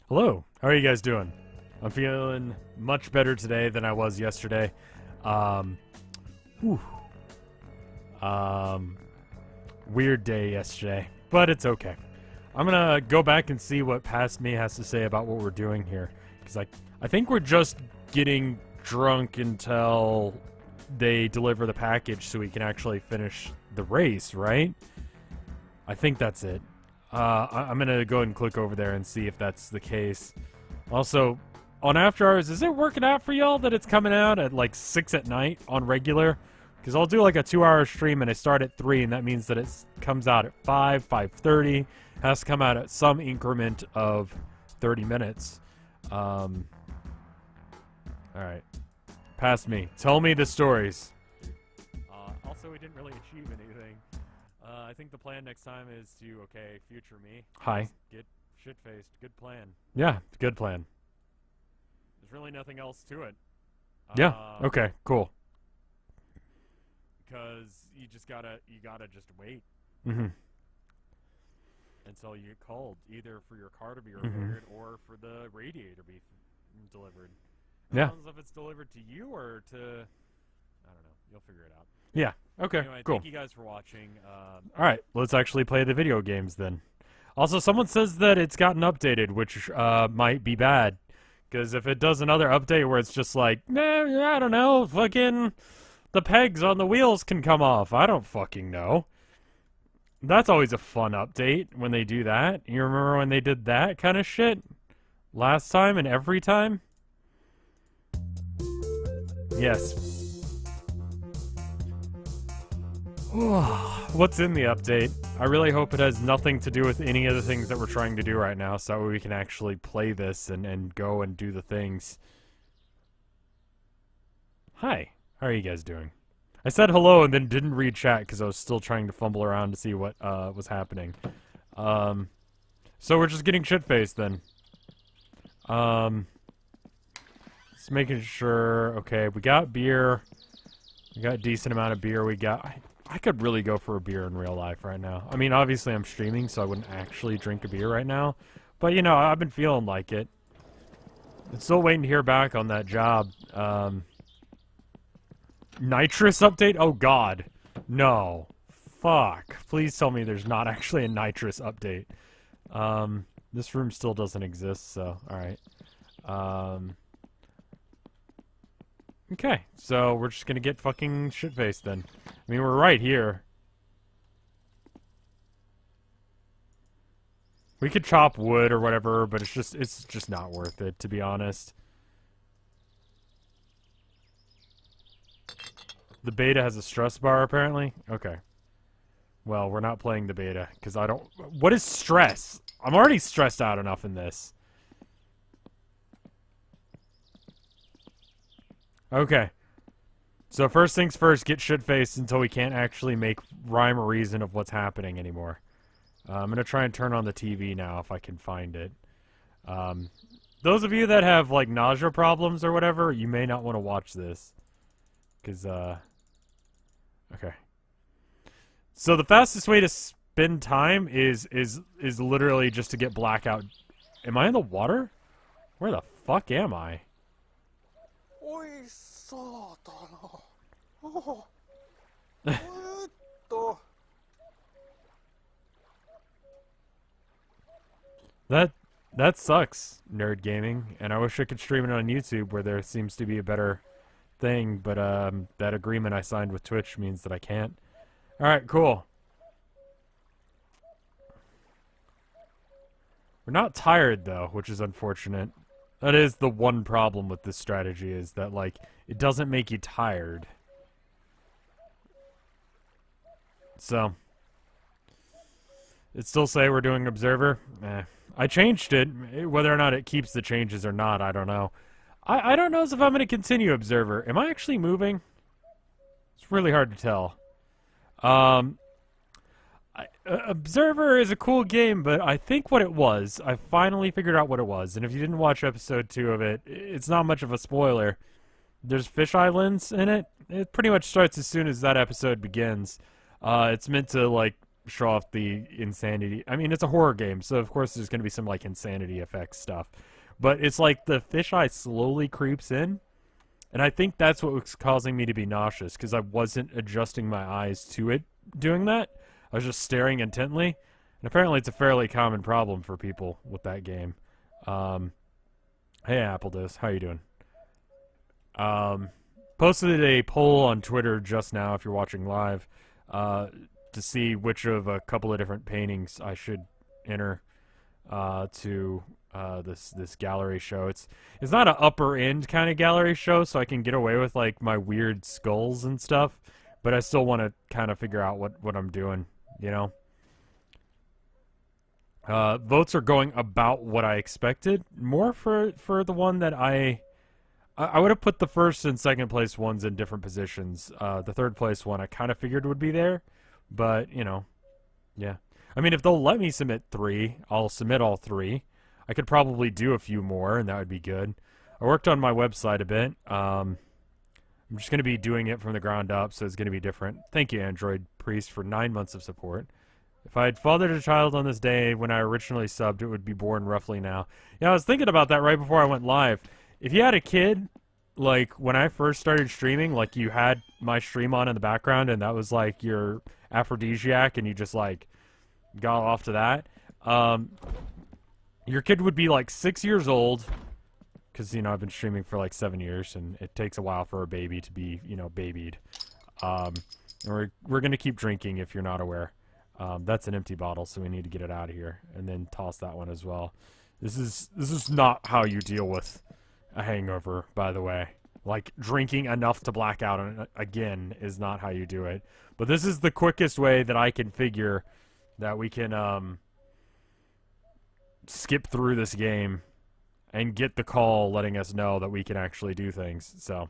Hello, how are you guys doing? I'm feeling much better today than I was yesterday. Whew. Weird day yesterday, but it's okay. I'm gonna go back and see what Past Me has to say about what we're doing here. Because I think we're just getting drunk until they deliver the package so we can actually finish the race, right? I think that's it. I'm gonna go ahead and click over there and see if that's the case. Also, on After Hours, is it working out for y'all that it's coming out at like 6 at night on regular? Because I'll do like a 2-hour stream and I start at 3, and that means that it comes out at 5, 5:30. Has to come out at some increment of 30 minutes. Alright. Past Me. Tell me the stories. Also, we didn't really achieve anything. I think the plan next time is to, okay, future me. Hi. Get shit-faced. Good plan. Yeah, good plan. There's really nothing else to it. Yeah, okay, cool. Because you gotta just wait. Mm-hmm. Until you get called, either for your car to be repaired or for the radiator to be delivered. Yeah. Depends if it's delivered to you or to, I don't know. You'll figure it out. Yeah. Okay. Anyway, cool. Thank you guys for watching. All right, let's actually play the video games then. Also, someone says that it's gotten updated, which might be bad, because if it does another update where it's just like, I don't know, fucking the pegs on the wheels can come off. I don't fucking know. That's always a fun update when they do that. You remember when they did that kind of shit last time and every time? Yes. What's in the update? I really hope it has nothing to do with any of the things that we're trying to do right now, so we can actually play this and go and do the things. Hi, how are you guys doing? I said hello and then didn't read chat because I was still trying to fumble around to see what was happening. So we're just getting shit-faced then. Just making sure, okay, we got beer. We got a decent amount of beer. I could really go for a beer in real life right now. I mean, obviously I'm streaming, so I wouldn't actually drink a beer right now. But, you know, I've been feeling like it. I'm still waiting to hear back on that job. Nitrous update? Oh, God. No. Fuck. Please tell me there's not actually a nitrous update. This room still doesn't exist, so, alright. Okay, so we're just gonna get fucking shit-faced then. I mean, we're right here. We could chop wood or whatever, but it's just not worth it, to be honest. The beta has a stress bar, apparently? Okay. Well, we're not playing the beta, because I don't... What is stress? I'm already stressed out enough in this. Okay. So first things first, get shit-faced until we can't actually make rhyme or reason of what's happening anymore. I'm going to try and turn on the TV now if I can find it. Those of you that have, like, nausea problems or whatever, you may not want to watch this. Because, okay. So the fastest way to spend time is literally just to get blackout. Am I in the water? Where the fuck am I? That sucks, nerd gaming, and I wish I could stream it on YouTube where there seems to be a better thing, but that agreement I signed with Twitch means that I can't. Alright, cool. We're not tired though, which is unfortunate. That is the one problem with this strategy, is that, like, it doesn't make you tired. So, it still say we're doing Observer? I changed it. Whether or not it keeps the changes or not, I don't know. I don't know if I'm going to continue Observer. Am I actually moving? It's really hard to tell. Observer is a cool game, but I think what it was, I finally figured out what it was. And if you didn't watch episode 2 of it, it's not much of a spoiler. There's fish islands in it. It pretty much starts as soon as that episode begins. It's meant to, like, show off the insanity. I mean, it's a horror game, so of course there's going to be some, like, insanity effects stuff. But it's like the fisheye slowly creeps in, and I think that's what was causing me to be nauseous, because I wasn't adjusting my eyes to it doing that. I was just staring intently, and apparently it's a fairly common problem for people with that game. Hey, Appledos, how you doing? Posted a poll on Twitter just now, if you're watching live, to see which of a couple of different paintings I should enter to this gallery show. It's not an upper end kind of gallery show, so I can get away with like my weird skulls and stuff, but I still want to kind of figure out what I'm doing, you know. Votes are going about what I expected. More for the one that I would have put the first and second place ones in different positions. The third place one I kind of figured would be there, but you know, yeah. I mean, if they'll let me submit 3, I'll submit all 3. I could probably do a few more, and that would be good. I worked on my website a bit. I'm just going to be doing it from the ground up, so it's going to be different. Thank you, Android Priest, for 9 months of support. If I had fathered a child on this day when I originally subbed, it would be born roughly now. Yeah, I was thinking about that right before I went live. If you had a kid, like, when I first started streaming, like, you had my stream on in the background, and that was, like, your aphrodisiac, and you just, like, got off to that, your kid would be, like, 6 years old, because, you know, I've been streaming for, like, 7 years, and it takes a while for a baby to be, you know, babied. We're going to keep drinking if you're not aware. That's an empty bottle, so we need to get it out of here, and then toss that one as well. This is not how you deal with a hangover, by the way. Like, drinking enough to black out again is not how you do it. But this is the quickest way that I can figure that we can skip through this game and get the call letting us know that we can actually do things. So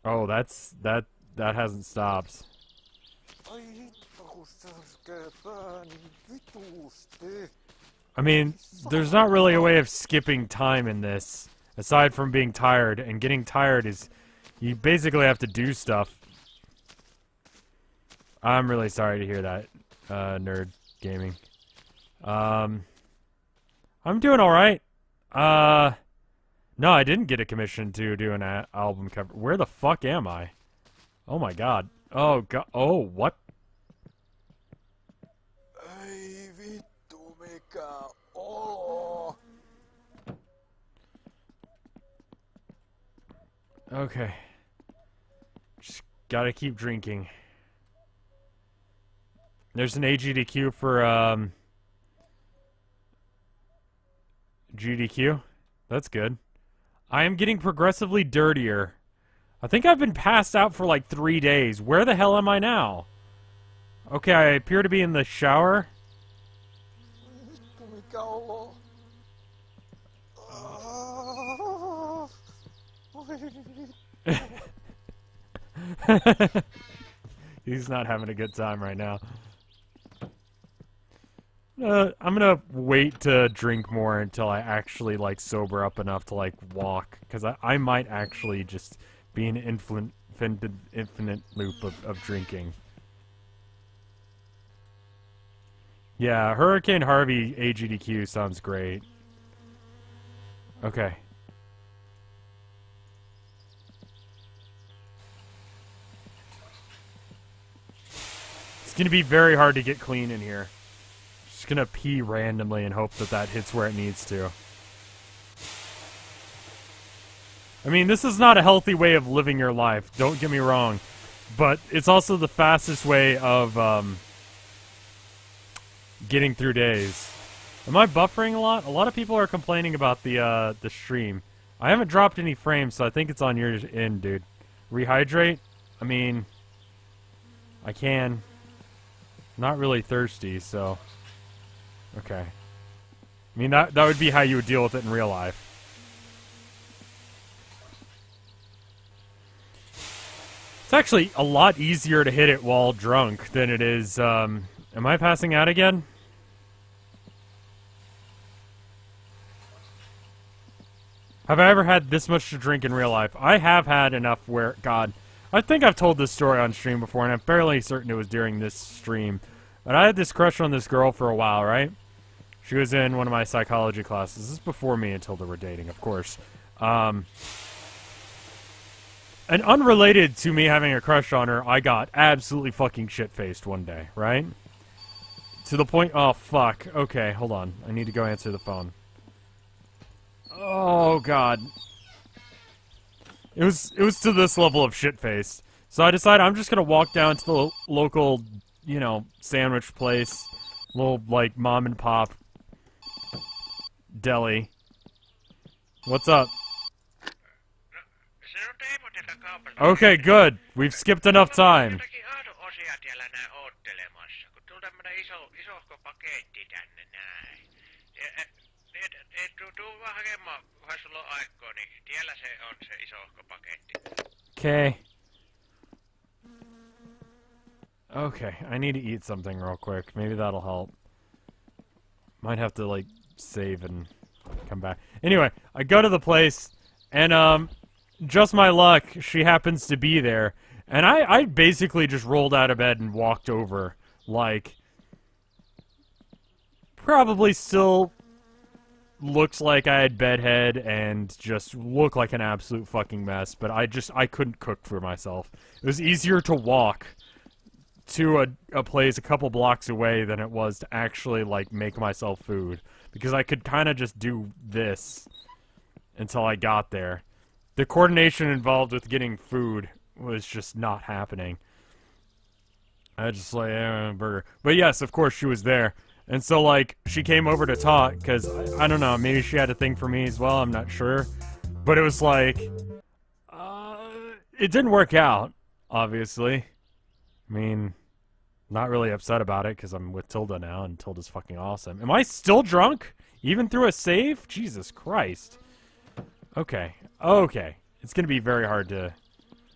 oh, that hasn't stopped. I mean, there's not really a way of skipping time in this, aside from being tired, and getting tired is, you basically have to do stuff. I'm really sorry to hear that, Nerd Gaming. I'm doing alright. No, I didn't get a commission to do an album cover. Where the fuck am I? Oh my god. Oh god. Oh, what? Okay. Just gotta keep drinking. There's an AGDQ for, GDQ. That's good. I am getting progressively dirtier. I think I've been passed out for like 3 days. Where the hell am I now? Okay, I appear to be in the shower. He's not having a good time right now. I'm gonna wait to drink more until I actually, like, sober up enough to, like, walk. Because I might actually just be an infinite loop of drinking. Yeah, Hurricane Harvey AGDQ sounds great. Okay. It's gonna be very hard to get clean in here. Just gonna pee randomly and hope that hits where it needs to. I mean, this is not a healthy way of living your life, don't get me wrong. But it's also the fastest way of, getting through days. Am I buffering a lot? A lot of people are complaining about the stream. I haven't dropped any frames, so I think it's on your end, dude. Rehydrate? I mean, I can. Not really thirsty, so... Okay. I mean, that would be how you would deal with it in real life. It's actually a lot easier to hit it while drunk than it is, Am I passing out again? Have I ever had this much to drink in real life? I have had enough where, God, I think I've told this story on stream before, and I'm fairly certain it was during this stream. But I had this crush on this girl for a while, right? She was in one of my psychology classes. This is before me and Tilda were dating, of course. And unrelated to me having a crush on her, I got absolutely fucking shit-faced one day, right? To the point... Oh, fuck. Okay, hold on. I need to go answer the phone. Oh, God. It was to this level of shit-faced. So I decided I'm just gonna walk down to the local, you know, sandwich place. Little, like, mom-and-pop deli. What's up? Okay, good. We've skipped enough time. Okay. Okay, I need to eat something real quick. Maybe that'll help. Might have to, like, save and come back. Anyway, I go to the place, and, just my luck, she happens to be there. And I basically just rolled out of bed and walked over. Like, probably still looks like I had bedhead and just looked like an absolute fucking mess. But I couldn't cook for myself. It was easier to walk to a place a couple blocks away than it was to actually, like, make myself food. Because I could kind of just do this until I got there. The coordination involved with getting food was just not happening. I just like, burger. But yes, of course, she was there. And so, like, she came over to talk, because, I don't know, maybe she had a thing for me as well, I'm not sure. But it was like, it didn't work out, obviously. I mean, not really upset about it, because I'm with Tilda now, and Tilda's fucking awesome. Am I still drunk? Even through a save? Jesus Christ. Okay. Okay. It's gonna be very hard to...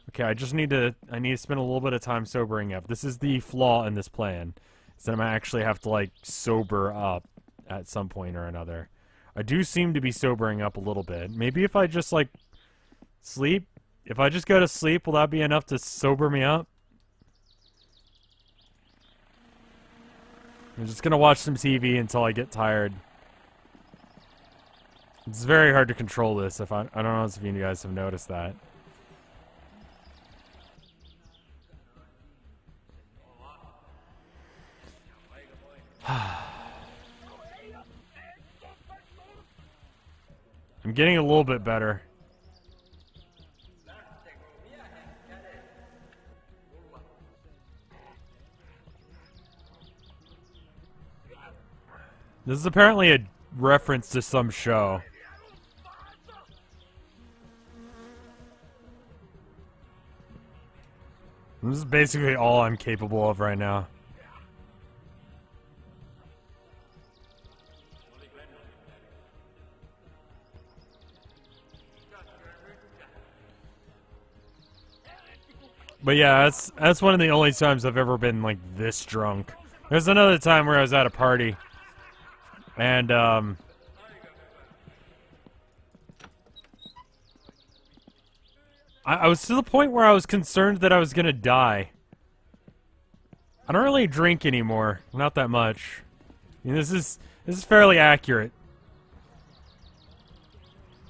Okay, I need to spend a little bit of time sobering up. This is the flaw in this plan. Is that I might actually have to, like, sober up at some point or another. I do seem to be sobering up a little bit. Maybe if I just, like, sleep? If I just go to sleep, will that be enough to sober me up? I'm just gonna watch some TV until I get tired. It's very hard to control this. I don't know if you guys have noticed that. I'm getting a little bit better. This is apparently a reference to some show. This is basically all I'm capable of right now. But yeah, that's one of the only times I've ever been, like, this drunk. There's another time where I was at a party, and, I was to the point where I was concerned that I was gonna die. I don't really drink anymore. Not that much. I mean, this is fairly accurate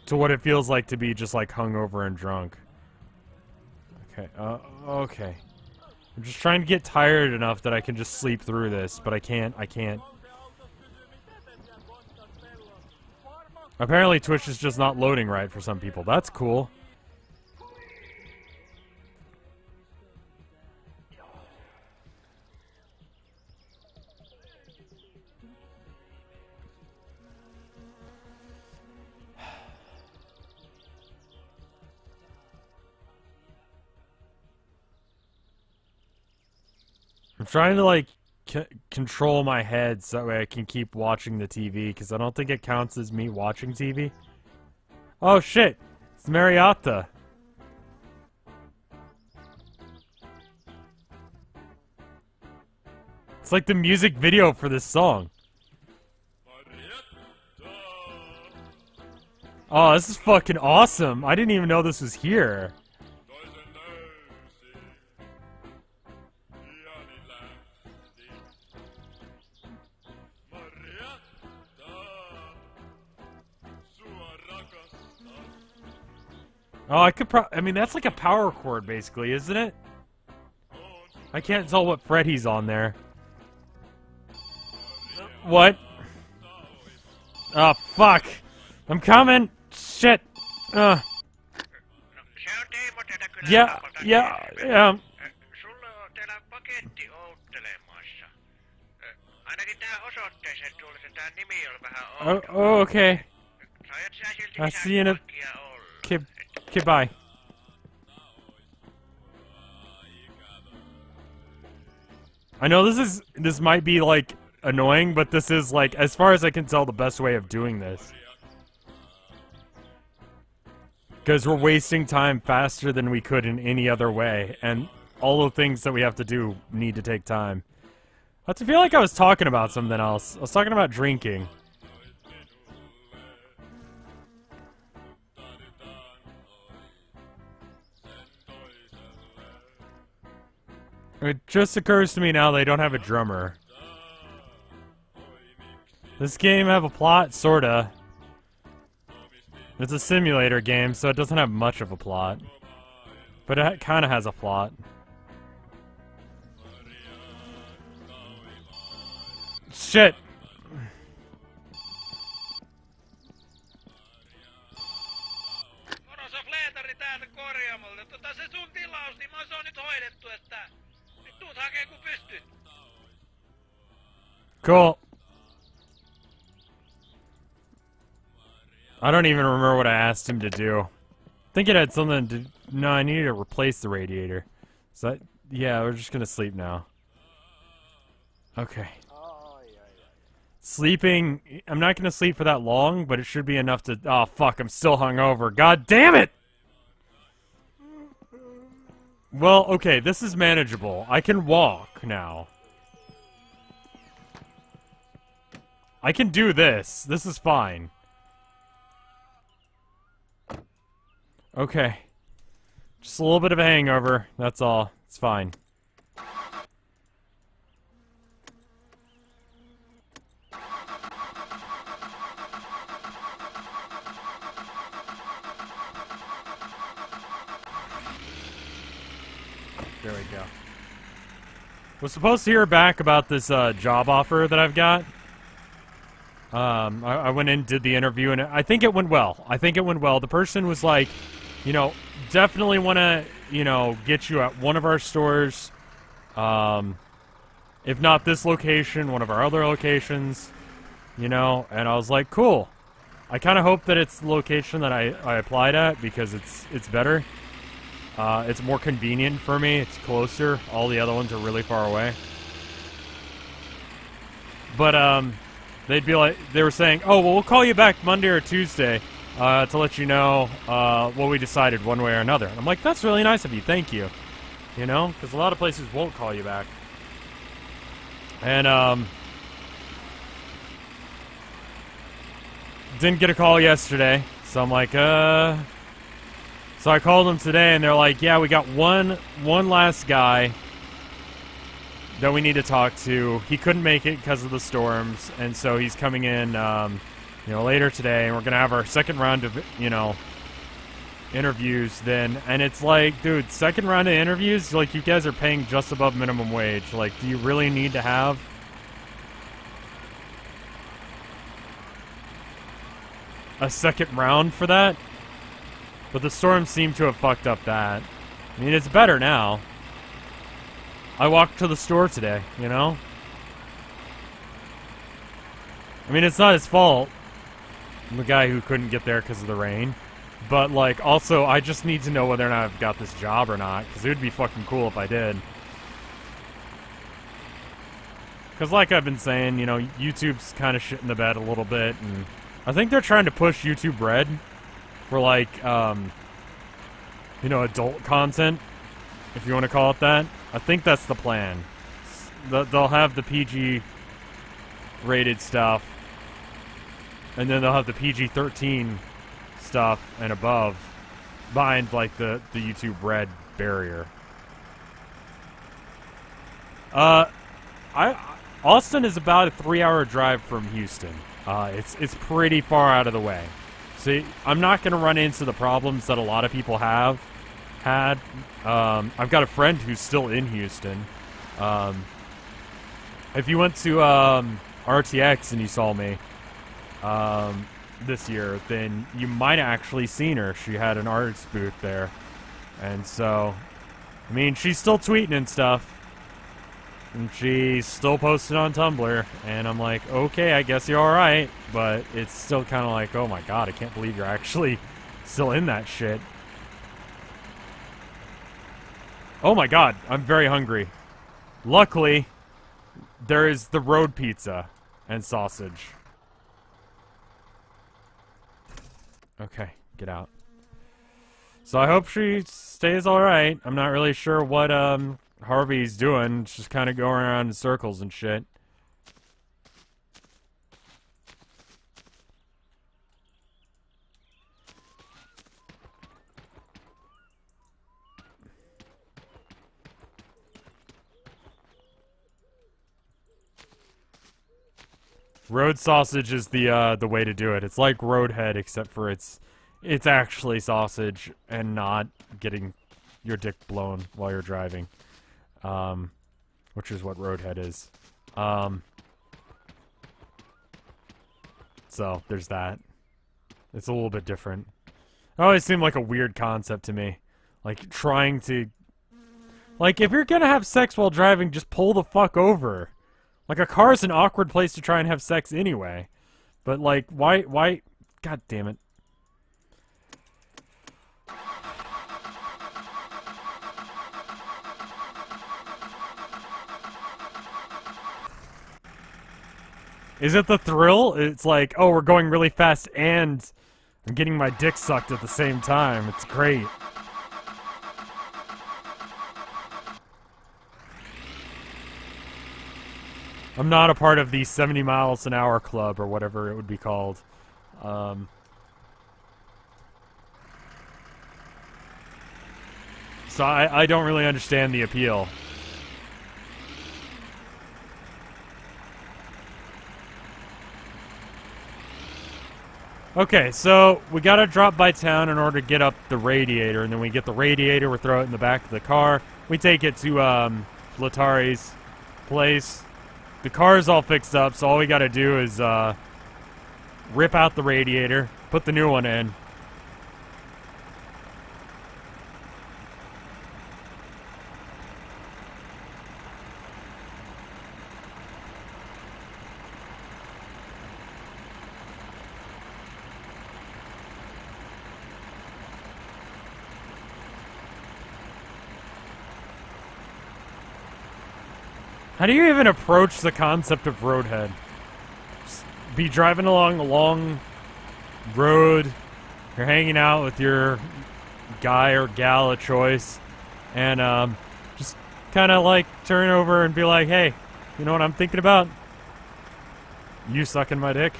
to what it feels like to be just, like, hungover and drunk. Okay, okay. I'm just trying to get tired enough that I can just sleep through this, but I can't. Apparently Twitch is just not loading right for some people. That's cool. I'm trying to, like, control my head so that way I can keep watching the TV, because I don't think it counts as me watching TV. Oh, shit! It's Marietta. It's like the music video for this song. Oh, this is fucking awesome. I didn't even know this was here. Oh, I could I mean, that's like a power chord, basically, isn't it? I can't tell what fret he's on there. What? Oh, fuck. I'm coming. Shit. Yeah. Oh, okay. I'll see you in a... Okay, bye. I know this might be, like, annoying, but this is, like, as far as I can tell, the best way of doing this. Because we're wasting time faster than we could in any other way, and all the things that we have to do need to take time. I feel like I was talking about something else. I was talking about drinking. It just occurs to me now they don't have a drummer. This game have a plot, sorta. It's a simulator game, so it doesn't have much of a plot. But it kinda has a plot. Shit! Cool. I don't even remember what I asked him to do. I think it had something to... No, I needed to replace the radiator. So, yeah, we're just gonna sleep now. Okay. Sleeping... I'm not gonna sleep for that long, but it should be enough to... Oh, fuck, I'm still hungover. God damn it! Well, okay, this is manageable. I can walk now. I can do this. This is fine. Okay. Just a little bit of a hangover. That's all. It's fine. There we go. Was supposed to hear back about this job offer that I've got. I went in, did the interview, and I think it went well. The person was like, you know, definitely want to, you know, get you at one of our stores. If not this location, one of our other locations, you know, and I was like, cool. I kind of hope that it's the location that I applied at because it's better. It's more convenient for me. It's closer. All the other ones are really far away. But, they'd be like, they were saying, oh, well, we'll call you back Monday or Tuesday to let you know what we decided one way or another. And I'm like, that's really nice of you. Thank you. You know, because a lot of places won't call you back. And, didn't get a call yesterday. So I'm like, So I called them today, and they're like, yeah, we got one last guy that we need to talk to. He couldn't make it because of the storms, and so he's coming in, you know, later today, and we're gonna have our second round of, you know, interviews then. And it's like, dude, second round of interviews, like, you guys are paying just above minimum wage. Like, do you really need to have a second round for that? But the storms seem to have fucked up that. I mean, it's better now. I walked to the store today, you know? I mean, it's not his fault. I'm the guy who couldn't get there because of the rain. But, like, also, I just need to know whether or not I've got this job or not. Because it would be fucking cool if I did. Because, like I've been saying, you know, YouTube's kind of shit in the bed a little bit. And I think they're trying to push YouTube Red for, like, you know, adult content, if you want to call it that. I think that's the plan. They'll have the PG rated stuff, and then they'll have the PG-13 stuff and above, behind like the YouTube Red barrier. Austin is about a 3-hour drive from Houston. It's pretty far out of the way. So I'm not going to run into the problems that a lot of people have had. I've got a friend who's still in Houston. If you went to RTX and you saw me this year, then you might have actually seen her. She had an arts booth there. And so, I mean, she's still tweeting and stuff. And she's still posted on Tumblr. And I'm like, okay, I guess you're alright. But it's still kind of like, oh my god, I can't believe you're actually still in that shit. Oh my god, I'm very hungry. Luckily, there is the road pizza and sausage. Okay, get out. So I hope she stays alright. I'm not really sure what Harvey's doing. Just kind of going around in circles and shit. Road sausage is the way to do it. It's like Roadhead, except for it's actually sausage and not getting your dick blown while you're driving, which is what Roadhead is. So there's that. It's a little bit different. It always seemed like a weird concept to me, like trying to, like if you're gonna have sex while driving, just pull the fuck over. Like, a car is an awkward place to try and have sex anyway. But, like, why? God damn it. Is it the thrill? It's like, oh, we're going really fast and I'm getting my dick sucked at the same time. It's great. I'm not a part of the 70 miles an hour club or whatever it would be called. So I don't really understand the appeal. Okay, so we gotta drop by town in order to get up the radiator, and then we get the radiator, we throw it in the back of the car. We take it to Flatari's place. The car is all fixed up, so all we gotta do is rip out the radiator, put the new one in. How do you even approach the concept of Roadhead? Just be driving along a long road, you're hanging out with your guy or gal of choice, and just kind of like turn over and be like, hey, you know what I'm thinking about? You sucking my dick?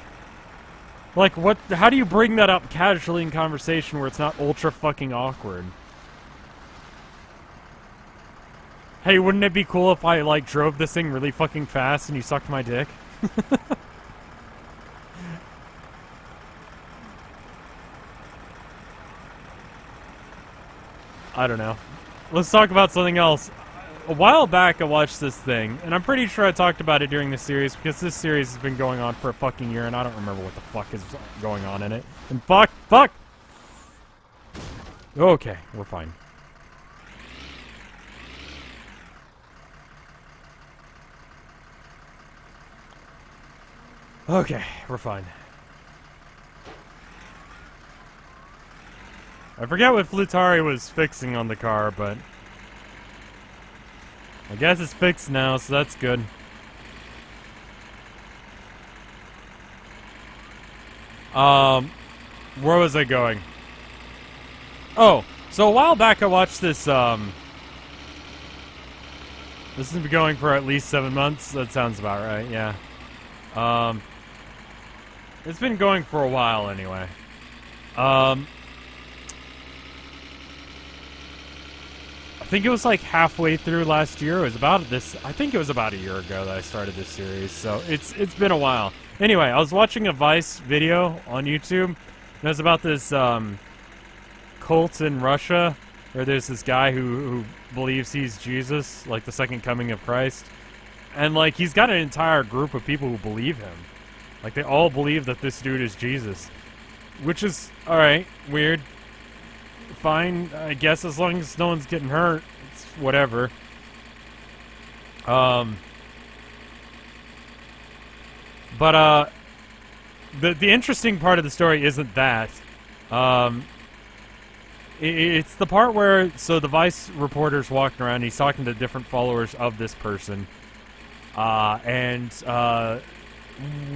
Like, what? How do you bring that up casually in conversation where it's not ultra fucking awkward? Hey, wouldn't it be cool if I, like, drove this thing really fucking fast and you sucked my dick? I don't know. Let's talk about something else. A while back I watched this thing, and I'm pretty sure I talked about it during the series, because this series has been going on for a fucking year, and I don't remember what the fuck is going on in it. And fuck! Okay, we're fine. Okay, we're fine. I forget what Flutari was fixing on the car, but I guess it's fixed now, so that's good. Where was I going? Oh, so a while back I watched this, this has been going for at least 7 months. That sounds about right, yeah. It's been going for a while anyway. I think it was like halfway through last year. It was about this. I think it was about a year ago that I started this series. So it's been a while. Anyway, I was watching a Vice video on YouTube. And it was about this cult in Russia, where there's this guy who believes he's Jesus, like the second coming of Christ, and like he's got an entire group of people who believe him. Like they all believe that this dude is Jesus, which is all right. Weird. Fine, I guess, as long as no one's getting hurt, it's whatever. But the interesting part of the story isn't that. It's the part where, so the Vice reporter's walking around, he's talking to different followers of this person, and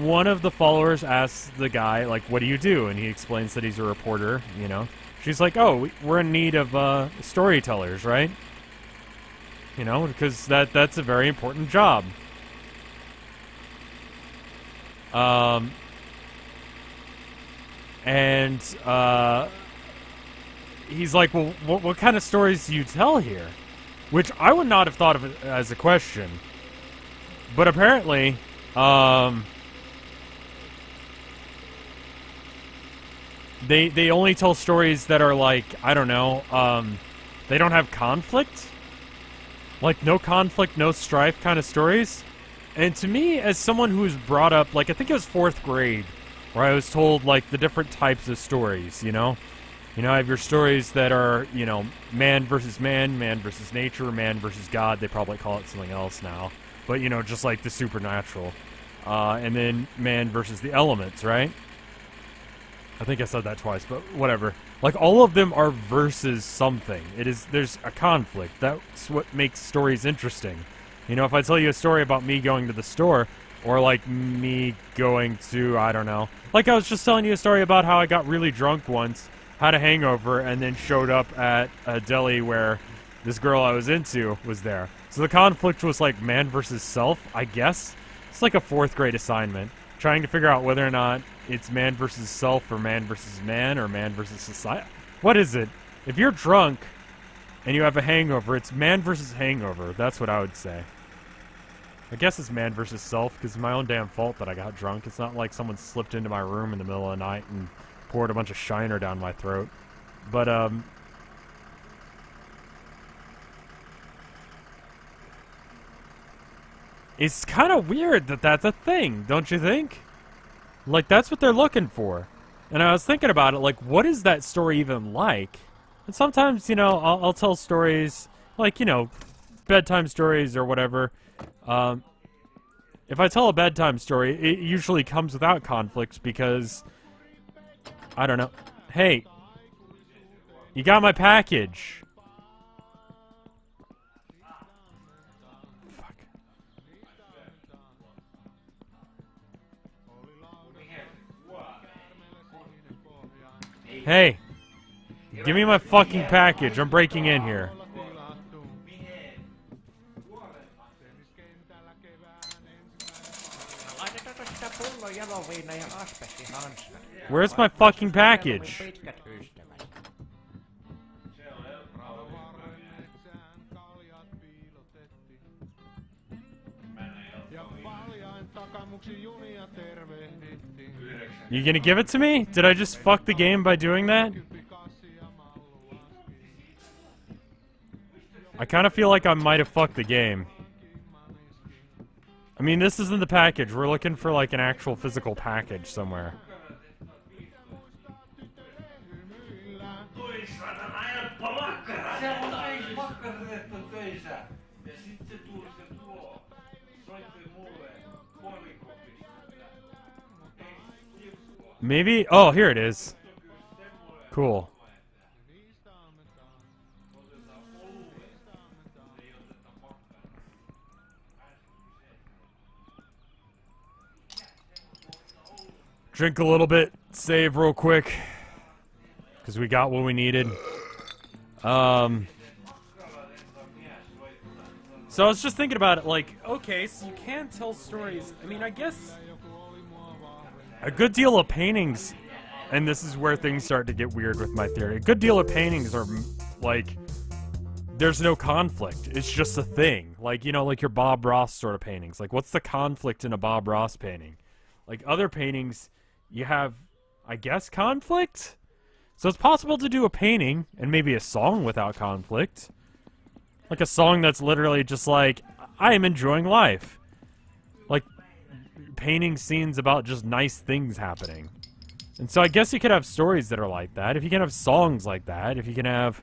one of the followers asks the guy, like, what do you do? And he explains that he's a reporter, you know. She's like, oh, we're in need of storytellers, right? You know, because that's a very important job. He's like, well, what kind of stories do you tell here? Which I would not have thought of it as a question. But apparently, They only tell stories that are like, I don't know, they don't have conflict. Like, no conflict, no strife kind of stories. And to me, as someone who's brought up, like, I think it was 4th grade, where I was told, like, the different types of stories, you know? You know, I have your stories that are, you know, man versus nature, man versus God. They probably call it something else now. But, you know, just like the supernatural. And then man versus the elements, right? I think I said that twice, but whatever. Like, all of them are versus something. There's a conflict. That's what makes stories interesting. You know, if I tell you a story about me going to the store, or like me going to, I don't know. Like, I was just telling you a story about how I got really drunk once, had a hangover, and then showed up at a deli where this girl I was into was there. So the conflict was like man versus self, I guess. It's like a 4th grade assignment, trying to figure out whether or not it's man versus self, or man versus man, or man versus society. What is it? If you're drunk and you have a hangover, it's man versus hangover. That's what I would say. I guess it's man versus self, because it's my own damn fault that I got drunk. It's not like someone slipped into my room in the middle of the night and poured a bunch of Shiner down my throat. But, it's kind of weird that that's a thing, don't you think? Like, that's what they're looking for. And I was thinking about it, like, what is that story even like? And sometimes, you know, I'll tell stories, like, you know, bedtime stories or whatever. If I tell a bedtime story, it usually comes without conflict because, I don't know. Hey, you got my package. Hey, give me my fucking package. I'm breaking in here. Where's my fucking package? You gonna give it to me? Did I just fuck the game by doing that? I kind of feel like I might have fucked the game. I mean, this isn't the package. We're looking for, like, an actual physical package somewhere. Maybe? Oh, here it is. Cool. Drink a little bit, save real quick, because we got what we needed. So I was just thinking about it, like, okay, so you can tell stories. I mean, I guess a good deal of paintings and this is where things start to get weird with my theory. A good deal of paintings are, like, there's no conflict. It's just a thing. Like, you know, like your Bob Ross sort of paintings. Like, what's the conflict in a Bob Ross painting? Like, other paintings, you have, I guess, conflict? So it's possible to do a painting and maybe a song without conflict. Like a song that's literally just like, I am enjoying life. Like, painting scenes about just nice things happening. And so I guess you could have stories that are like that. If you can have songs like that, if you can have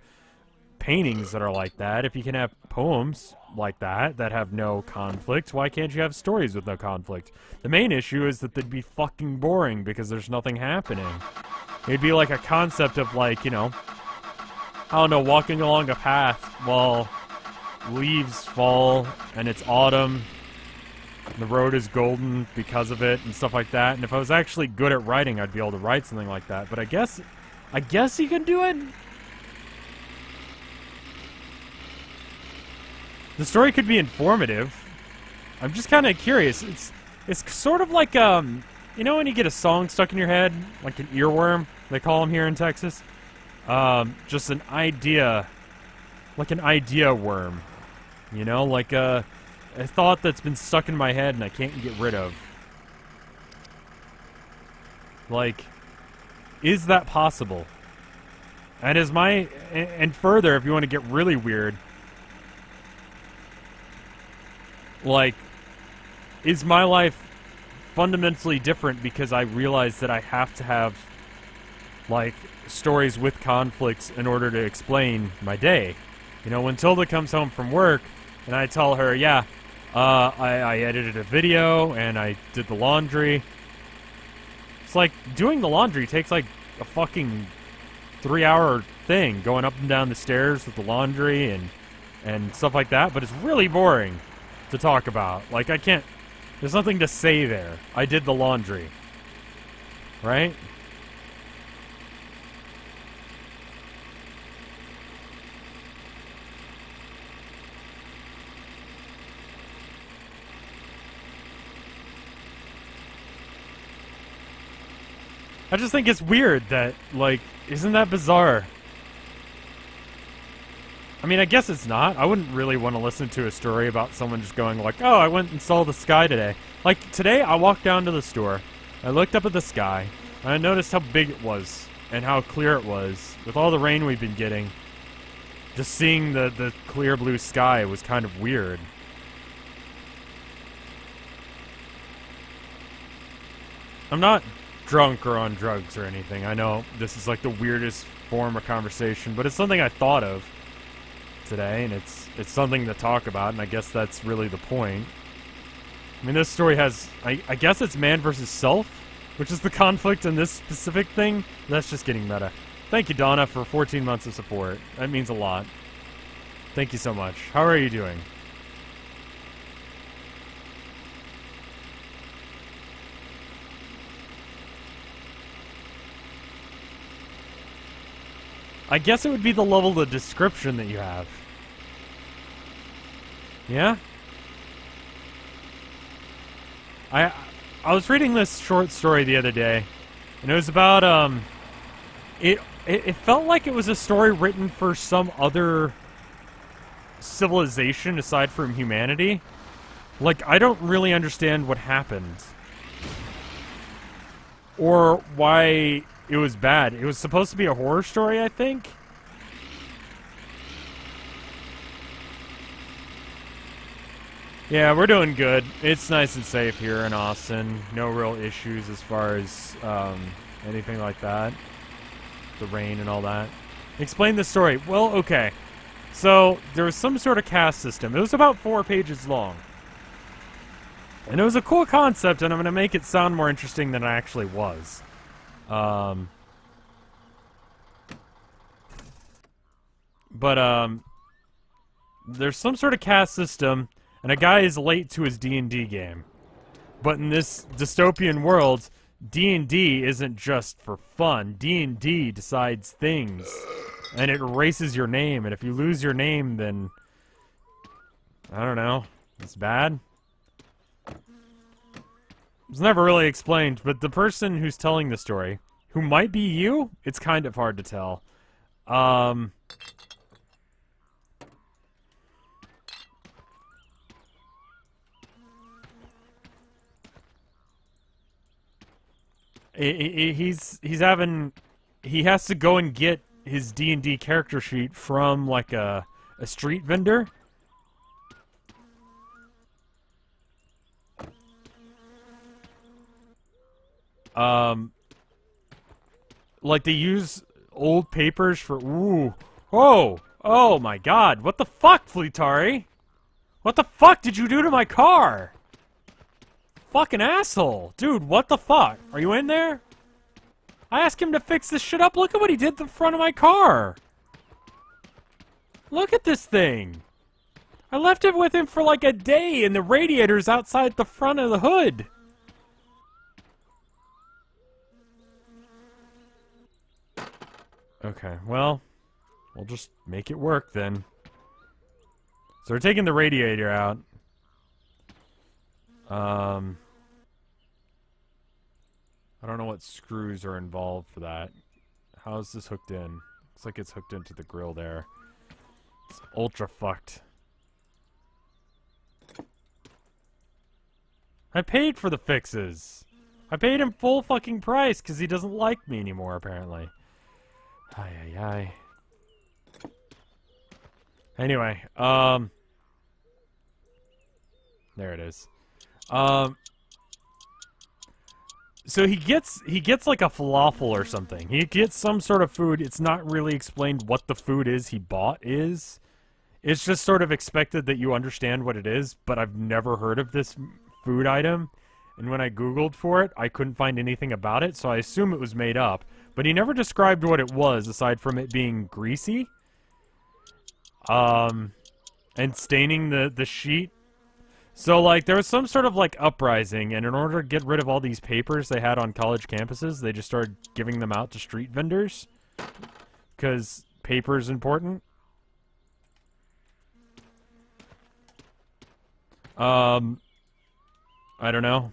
paintings that are like that, if you can have poems like that that have no conflict, why can't you have stories with no conflict? The main issue is that they'd be fucking boring because there's nothing happening. It'd be like a concept of, like, you know, I don't know, walking along a path while leaves fall and it's autumn and the road is golden because of it and stuff like that. And if I was actually good at writing, I'd be able to write something like that. But I guess you can do it. The story could be informative. I'm just kind of curious. It's sort of like, you know when you get a song stuck in your head? Like an earworm, they call them here in Texas? Just an idea. Like an idea worm. You know? Like a thought that's been stuck in my head and I can't get rid of. Like, is that possible? And and further, if you want to get really weird, like, is my life fundamentally different because I realize that I have to have, like, stories with conflicts in order to explain my day? You know, when Tilda comes home from work and I tell her, yeah, I edited a video and I did the laundry. It's like, doing the laundry takes like a fucking 3-hour thing, going up and down the stairs with the laundry and stuff like that, but it's really boring to talk about. Like, I can't, there's nothing to say there. I did the laundry. Right? I just think it's weird that, like, isn't that bizarre? I mean, I guess it's not. I wouldn't really want to listen to a story about someone just going like, oh, I went and saw the sky today. Like, today I walked down to the store, I looked up at the sky, and I noticed how big it was, and how clear it was. With all the rain we've been getting, just seeing the clear blue sky was kind of weird. I'm not drunk or on drugs or anything. I know this is like the weirdest form of conversation, but it's something I thought of today, and it's something to talk about, and I guess that's really the point. I mean, this story has, I guess it's man versus self, which is the conflict in this specific thing. That's just getting meta. Thank you, Donna, for 14 months of support. That means a lot. Thank you so much. How are you doing? I guess it would be the level of description that you have. Yeah? I was reading this short story the other day, and it was about, it felt like it was a story written for some other civilization aside from humanity. Like, I don't really understand what happened. Or why it was bad. It was supposed to be a horror story, I think. Yeah, we're doing good. It's nice and safe here in Austin. No real issues as far as anything like that. The rain and all that. Explain the story. Well, okay. So, there was some sort of caste system. It was about 4 pages long. And it was a cool concept, and I'm going to make it sound more interesting than it actually was. There's some sort of caste system, and a guy is late to his D&D game. But in this dystopian world, D&D isn't just for fun. D&D decides things, and it erases your name, and if you lose your name, then, I don't know, it's bad. It's never really explained, but the person who's telling the story, who might be you. It's kind of hard to tell. He has to go and get his D&D character sheet from like a street vendor. Like they use old papers for oh my god, what the fuck, Fleetari? What the fuck did you do to my car? Fucking asshole. Dude, what the fuck? Are you in there? I asked him to fix this shit up. Look at what he did to the front of my car. Look at this thing. I left it with him for like a day and the radiator's outside the front of the hood. Okay, well, we'll just make it work then. So we're taking the radiator out. I don't know what screws are involved for that. How is this hooked in? Looks like it's hooked into the grill there. It's ultra fucked. I paid for the fixes. I paid him full fucking price because he doesn't like me anymore, apparently. Ay, ay, ay. Anyway, there it is. So he gets like a falafel or something. He gets some sort of food. It's not really explained what the food is he bought is. It's just sort of expected that you understand what it is, but I've never heard of this food item. And when I Googled for it, I couldn't find anything about it, so I assume it was made up. But he never described what it was, aside from it being greasy. And staining the sheet. So, like, there was some sort of, like, uprising, and in order to get rid of all these papers they had on college campuses, they just started giving them out to street vendors. Because paper is important. I don't know.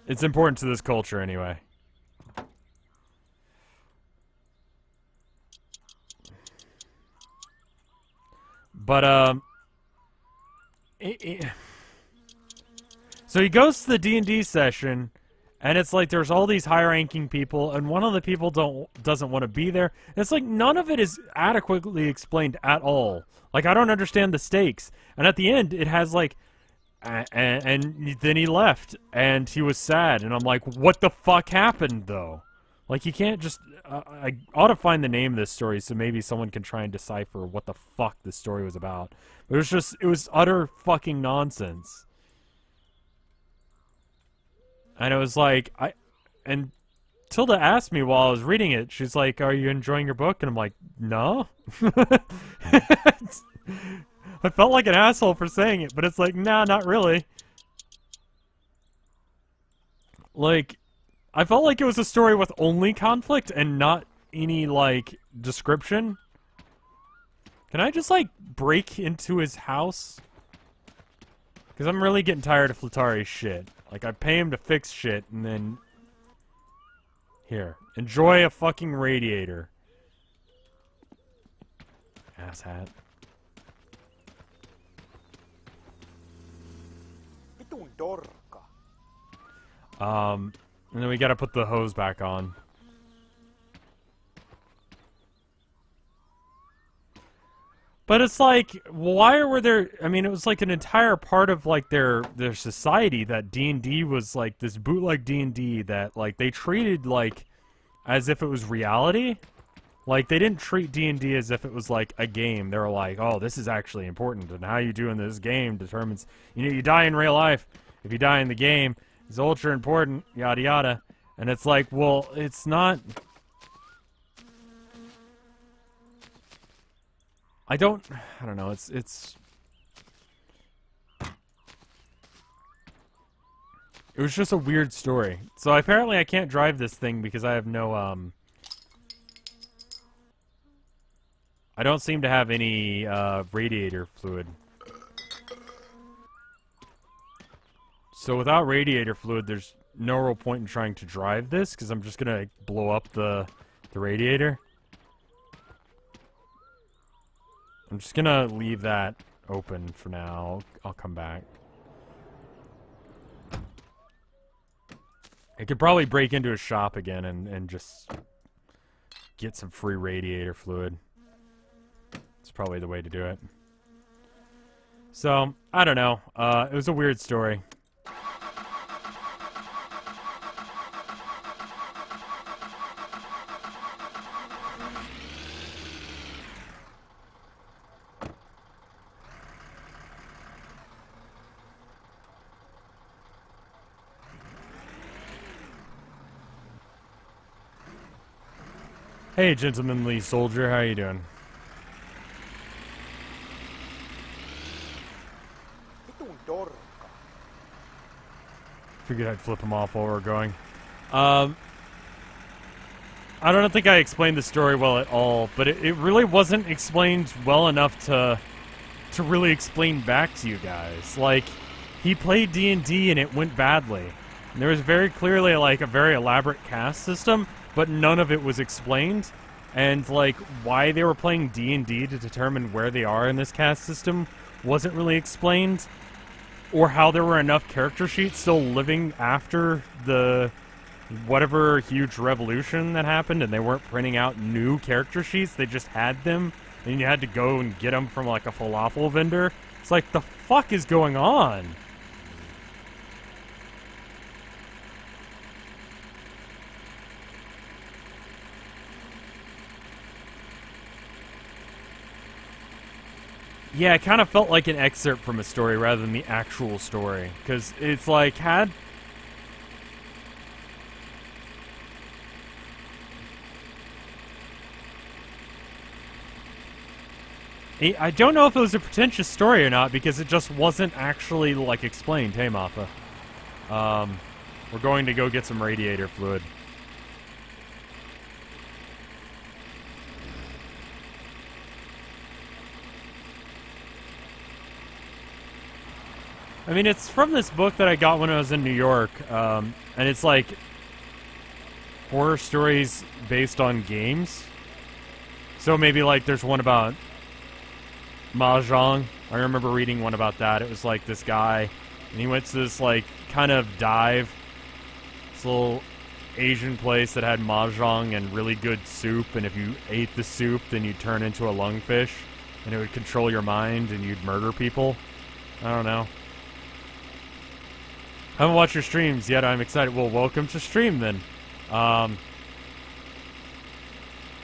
It's important to this culture, anyway. But, so he goes to the D&D session, and it's like there's all these high-ranking people, and one of the people doesn't want to be there. And it's like none of it is adequately explained at all. Like, I don't understand the stakes. And at the end, it has, like, and then he left, and he was sad, and I'm like, what the fuck happened, though? Like, you can't just... I ought to find the name of this story so maybe someone can try and decipher what the fuck this story was about. But it was utter fucking nonsense. And it was like, and Tilda asked me while I was reading it, she's like, are you enjoying your book? And I'm like, no. I felt like an asshole for saying it, but it's like, nah, not really. Like... I felt like it was a story with only conflict and not any, like, description. Can I just, like, break into his house? Because I'm really getting tired of Fleetari's shit. Like, I pay him to fix shit, and then... Here. Enjoy a fucking radiator. Asshat. And then we gotta put the hose back on. But it's like, why were there... I mean, it was like an entire part of, like, their society that D&D was, like, this bootleg D&D that, like, they treated, like, as if it was reality. Like, they didn't treat D&D as if it was, like, a game. They were like, oh, this is actually important, and how you do in this game determines... You know, you die in real life. If you die in the game... It's ultra important, yada yada. And it's like, well, it's not... I don't know, it's... It was just a weird story. So apparently I can't drive this thing because I have no, I don't seem to have any, radiator fluid. So without radiator fluid, there's no real point in trying to drive this, because I'm just gonna blow up the radiator. I'm just gonna leave that open for now. I'll come back. I could probably break into a shop again and just get some free radiator fluid. It's probably the way to do it. So, I don't know. It was a weird story. Hey, gentlemanly soldier, how you doing? Figured I'd flip him off while we're going. I don't think I explained the story well at all, but it really wasn't explained well enough to really explain back to you guys. Like, he played D&D and it went badly. And there was very clearly, like, a very elaborate cast system, but none of it was explained. And, like, why they were playing D&D to determine where they are in this cast system wasn't really explained. Or how there were enough character sheets still living after the whatever huge revolution that happened, and they weren't printing out new character sheets, they just had them, and you had to go and get them from, like, a falafel vendor. It's like, the fuck is going on? Yeah, it kind of felt like an excerpt from a story rather than the actual story. Because it's like, I don't know if it was a pretentious story or not, because it just wasn't actually, like, explained. Hey, Mappa. We're going to go get some radiator fluid. I mean, it's from this book that I got when I was in New York, and it's like horror stories based on games. So maybe like there's one about Mahjong. I remember reading one about that. It was like this guy, and he went to this like kind of dive, this little Asian place that had Mahjong and really good soup, and if you ate the soup, then you'd turn into a lungfish, and it would control your mind, and you'd murder people. I don't know. I haven't watched your streams yet. I'm excited. Well, welcome to stream then.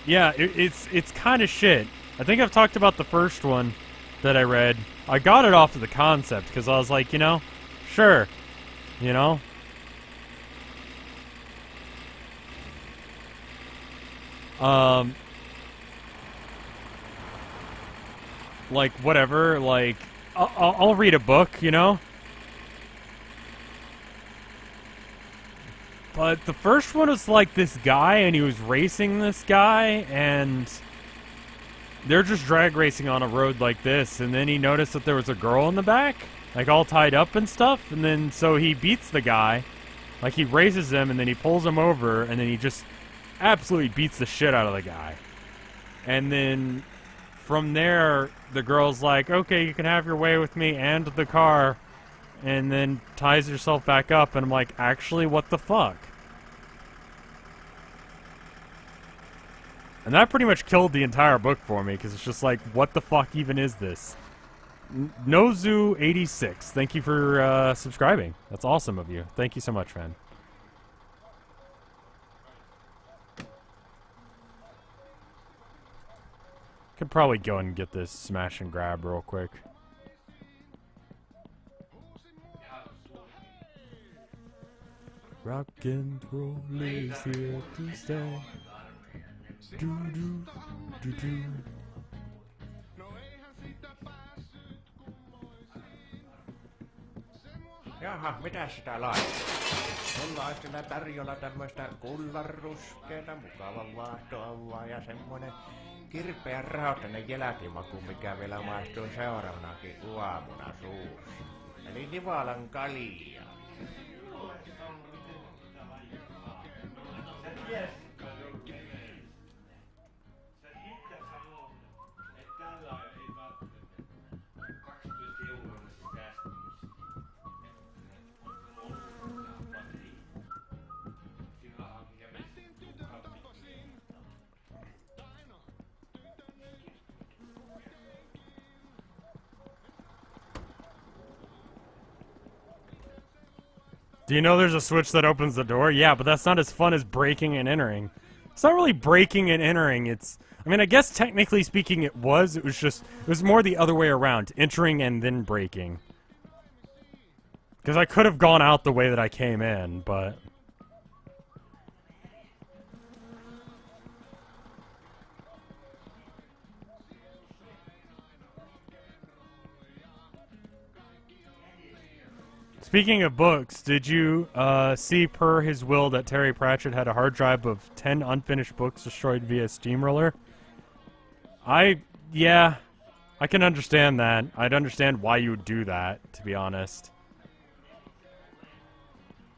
Yeah, it's kind of shit. I think I've talked about the first one that I read. I got it off of the concept because I was like, you know, sure, you know. Like whatever. Like I'll read a book, you know. But the first one was like this guy, and he was racing this guy, and they're just drag racing on a road like this, and then he noticed that there was a girl in the back, like all tied up and stuff, and then so he beats the guy, like he races him, and then he pulls him over, and then he just absolutely beats the shit out of the guy. And then from there, the girl's like, okay, you can have your way with me and the car, and then ties herself back up, and I'm like, actually, what the fuck? And that pretty much killed the entire book for me, because it's just like, what the fuck even is this? Nozu86, thank you for subscribing. That's awesome of you. Thank you so much, man. Could probably go and get this smash and grab real quick. Rock and roll is here to stay. Do do do do. Jaha, mitä sitä laittaa? Mulla olisi kyllä tarjolla tämmöistä kullanruskeata, mukavan vaahtoavaa ja semmonen kirpeän rahoittainen jälkimaku, mikä vielä maistuu seuraavanakin aamuna suussa. Eli Nivalan kalia. Do you know there's a switch that opens the door? Yeah, but that's not as fun as breaking and entering. It's not really breaking and entering. I mean, I guess technically speaking it was. It was more the other way around. Entering and then breaking. Because I could have gone out the way that I came in, but... Speaking of books, did you see per his will that Terry Pratchett had a hard drive of 10 unfinished books destroyed via steamroller? Yeah, I can understand that. I'd understand why you would do that, to be honest.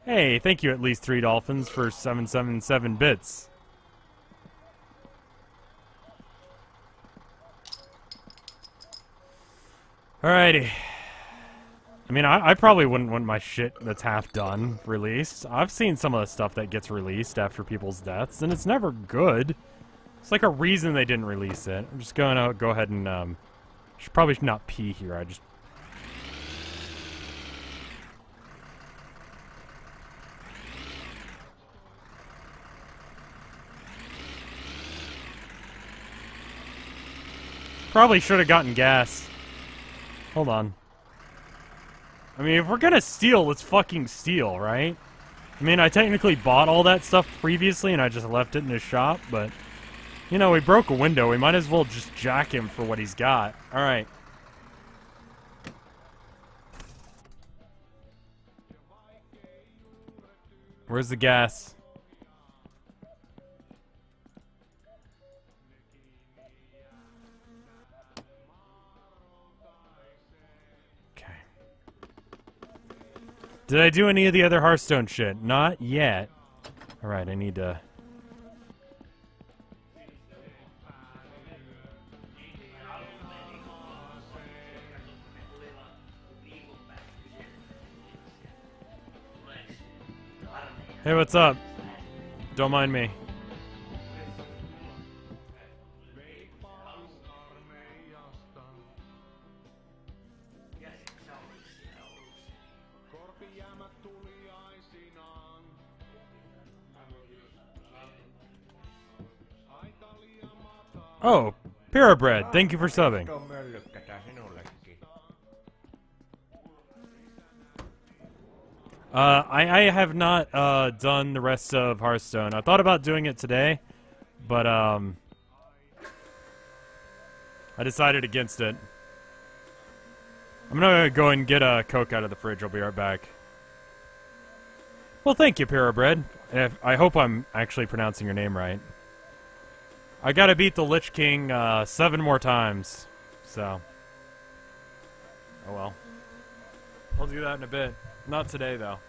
Hey, thank you at least 3 dolphins for 777 bits. Alrighty. I mean, I probably wouldn't want my shit that's half done released. I've seen some of the stuff that gets released after people's deaths, and it's never good. It's like a reason they didn't release it. I'm just gonna go ahead and, should probably not pee here. I just... Probably should have gotten gas. Hold on. I mean, if we're gonna steal, let's fucking steal, right? I mean, I technically bought all that stuff previously and I just left it in his shop, but... You know, he broke a window. We might as well just jack him for what he's got. Alright. Where's the gas? Did I do any of the other Hearthstone shit? Not yet. Alright, I need to... Hey, what's up? Don't mind me. Oh, Parabread, thank you for subbing. I have not done the rest of Hearthstone. I thought about doing it today, but I decided against it. I'm gonna go and get a Coke out of the fridge. I'll be right back. Well, thank you, Parabread. I hope I'm actually pronouncing your name right. I gotta beat the Lich King 7 more times, so... Oh well. I'll do that in a bit. Not today, though.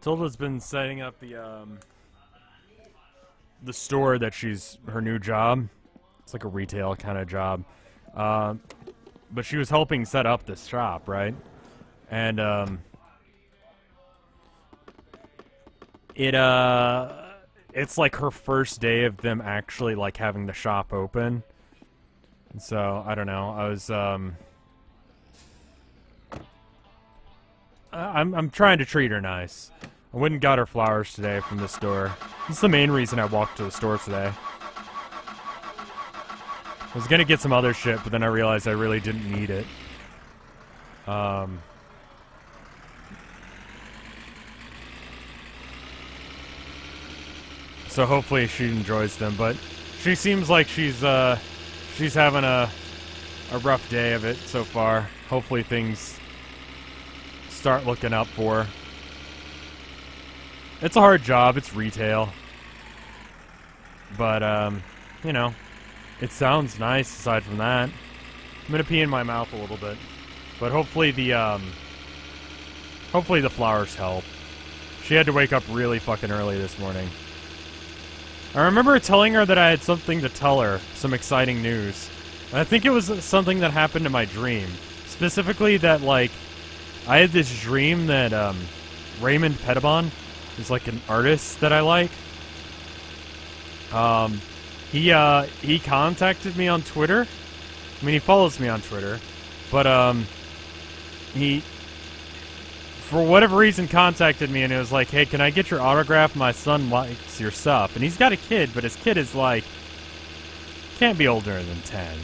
Tilda's been setting up the store that her new job. It's like a retail kind of job. But she was helping set up this shop, right? And, it's like her first day of them actually, like, having the shop open. And so, I don't know, I was, I'm trying to treat her nice. I went and got her flowers today from the store. That's the main reason I walked to the store today. I was gonna get some other shit, but then I realized I really didn't need it. So hopefully she enjoys them, but she seems like she's having a rough day of it so far. Hopefully things start looking up for her. It's a hard job, it's retail. But, you know, It sounds nice aside from that. I'm gonna pee in my mouth a little bit. But hopefully the flowers help. She had to wake up really fucking early this morning. I remember telling her that I had something to tell her, some exciting news. And I think it was something that happened in my dream. Specifically that, like, I had this dream that, Raymond Pettibon is, like, an artist that I like. He contacted me on Twitter. I mean, he follows me on Twitter. But, he, for whatever reason, contacted me and it was like, hey, can I get your autograph? My son likes your stuff. And he's got a kid, but his kid is, like, can't be older than 10.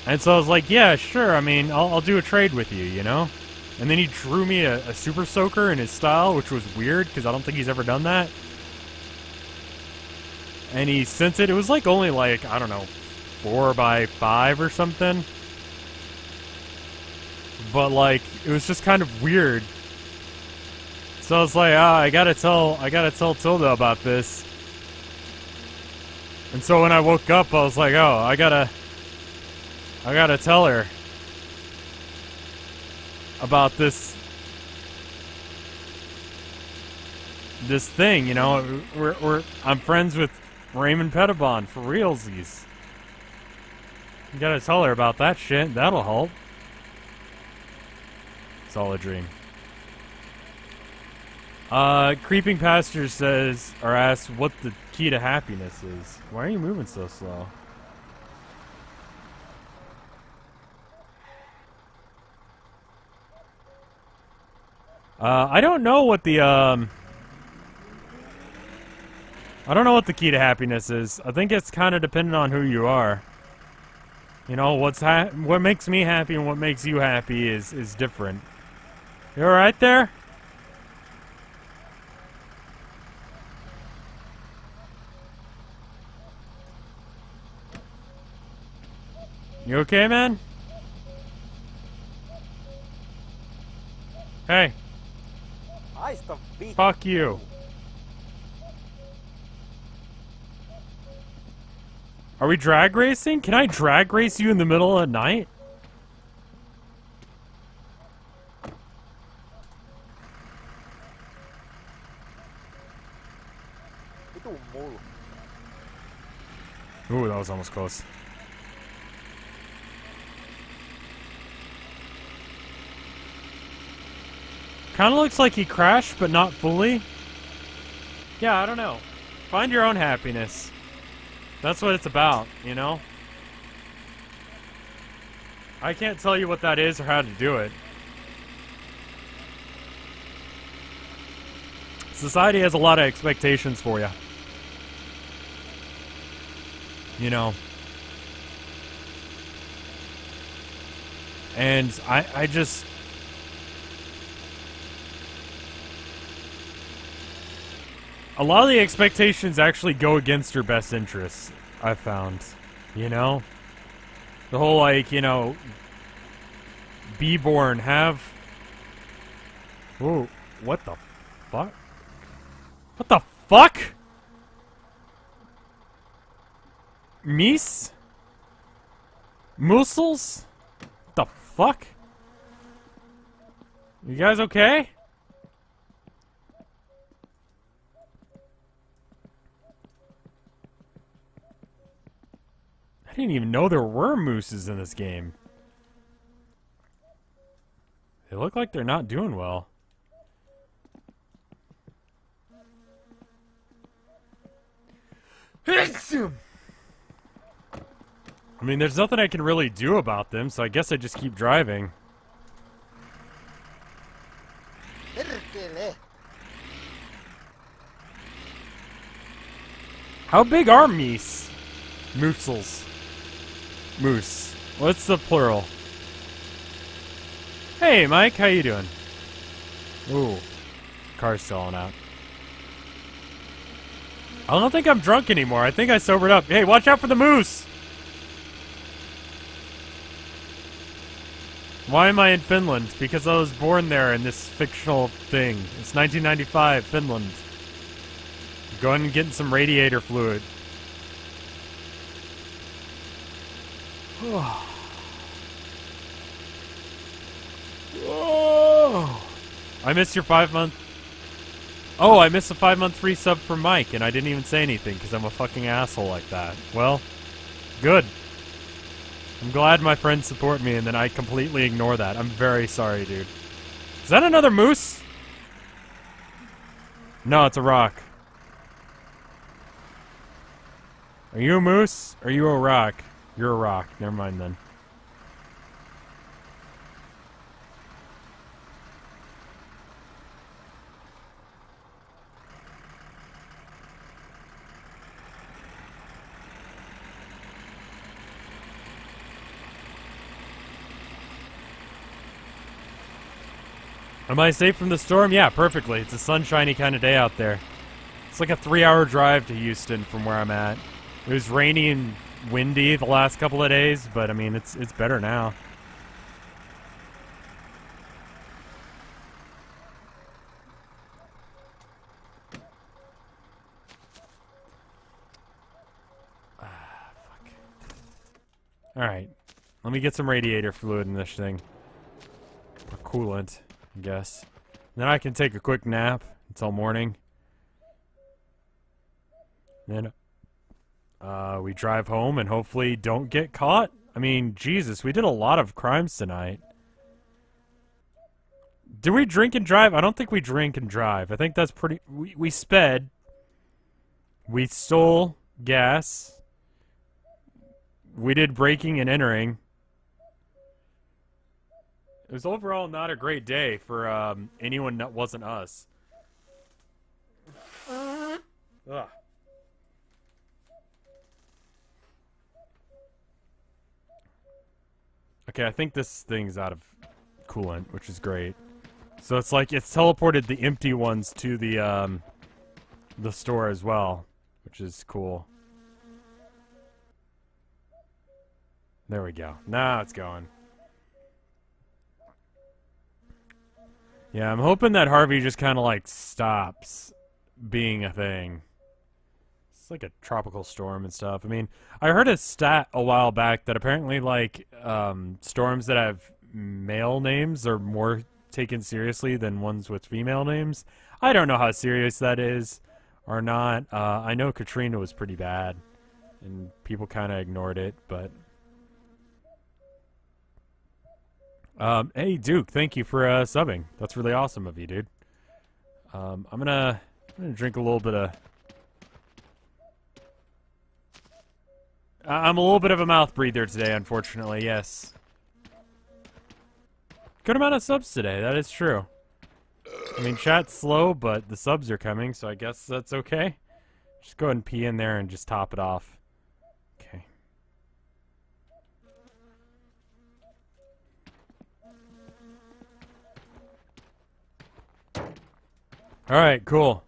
And so I was like, yeah, sure, I mean, I'll do a trade with you, you know? And then he drew me a Super Soaker in his style, which was weird, because I don't think he's ever done that. And he sent it. It was like only like, I don't know, 4x5 or something. But like, it was just kind of weird. So I was like, I gotta tell Tilda about this. And so when I woke up, I was like, oh, I gotta tell her about this thing, you know. I'm friends with Raymond Pettibon for realsies. You gotta tell her about that shit. That'll help. It's all a dream. Creeping Pasture says, or asks, what the key to happiness is. Why are you moving so slow? I don't know what the, I don't know what the key to happiness is. I think it's kind of dependent on who you are. You know, what makes me happy and what makes you happy is different. You alright there? You okay, man? Hey. Fuck you. Are we drag racing? Can I drag race you in the middle of the night? Ooh, that was almost close. Kind of looks like he crashed, but not fully. Yeah, I don't know. Find your own happiness. That's what it's about, you know? I can't tell you what that is or how to do it. Society has a lot of expectations for you. You know? And I just... A lot of the expectations actually go against your best interests, I've found. You know? The whole, like, you know, be born, have... Ooh, what the fuck? What the fuck? Meese? Muscles? What the fuck? You guys okay? I didn't even know there were mooses in this game. They look like they're not doing well. I mean, there's nothing I can really do about them, so I guess I just keep driving. How big are meese? Moosels. Moose. What's the plural? Hey, Mike, how you doing? Ooh. Car's stalling out. I don't think I'm drunk anymore. I think I sobered up. Hey, watch out for the moose! Why am I in Finland? Because I was born there in this fictional thing. It's 1995, Finland. Going and getting some radiator fluid. Oh. I missed your 5-month. Oh, I missed a 5-month free sub from Mike, and I didn't even say anything because I'm a fucking asshole like that. Well, good. I'm glad my friends support me, and then I completely ignore that. I'm very sorry, dude. Is that another moose? No, it's a rock. Are you a moose? Or are you a rock? You're a rock. Never mind then. Am I safe from the storm? Yeah, perfectly. It's a sunshiny kind of day out there. It's like a 3-hour drive to Houston from where I'm at. It was rainy and windy the last couple of days, but I mean, it's better now. Fuck. Alright. Let me get some radiator fluid in this thing. Or coolant, I guess. Then I can take a quick nap until morning. Then we drive home and hopefully don't get caught. I mean, Jesus, we did a lot of crimes tonight. Do we drink and drive? I don't think we drink and drive. I think that's pretty... We sped. We stole gas. We did breaking and entering. It was overall not a great day for anyone that wasn't us. Ugh. Okay, I think this thing's out of coolant, which is great. So it's like it's teleported the empty ones to the store as well, which is cool. There we go. Now it's going. Yeah, I'm hoping that Harvey just kind of like stops being a thing. It's like a tropical storm and stuff. I mean, I heard a stat a while back that apparently like storms that have male names are more taken seriously than ones with female names. I don't know how serious that is or not. I know Katrina was pretty bad and people kind of ignored it, but hey Duke, thank you for subbing. That's really awesome of you, dude. I'm gonna drink a little bit of... I'm a little bit of a mouth breather today, unfortunately, yes. Good amount of subs today, that is true. I mean, chat's slow, but the subs are coming, so I guess that's okay. Just go ahead and pee in there and just top it off. Okay. Alright, cool.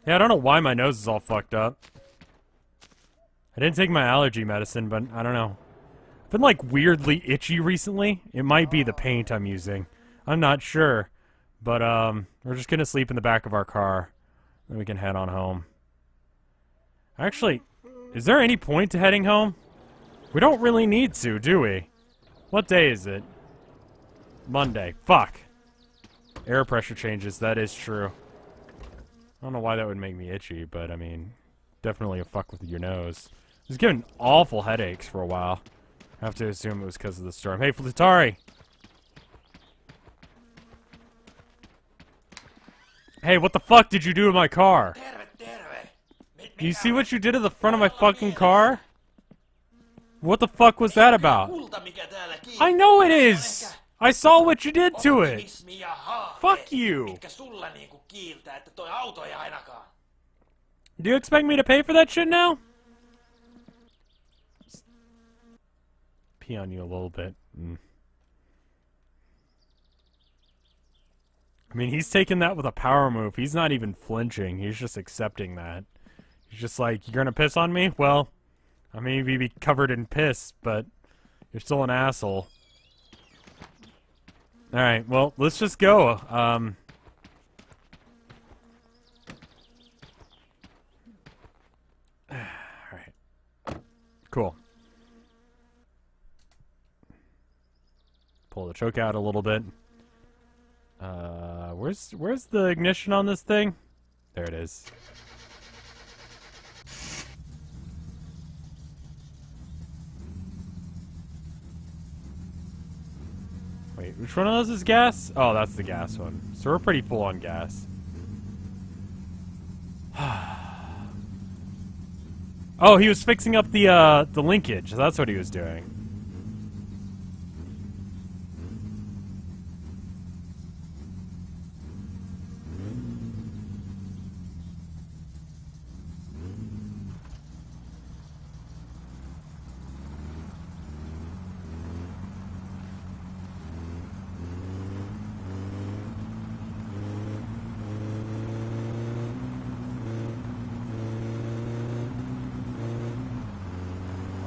Yeah, I don't know why my nose is all fucked up. I didn't take my allergy medicine, but I don't know. I've been, like, weirdly itchy recently. It might be the paint I'm using. I'm not sure. But, we're just gonna sleep in the back of our car. Then we can head on home. Actually, is there any point to heading home? We don't really need to, do we? What day is it? Monday. Fuck. Air pressure changes, that is true. I don't know why that would make me itchy, but I mean, definitely a fuck with your nose. I was getting awful headaches for a while. I have to assume it was because of the storm. Hey, Flutari! Hey, what the fuck did you do to my car? Do you see what you did to the front of my fucking car? What the fuck was that about? I know it is! I saw what you did to it! Fuck you! Do you expect me to pay for that shit now? Just pee on you a little bit. I mean, he's taking that with a power move. He's not even flinching. He's just accepting that. He's just like, you're gonna piss on me? Well, I may be covered in piss, but you're still an asshole. Alright, well, let's just go. cool. Pull the choke out a little bit. Where's the ignition on this thing? There it is. Wait, which one of those is gas? Oh, that's the gas one. So we're pretty full on gas. Oh, he was fixing up the linkage. That's what he was doing.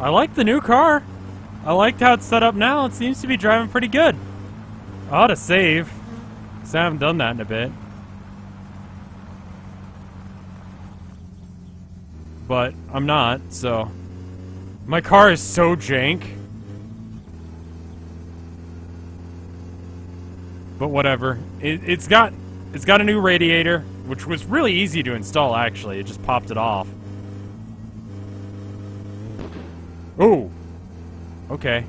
I like the new car. I liked how it's set up now. It seems to be driving pretty good. I ought to save, because I haven't done that in a bit. But I'm not, so... My car is so jank. But whatever. It's got a new radiator, which was really easy to install, actually. It just popped it off. Oh! Okay.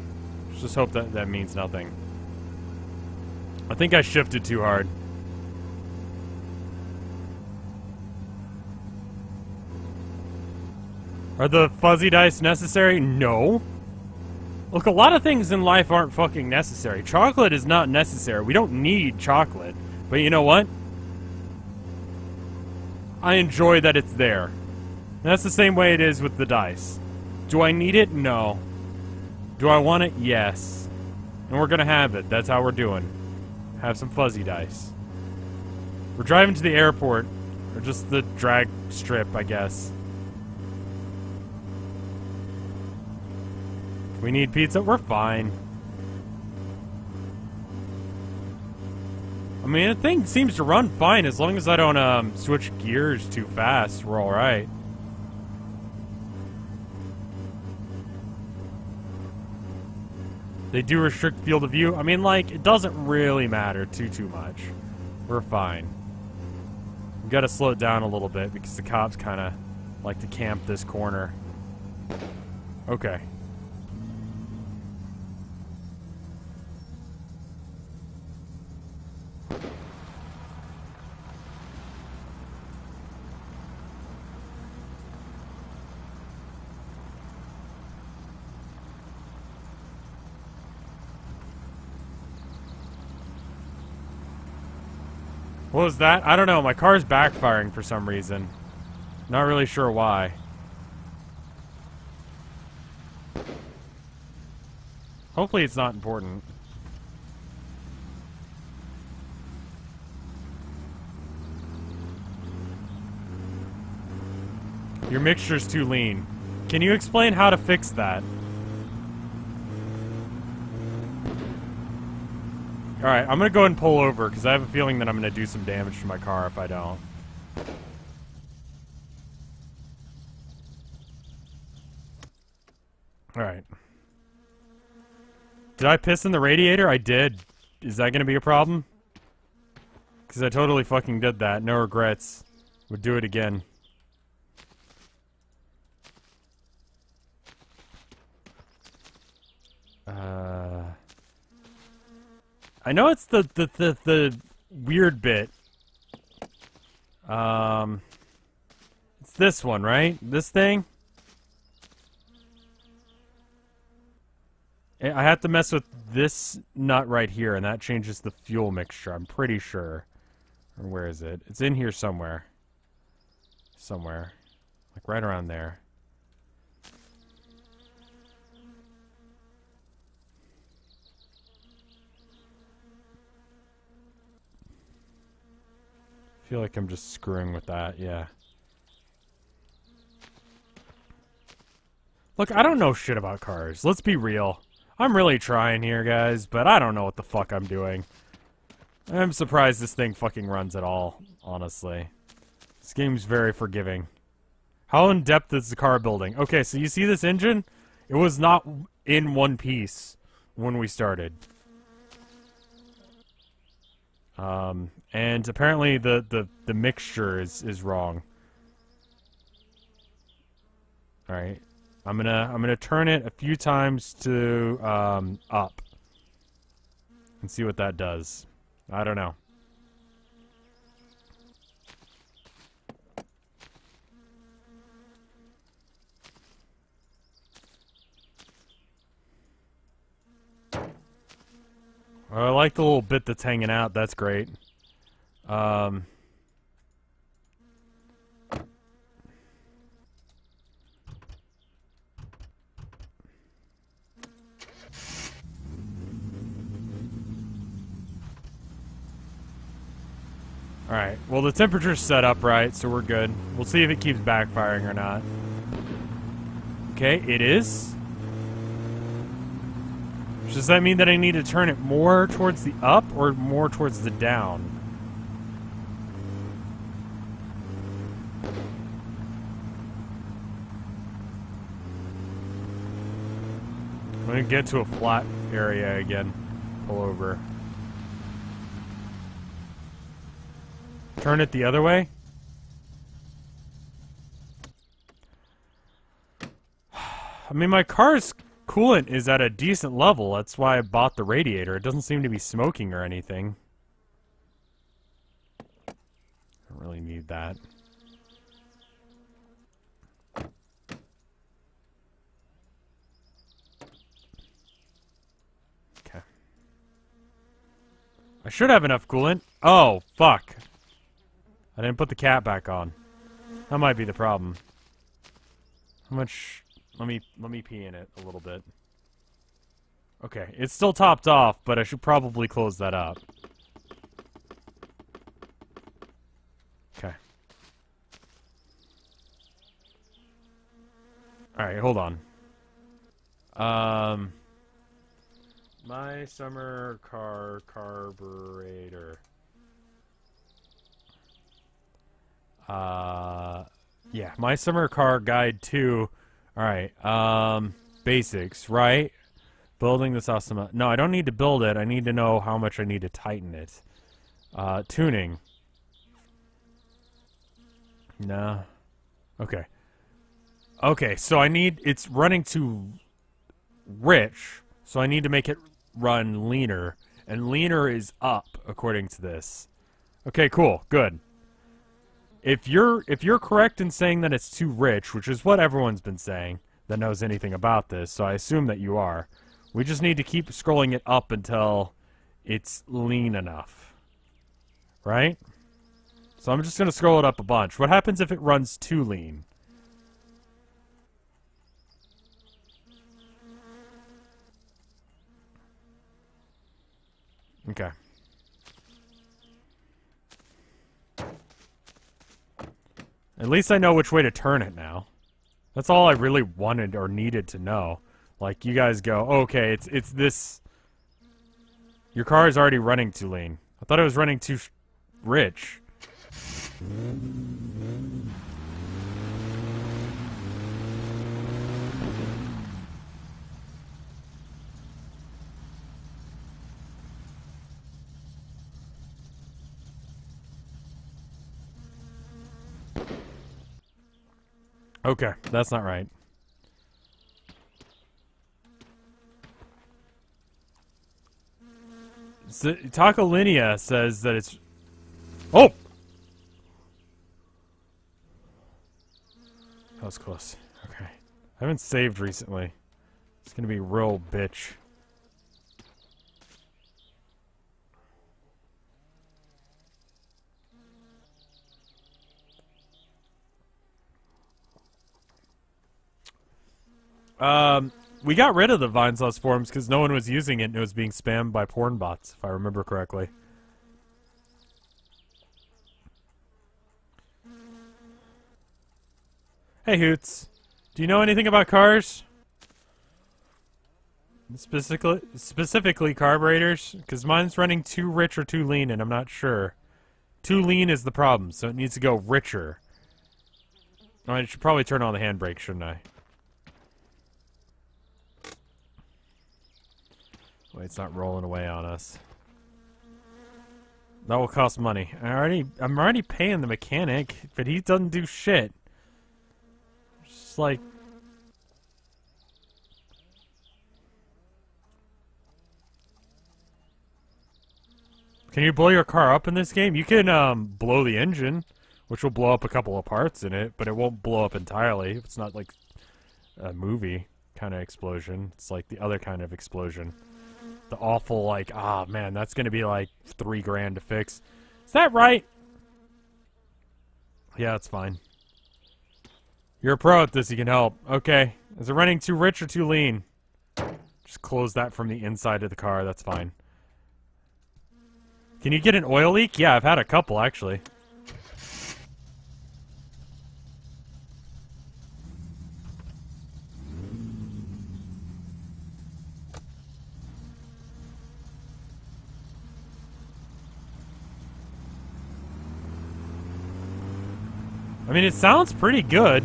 Just hope that means nothing. I think I shifted too hard. Are the fuzzy dice necessary? No. Look, a lot of things in life aren't fucking necessary. Chocolate is not necessary. We don't need chocolate. But you know what? I enjoy that it's there. And that's the same way it is with the dice. Do I need it? No. Do I want it? Yes. And we're gonna have it. That's how we're doing. Have some fuzzy dice. We're driving to the airport. Or just the drag strip, I guess. We need pizza? We're fine. I mean, the thing seems to run fine as long as I don't switch gears too fast. We're alright. They do restrict field of view. I mean, like, it doesn't really matter too much. We're fine. We gotta slow it down a little bit because the cops kind of like to camp this corner. Okay. What was that? I don't know. My car's backfiring for some reason. Not really sure why. Hopefully it's not important. Your mixture's too lean. Can you explain how to fix that? Alright, I'm gonna go ahead and pull over, because I have a feeling that I'm gonna do some damage to my car if I don't. Alright. Did I piss in the radiator? I did. Is that gonna be a problem? Because I totally fucking did that. No regrets. Would do it again. I know it's the weird bit. It's this one, right? This thing? I have to mess with this nut right here, and that changes the fuel mixture, I'm pretty sure. Or where is it? It's in here somewhere. Somewhere. Like right around there. I feel like I'm just screwing with that, yeah. Look, I don't know shit about cars. Let's be real. I'm really trying here, guys, but I don't know what the fuck I'm doing. I'm surprised this thing fucking runs at all, honestly. This game's very forgiving. How in-depth is the car building? Okay, so you see this engine? It was not in one piece when we started. And apparently the mixture is wrong. All right, I'm gonna turn it a few times to up and see what that does. I don't know. Well, I like the little bit that's hanging out. That's great. Alright, well the temperature's set up right, so we're good. We'll see if it keeps backfiring or not. Okay, it is. Does that mean that I need to turn it more towards the up or more towards the down? I'm gonna get to a flat area again. Pull over. Turn it the other way? I mean, my car's coolant is at a decent level. That's why I bought the radiator. It doesn't seem to be smoking or anything. I don't really need that. Okay. I should have enough coolant. Oh, fuck. I didn't put the cap back on. That might be the problem. How much... Let me pee in it a little bit. Okay, it's still topped off, but I should probably close that up. Okay. Alright, hold on. My summer car carburetor. Yeah, my summer car guide 2. Alright, basics, right? Building this awesome... No, I don't need to build it. I need to know how much I need to tighten it. Tuning. No. Okay. Okay, so I need... It's running too rich, so I need to make it run leaner. And leaner is up, according to this. Okay, cool. Good. If you're correct in saying that it's too rich, which is what everyone's been saying that knows anything about this, so I assume that you are, we just need to keep scrolling it up until it's lean enough. Right? So I'm just going to scroll it up a bunch. What happens if it runs too lean? Okay. At least I know which way to turn it now. That's all I really wanted or needed to know. Like, you guys go, oh, okay, it's this... Your car is already running too lean. I thought it was running too rich. Okay, that's not right. So, Tacolinea says that it's... Oh! That was close. Okay. I haven't saved recently. It's gonna be a real bitch. We got rid of the Vinesauce forums because no one was using it and it was being spammed by porn bots, if I remember correctly. Hey, Hoots. Do you know anything about cars? Specifically carburetors? Because mine's running too rich or too lean and I'm not sure. Too lean is the problem, so it needs to go richer. I should probably turn on the handbrake, shouldn't I? Wait, it's not rolling away on us. That will cost money. I'm already paying the mechanic, but he doesn't do shit. Just like... Can you blow your car up in this game? You can blow the engine, which will blow up a couple of parts in it, but it won't blow up entirely. It's not like a movie kind of explosion. It's like the other kind of explosion. The awful, like, ah, man, that's going to be like $3,000 to fix. Is that right? Yeah, it's fine. You're a pro at this, you can help. Okay. Is it running too rich or too lean? Just close that from the inside of the car, that's fine. Can you get an oil leak? Yeah, I've had a couple, actually. I mean, it sounds pretty good.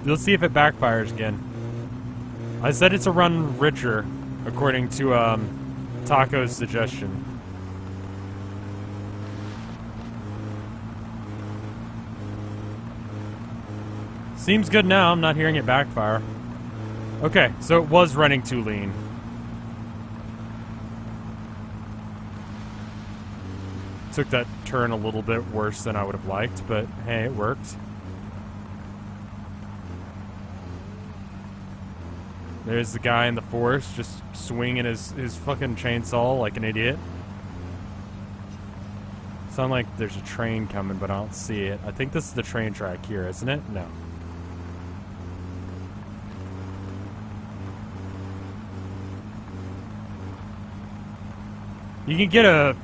You'll see if it backfires again. I said it's a run richer, according to Taco's suggestion. Seems good now. I'm not hearing it backfire. Okay, so it was running too lean. Took that turn a little bit worse than I would have liked, but hey, it worked. There's the guy in the forest just swinging his fucking chainsaw like an idiot. Sound like there's a train coming, but I don't see it. I think this is the train track here, isn't it? No. You can get a...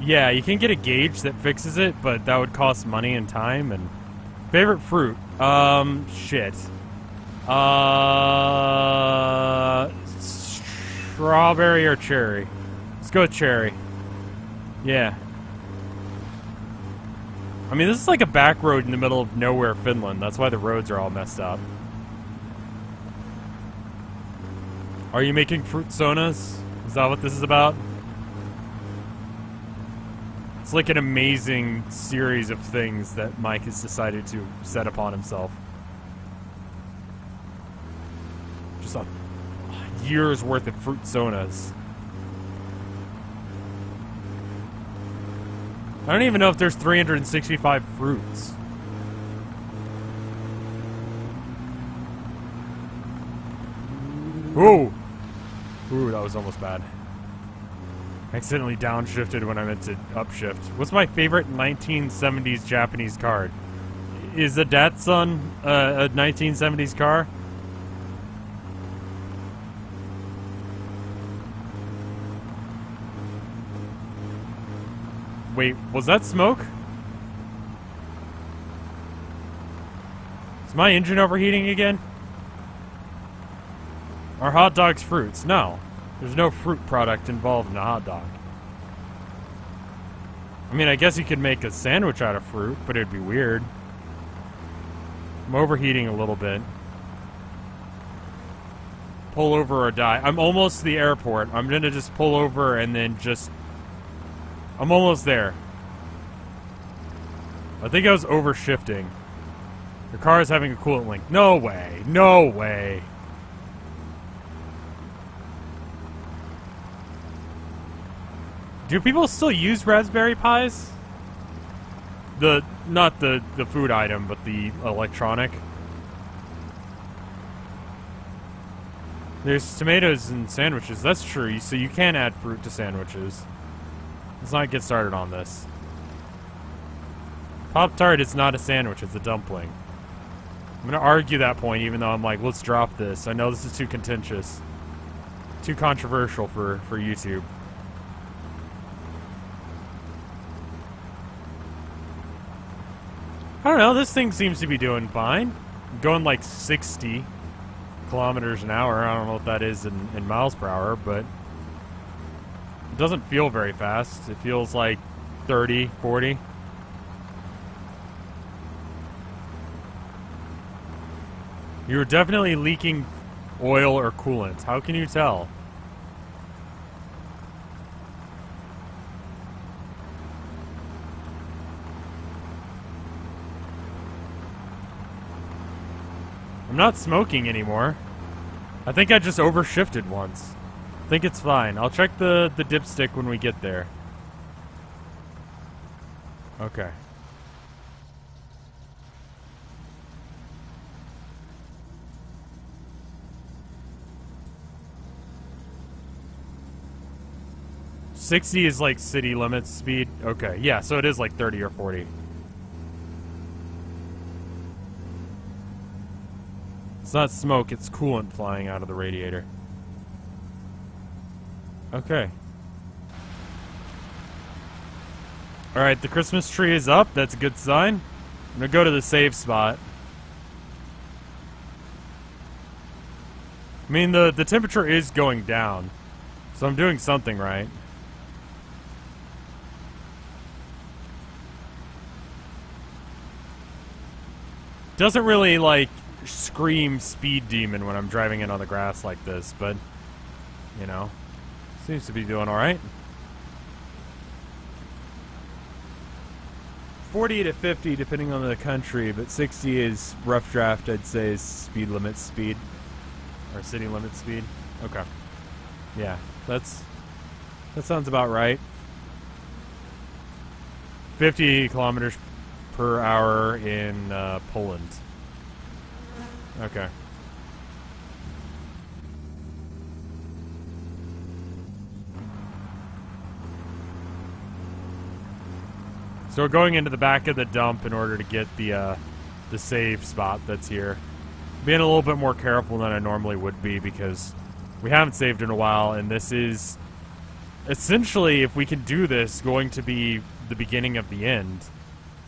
Yeah, you can get a gauge that fixes it, but that would cost money and time. And favorite fruit? Shit. Strawberry or cherry? Let's go with cherry. Yeah. I mean, this is like a back road in the middle of nowhere, Finland. That's why the roads are all messed up. Are you making fruit sonas? Is that what this is about? It's like an amazing series of things that Mike has decided to set upon himself. Just a year's worth of fruit sonas. I don't even know if there's 365 fruits. Ooh! Ooh, that was almost bad. Accidentally downshifted when I meant to upshift. What's my favorite 1970s Japanese car? Is a Datsun a 1970s car? Wait, was that smoke? Is my engine overheating again? Are hot dogs fruits? No. There's no fruit product involved in a hot dog. I mean, I guess you could make a sandwich out of fruit, but it'd be weird. I'm overheating a little bit. Pull over or die. I'm almost to the airport. I'm gonna just pull over and then just... I'm almost there. I think I was overshifting. Your car is having a coolant leak. No way. No way. Do people still use Raspberry Pis? Not the food item, but the electronic. There's tomatoes in sandwiches. That's true. So you can add fruit to sandwiches. Let's not get started on this. Pop-Tart is not a sandwich. It's a dumpling. I'm going to argue that point, even though I'm like, let's drop this. I know this is too contentious. Too controversial for YouTube. I don't know, this thing seems to be doing fine. Going like 60 kilometers an hour. I don't know what that is in miles per hour, but it doesn't feel very fast. It feels like 30, 40. You're definitely leaking oil or coolant. How can you tell? not smoking anymore. I think I just overshifted once. I think it's fine. I'll check the dipstick when we get there. Okay. $60 is like city limit speed. Okay, yeah, so it is like 30 or 40. It's not smoke, it's coolant flying out of the radiator. Okay. Alright, the Christmas tree is up. That's a good sign. I'm gonna go to the save spot. I mean, the temperature is going down. So I'm doing something right. Doesn't really, like, scream speed demon when I'm driving in on the grass like this, but, you know, seems to be doing alright. 40 to 50 depending on the country, but 60 is rough draft, I'd say, is speed limit speed. Or city limit speed. Okay. Yeah, that sounds about right. 50 kilometers per hour in Poland. Okay. So we're going into the back of the dump in order to get the save spot that's here. Being a little bit more careful than I normally would be because we haven't saved in a while, and this is essentially, if we can do this, going to be the beginning of the end,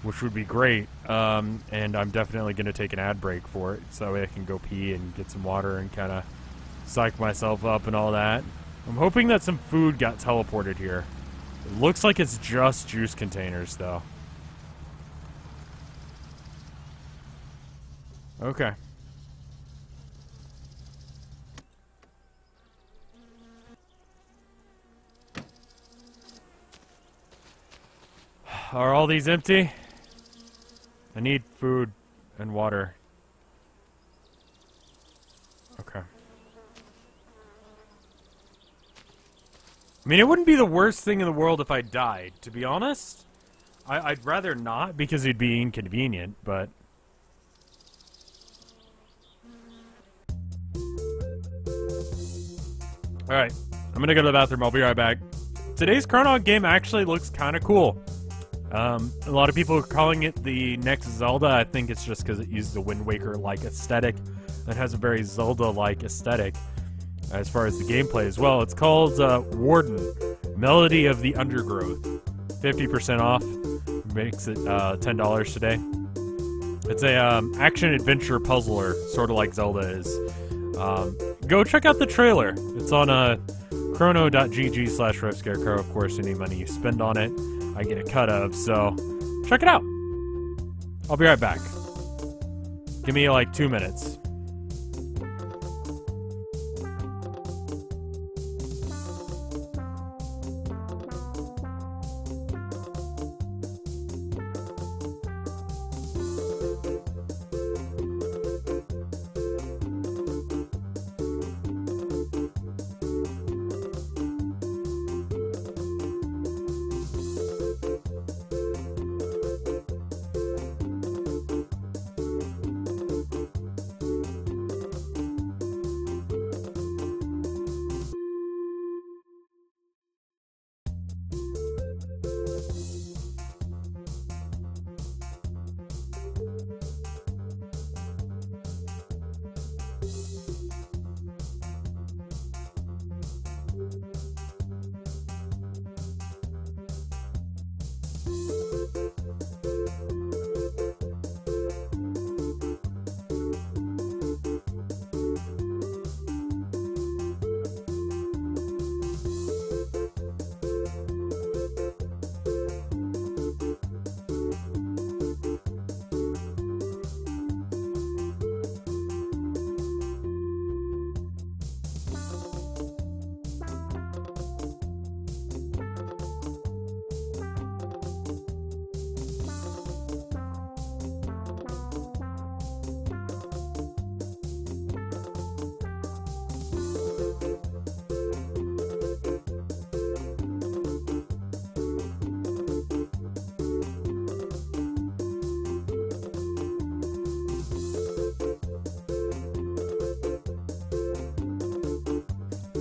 which would be great. And I'm definitely going to take an ad break for it so I can go pee and get some water and kind of psych myself up and all that. I'm hoping that some food got teleported here. It looks like it's just juice containers, though. Okay. Are all these empty? I need food and water. Okay. I mean, it wouldn't be the worst thing in the world if I died, to be honest. I'd rather not, because it'd be inconvenient, but... Alright, I'm gonna go to the bathroom, I'll be right back. Today's Chrono game actually looks kinda cool. A lot of people are calling it the next Zelda. I think it's just because it uses the Wind Waker-like aesthetic. It has a very Zelda-like aesthetic as far as the gameplay as well. It's called Warden, Melody of the Undergrowth. 50% off. Makes it $10 today. It's a action-adventure puzzler, sort of like Zelda is. Go check out the trailer. It's on chrono.gg/RevScarecrow. Of course, any money you spend on it, I get a cut of, so check it out. I'll be right back. Give me like 2 minutes.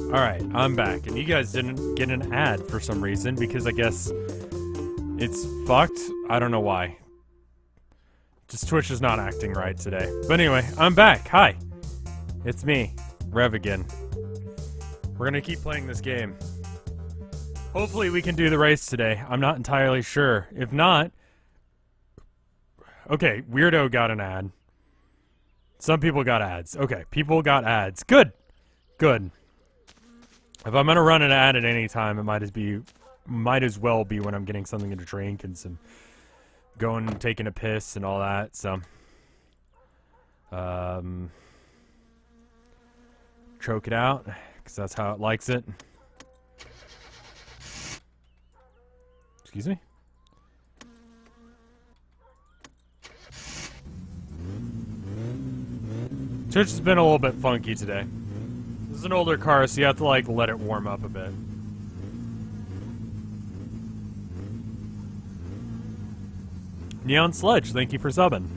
Alright, I'm back. And you guys didn't get an ad for some reason because I guess it's fucked. I don't know why. Just Twitch is not acting right today. But anyway, I'm back. Hi. It's me, Rev again. We're gonna keep playing this game. Hopefully we can do the race today. I'm not entirely sure. If not... Okay, Weirdo got an ad. Some people got ads. Okay, people got ads. Good. Good. If I'm gonna run an ad at any time, it might as well be when I'm getting something to drink and some going and taking a piss and all that. So, choke it out because that's how it likes it. Excuse me. Twitch has been a little bit funky today. This is an older car, so you have to, like, let it warm up a bit. Neon Sledge, thank you for subbing.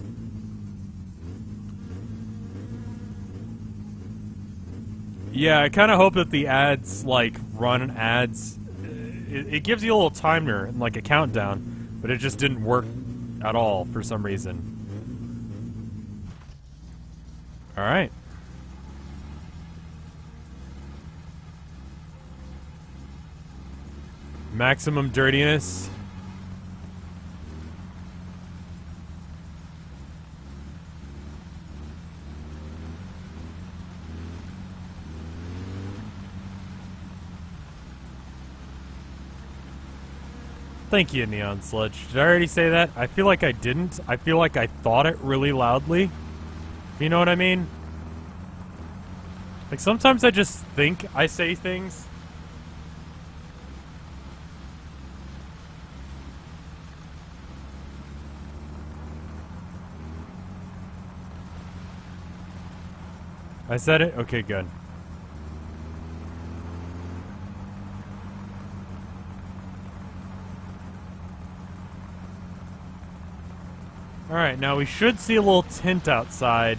Yeah, I kind of hope that the ads, like, run ads. It gives you a little timer, like a countdown, but it just didn't work at all for some reason. Alright. Maximum dirtiness. Thank you, Neon Sludge. Did I already say that? I feel like I didn't. I feel like I thought it really loudly. You know what I mean? Like, sometimes I just think I say things. I said it? Okay, good. Alright, now we should see a little tint outside.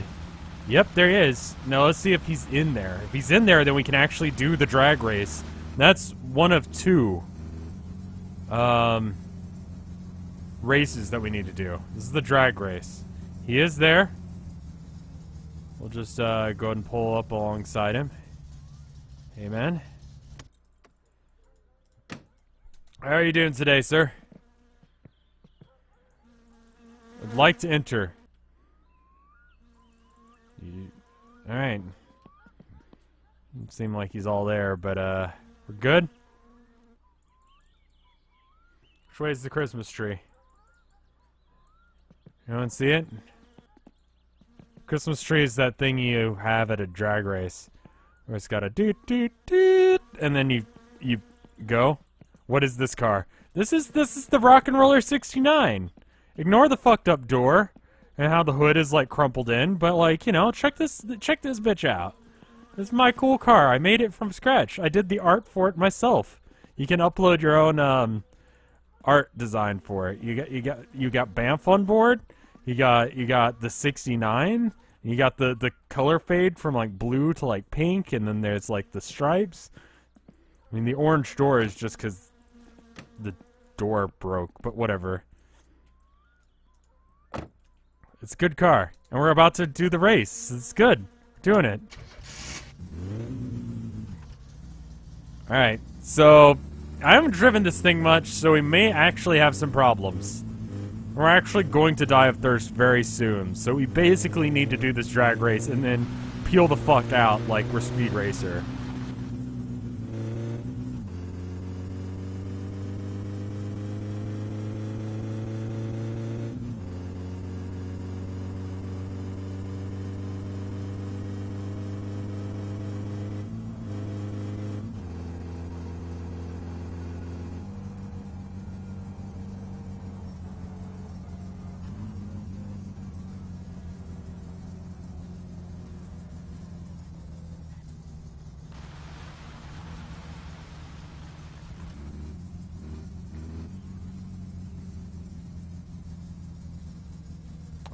Yep, there he is. Now let's see if he's in there. If he's in there, then we can actually do the drag race. That's one of two races that we need to do. This is the drag race. He is there. We'll just go ahead and pull up alongside him. Hey, man. How are you doing today, sir? I'd like to enter. Alright. Doesn't seem like he's all there, but we're good. Which way is the Christmas tree? You don't see it? Christmas tree is that thing you have at a drag race. Where it's got a doot doot doot, and then you go. What is this car? This is the Rock and Roller 69. Ignore the fucked up door. And how the hood is, like, crumpled in. But, like, you know, check this bitch out. This is my cool car. I made it from scratch. I did the art for it myself. You can upload your own, art design for it. You got Banff on board. You got the 69. You got the color fade from, like, blue to, like, pink. And then there's, like, the stripes. I mean, the orange door is just because the door broke. But whatever. It's a good car. And we're about to do the race. It's good. We're doing it. Alright. So, I haven't driven this thing much, so we may actually have some problems. We're actually going to die of thirst very soon. So we basically need to do this drag race and then peel the fuck out like we're Speed Racer.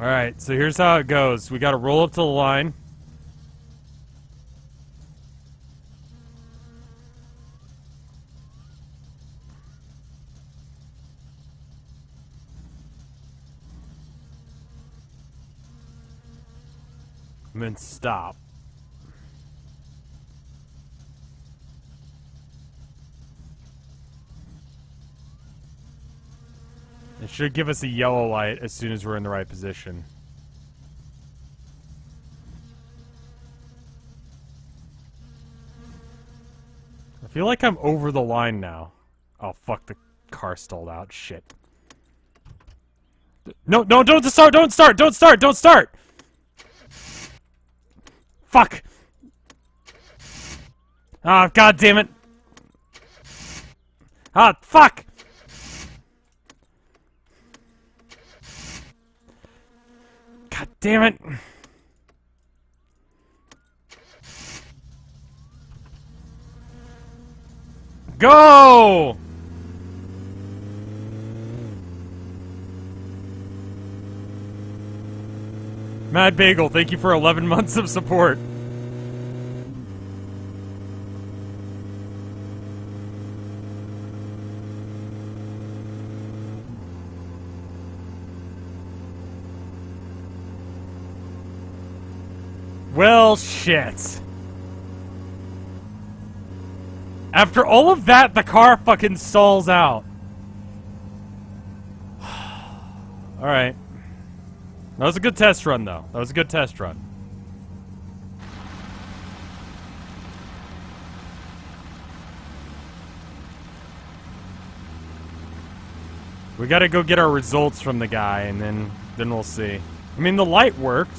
Alright, so here's how it goes. We gotta roll up to the line. And then stop. It should give us a yellow light as soon as we're in the right position. I feel like I'm over the line now. Oh, fuck, the car stalled out. Shit. No, no, don't start, don't start, don't start, don't start! Fuck! Ah, god damn it! Ah, fuck! God damn it! Go! Mad Bagel, thank you for 11 months of support. Well, shit. After all of that, the car fucking stalls out. Alright. That was a good test run, though. That was a good test run. We gotta go get our results from the guy, and then we'll see. I mean, the light worked.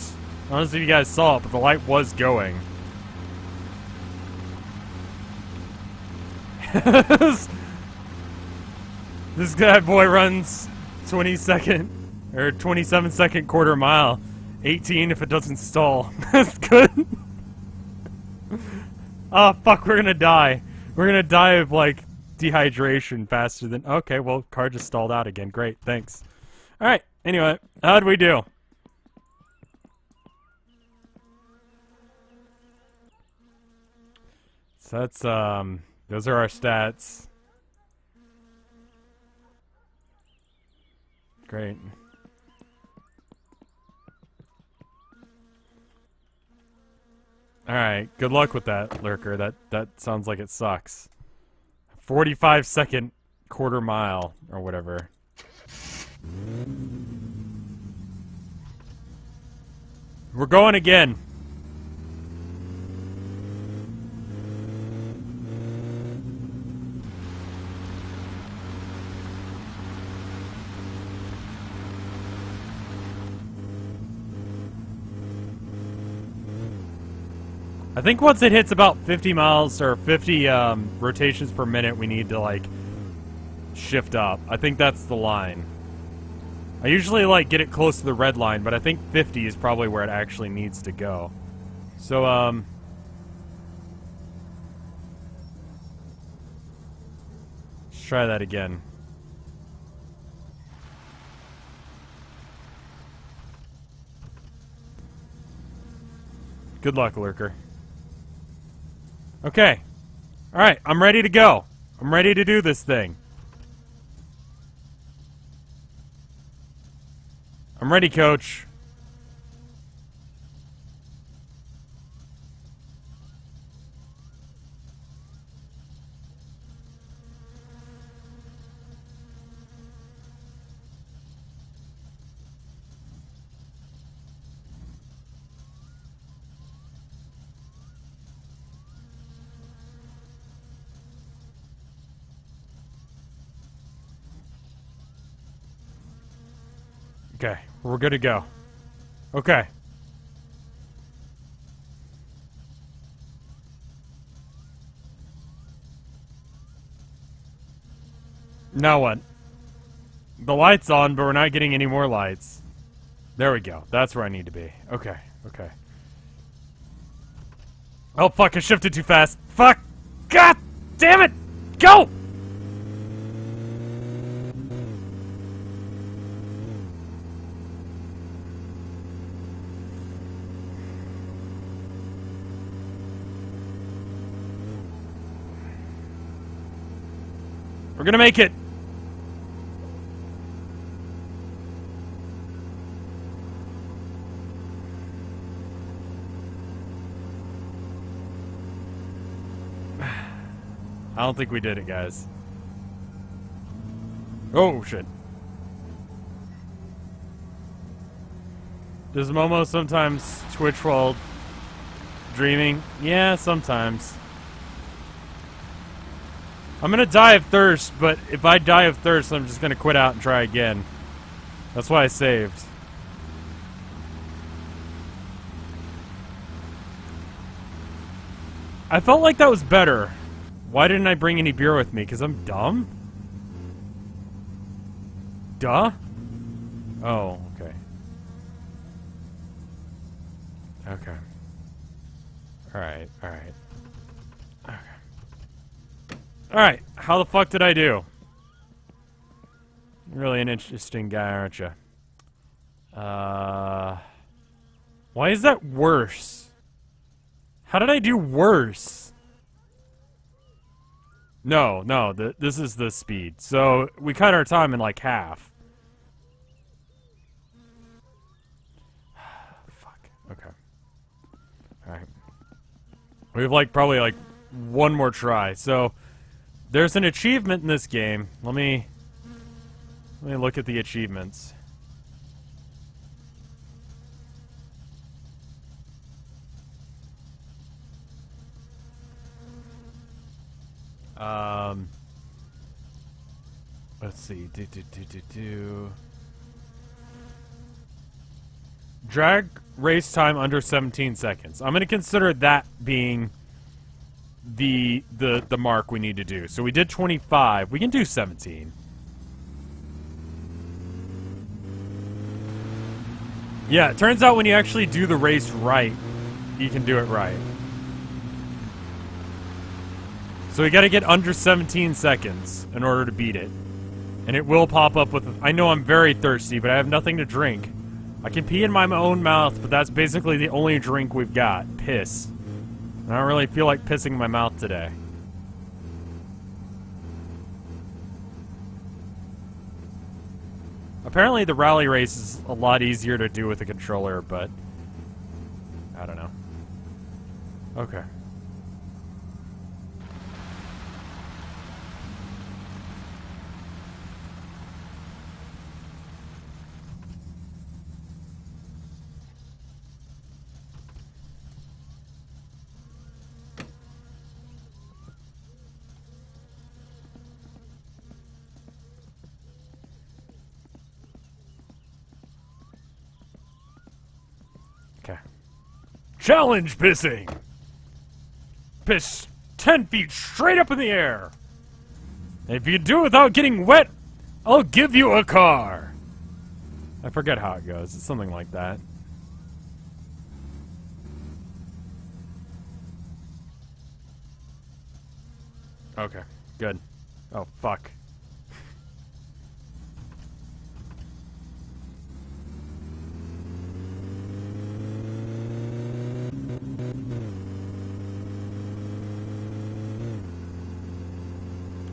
I don't know if you guys saw it, but the light was going. This guy boy runs 20-second or 27-second quarter mile, 18 if it doesn't stall. That's good. Oh fuck, we're gonna die. We're gonna die of like dehydration faster than. Okay, well, car just stalled out again. Great, thanks. All right. Anyway, how'd we do? So that's those are our stats. Great. Alright, good luck with that, Lurker. That sounds like it sucks. 45-second quarter mile, or whatever. We're going again. I think once it hits about 50 miles or 50 rotations per minute, we need to like shift up. I think that's the line. I usually like get it close to the red line, but I think 50 is probably where it actually needs to go. So let's try that again. Good luck, Lurker. Okay. Alright, I'm ready to go. I'm ready to do this thing. I'm ready, Coach. Okay, we're good to go. Okay. Now what? The light's on, but we're not getting any more lights. There we go. That's where I need to be. Okay, okay. Oh, fuck, I shifted too fast. Fuck! God damn it! Go! We're gonna make it. I don't think we did it, guys. Oh, shit. Does Momo sometimes twitch while dreaming? Yeah, sometimes. I'm gonna die of thirst, but if I die of thirst, I'm just gonna quit out and try again. That's why I saved. I felt like that was better. Why didn't I bring any beer with me? Because I'm dumb? Duh? Oh, okay. Okay. Alright, alright. Okay. Alright, how the fuck did I do? You're really an interesting guy, aren't you? Why is that worse? How did I do worse? No, this is the speed. So, we cut our time in like half. Fuck. Okay. Alright. We have like, probably like one more try. So, there's an achievement in this game. Let me look at the achievements. Let's see. Drag race time under 17 seconds. I'm going to consider that being the mark we need to do. So we did 25. We can do 17. Yeah, it turns out when you actually do the race right, you can do it right. So we gotta get under 17 seconds in order to beat it. And it will pop up with... I know I'm very thirsty, but I have nothing to drink. I can pee in my own mouth, but that's basically the only drink we've got. Piss. And I don't really feel like pissing in my mouth today. Apparently the rally race is a lot easier to do with a controller, but... I don't know. Okay. Challenge pissing! Piss 10 feet straight up in the air! And if you do it without getting wet, I'll give you a car! I forget how it goes. It's something like that. Okay, good. Oh, fuck.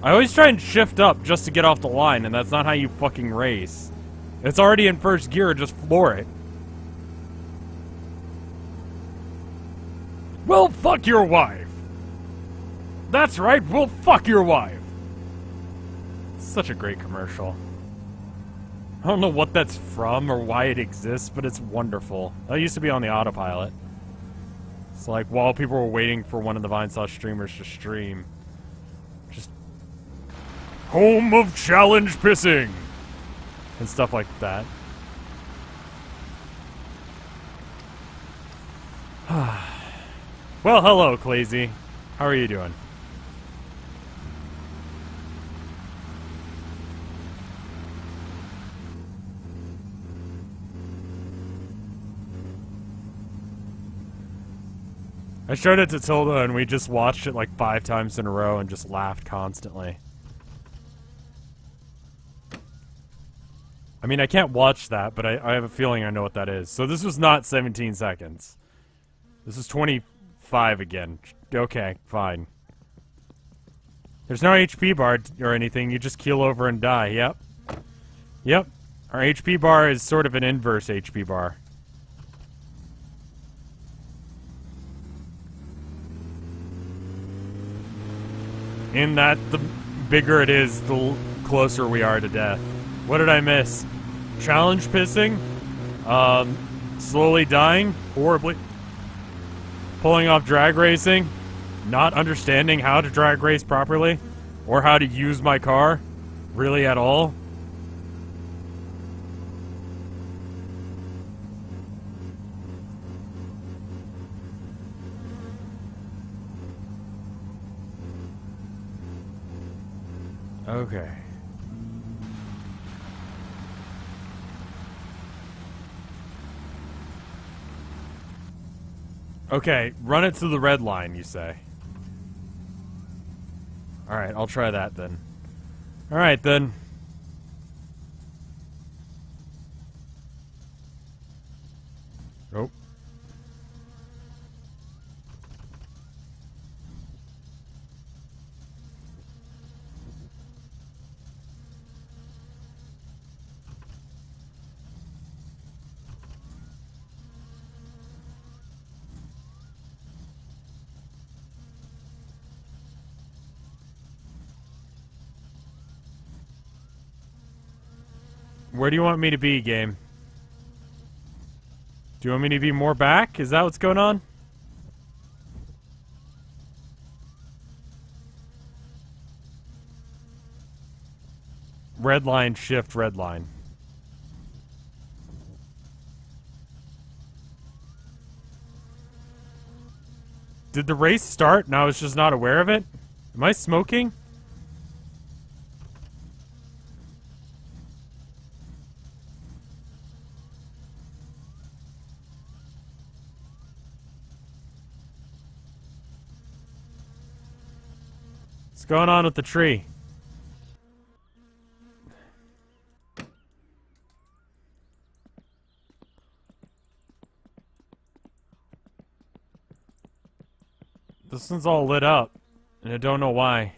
I always try and shift up just to get off the line, and that's not how you fucking race. It's already in first gear, just floor it. Well, fuck your wife! That's right, we'll fuck your wife! Such a great commercial. I don't know what that's from or why it exists, but it's wonderful. That used to be on the autopilot. It's like while people were waiting for one of the Vinesauce streamers to stream. Just... Home of challenge pissing! And stuff like that. Well, hello, Clazy. How are you doing? I showed it to Tilda and we just watched it like 5 times in a row and just laughed constantly. I mean, I can't watch that, but I have a feeling I know what that is. So this was not 17 seconds. This is 25 again. Okay, fine. There's no HP bar or anything. You just keel over and die. Yep. Yep. Our HP bar is sort of an inverse HP bar. In that the bigger it is, the closer we are to death. What did I miss? Challenge pissing? Slowly dying? Horribly. Pulling off drag racing? Not understanding how to drag race properly? Or how to use my car? Really at all? Okay. Okay, run it to the red line, you say. Alright, I'll try that then. Alright then. Oh. Where do you want me to be, game? Do you want me to be more back? Is that what's going on? Red line, shift, red line. Did the race start and I was just not aware of it? Am I smoking? What's going on with the tree? This one's all lit up, and I don't know why.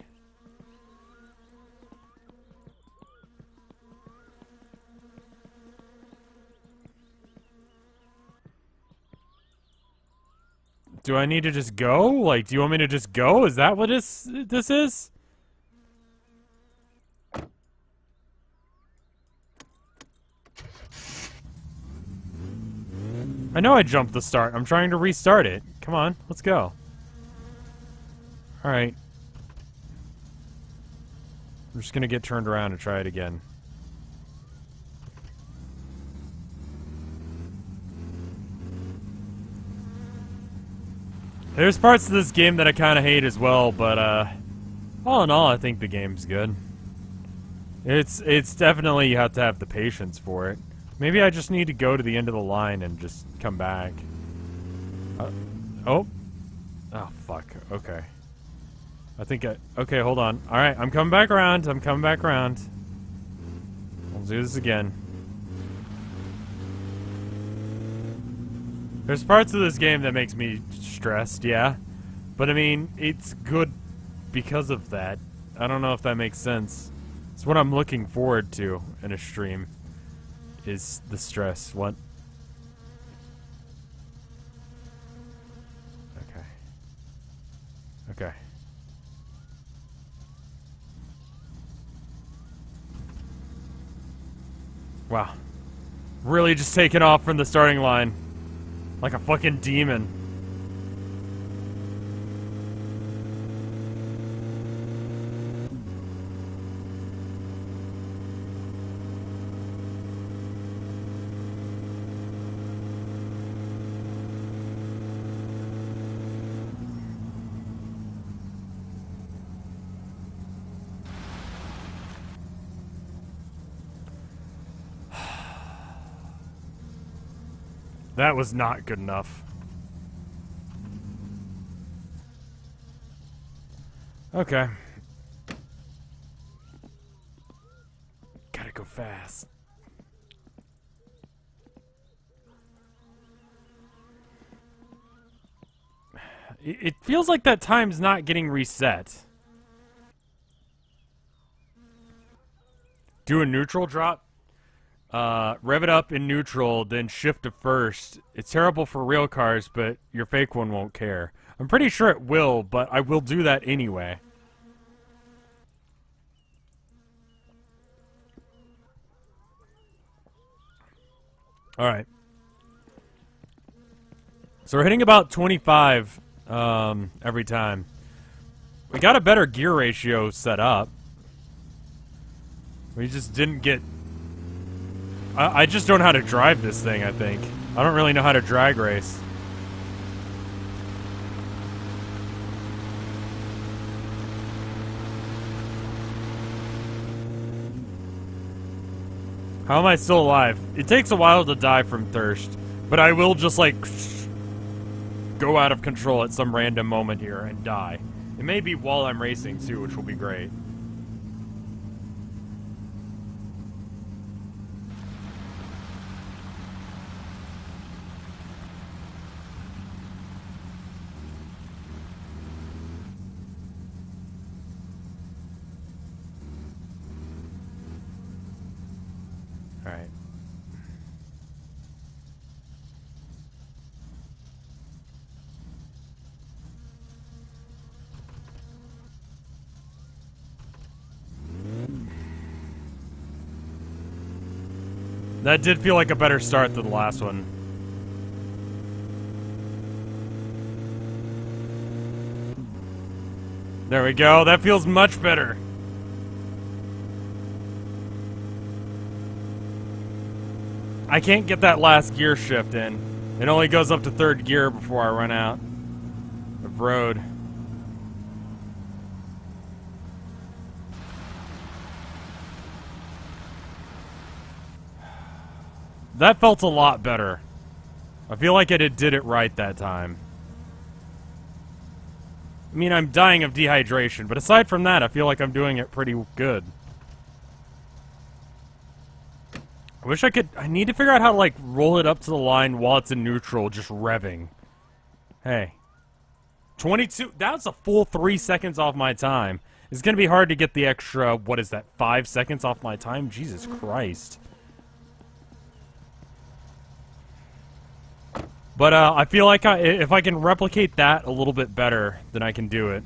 Do I need to just go? Like, do you want me to just go? Is that what this is? I know I jumped the start. I'm trying to restart it. Come on, let's go. Alright. I'm just gonna get turned around and try it again. There's parts of this game that I kind of hate as well, but all in all, I think the game's good. It's definitely, you have to have the patience for it. Maybe I just need to go to the end of the line and just come back. Oh, fuck. Okay. I think okay, hold on. Alright, I'm coming back around. I'm coming back around. We'll do this again. There's parts of this game that makes me stressed, yeah. But I mean, it's good because of that. I don't know if that makes sense. It's what I'm looking forward to in a stream. Is the stress. What? Okay. Okay. Wow. Really just taking off from the starting line. Like a fucking demon. That was not good enough. Okay. Gotta go fast. It feels like that time's not getting reset. Do a neutral drop. Rev it up in neutral, then shift to first. It's terrible for real cars, but your fake one won't care. I'm pretty sure it will, but I will do that anyway. Alright. So we're hitting about 25 every time. We got a better gear ratio set up. We just didn't get... I just don't know how to drive this thing, I think. I don't really know how to drag race. How am I still alive? It takes a while to die from thirst, but I will just, like, go out of control at some random moment here and die. It may be while I'm racing, too, which will be great. Alright. That did feel like a better start than the last one. There we go. That feels much better. I can't get that last gear shift in. It only goes up to third gear before I run out of road. That felt a lot better. I feel like I did it right that time. I mean, I'm dying of dehydration, but aside from that, I feel like I'm doing it pretty good. I wish I could... I need to figure out how to, like, roll it up to the line while it's in neutral, just revving. Hey. 22... That's a full 3 seconds off my time. It's gonna be hard to get the extra, what is that, 5 seconds off my time? Jesus Christ. But, I feel like if I can replicate that a little bit better, then I can do it.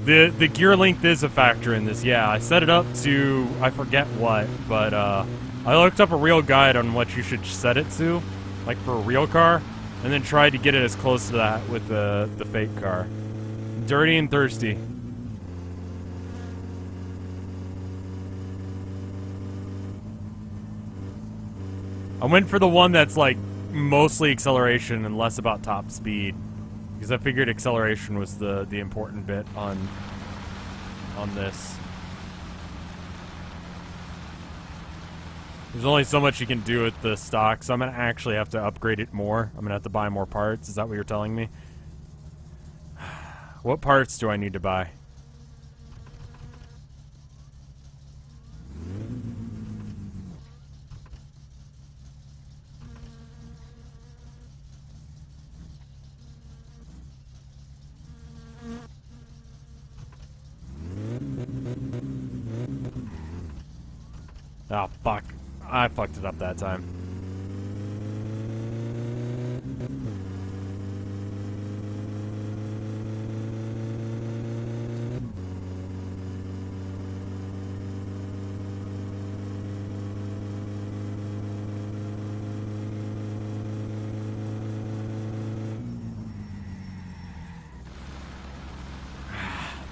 The gear length is a factor in this, yeah. I set it up to, I forget what, but I looked up a real guide on what you should set it to, like for a real car, and then tried to get it as close to that with the fake car. Dirty and thirsty. I went for the one that's like mostly acceleration and less about top speed. Because I figured acceleration was the important bit on this. There's only so much you can do with the stock, so I'm going to actually have to upgrade it more. I'm going to have to buy more parts. Is that what you're telling me? What parts do I need to buy? Oh, fuck. I fucked it up that time.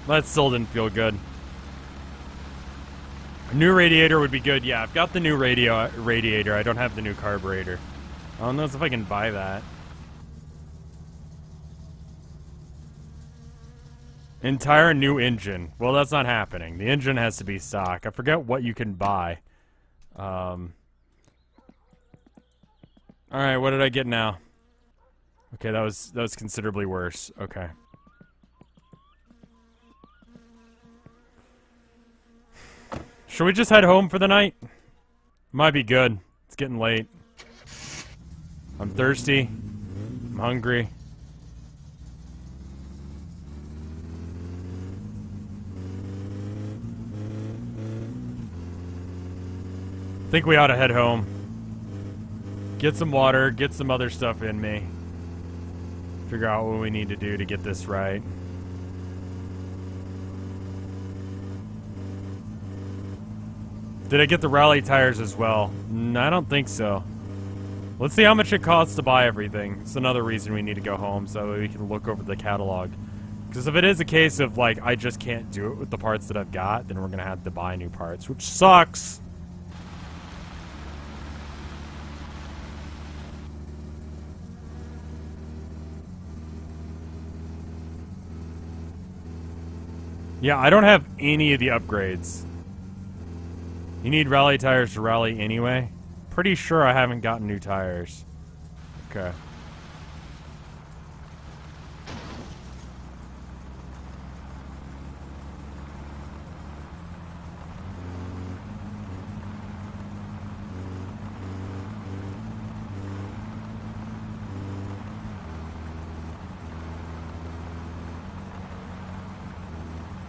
That still didn't feel good. A new radiator would be good. Yeah, I've got the new radiator. I don't have the new carburetor. I don't know if I can buy that. Entire new engine. Well, that's not happening. The engine has to be stock. I forget what you can buy. Alright, what did I get now? Okay, that was considerably worse. Okay. Should we just head home for the night? Might be good. It's getting late. I'm thirsty. I'm hungry. I think we ought to head home. Get some water, get some other stuff in me. Figure out what we need to do to get this right. Did I get the rally tires as well? I don't think so. Let's see how much it costs to buy everything. It's another reason we need to go home so we can look over the catalog. Because if it is a case of, like, I just can't do it with the parts that I've got, then we're going to have to buy new parts, which sucks. Yeah, I don't have any of the upgrades. You need rally tires to rally anyway? Pretty sure I haven't gotten new tires. Okay.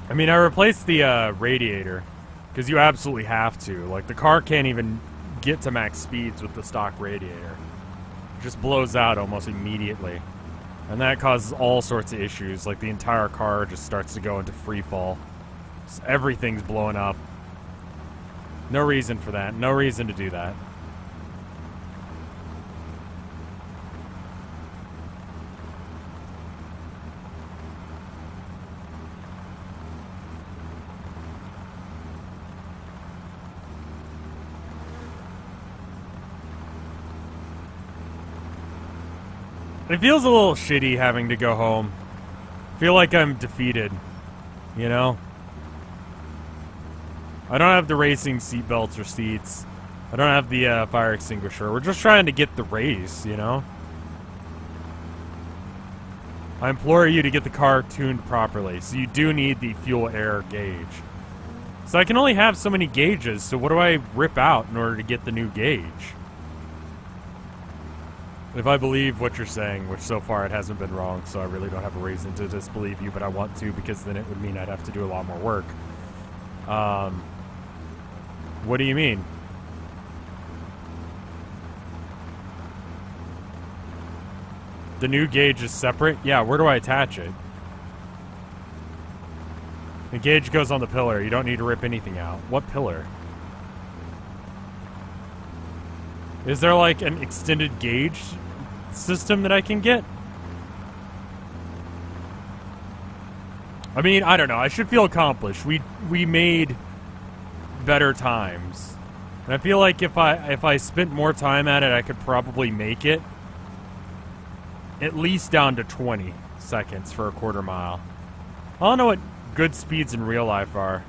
I mean, I replaced the radiator because you absolutely have to. Like, the car can't even get to max speeds with the stock radiator. It just blows out almost immediately. And that causes all sorts of issues. Like, the entire car just starts to go into free fall. So everything's blowing up. No reason for that. No reason to do that. It feels a little shitty having to go home. I feel like I'm defeated, you know? I don't have the racing seatbelts or seats. I don't have the fire extinguisher. We're just trying to get the race, you know? I implore you to get the car tuned properly. So you do need the fuel air gauge. So I can only have so many gauges, so what do I rip out in order to get the new gauge? If I believe what you're saying, which so far it hasn't been wrong, so I really don't have a reason to disbelieve you, but I want to because then it would mean I'd have to do a lot more work. What do you mean? The new gauge is separate? Yeah, where do I attach it? The gauge goes on the pillar. You don't need to rip anything out. What pillar? Is there like an extended gauge system that I can get? I mean, I don't know. I should feel accomplished. We made better times. And I feel like if I spent more time at it, I could probably make it at least down to 20 seconds for a quarter mile. I don't know what good speeds in real life are.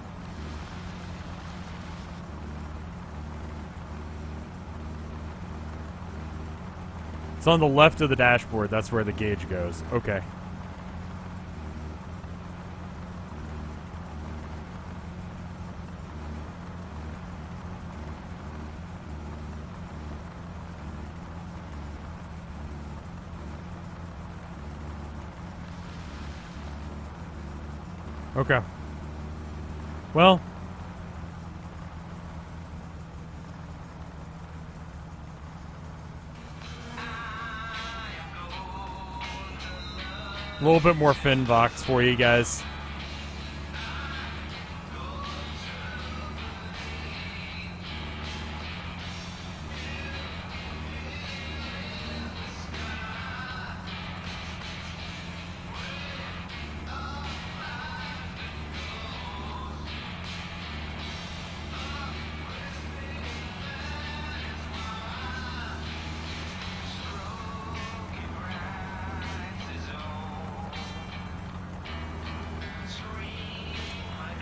It's on the left of the dashboard. That's where the gauge goes. Okay. Okay. Well. A little bit more Finvox for you guys.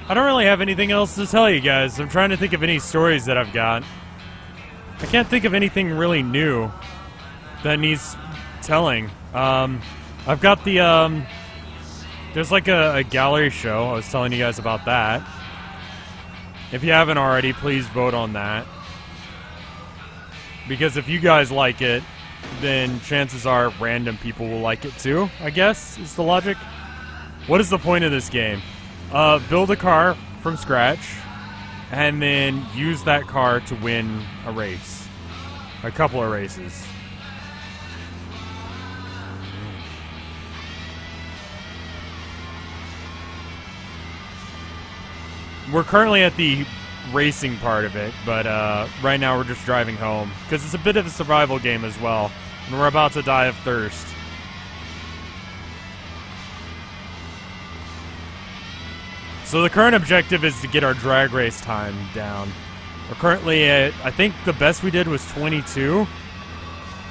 I don't really have anything else to tell you guys. I'm trying to think of any stories that I've got. I can't think of anything really new that needs telling. I've got the, there's like a gallery show. I was telling you guys about that. If you haven't already, please vote on that. Because if you guys like it, then chances are random people will like it too, I guess, is the logic. What is the point of this game? Build a car from scratch, and then use that car to win a race. A couple of races. We're currently at the racing part of it, but right now we're just driving home because it's a bit of a survival game as well, and we're about to die of thirst. So the current objective is to get our drag race time down. We're currently at, I think the best we did was 22.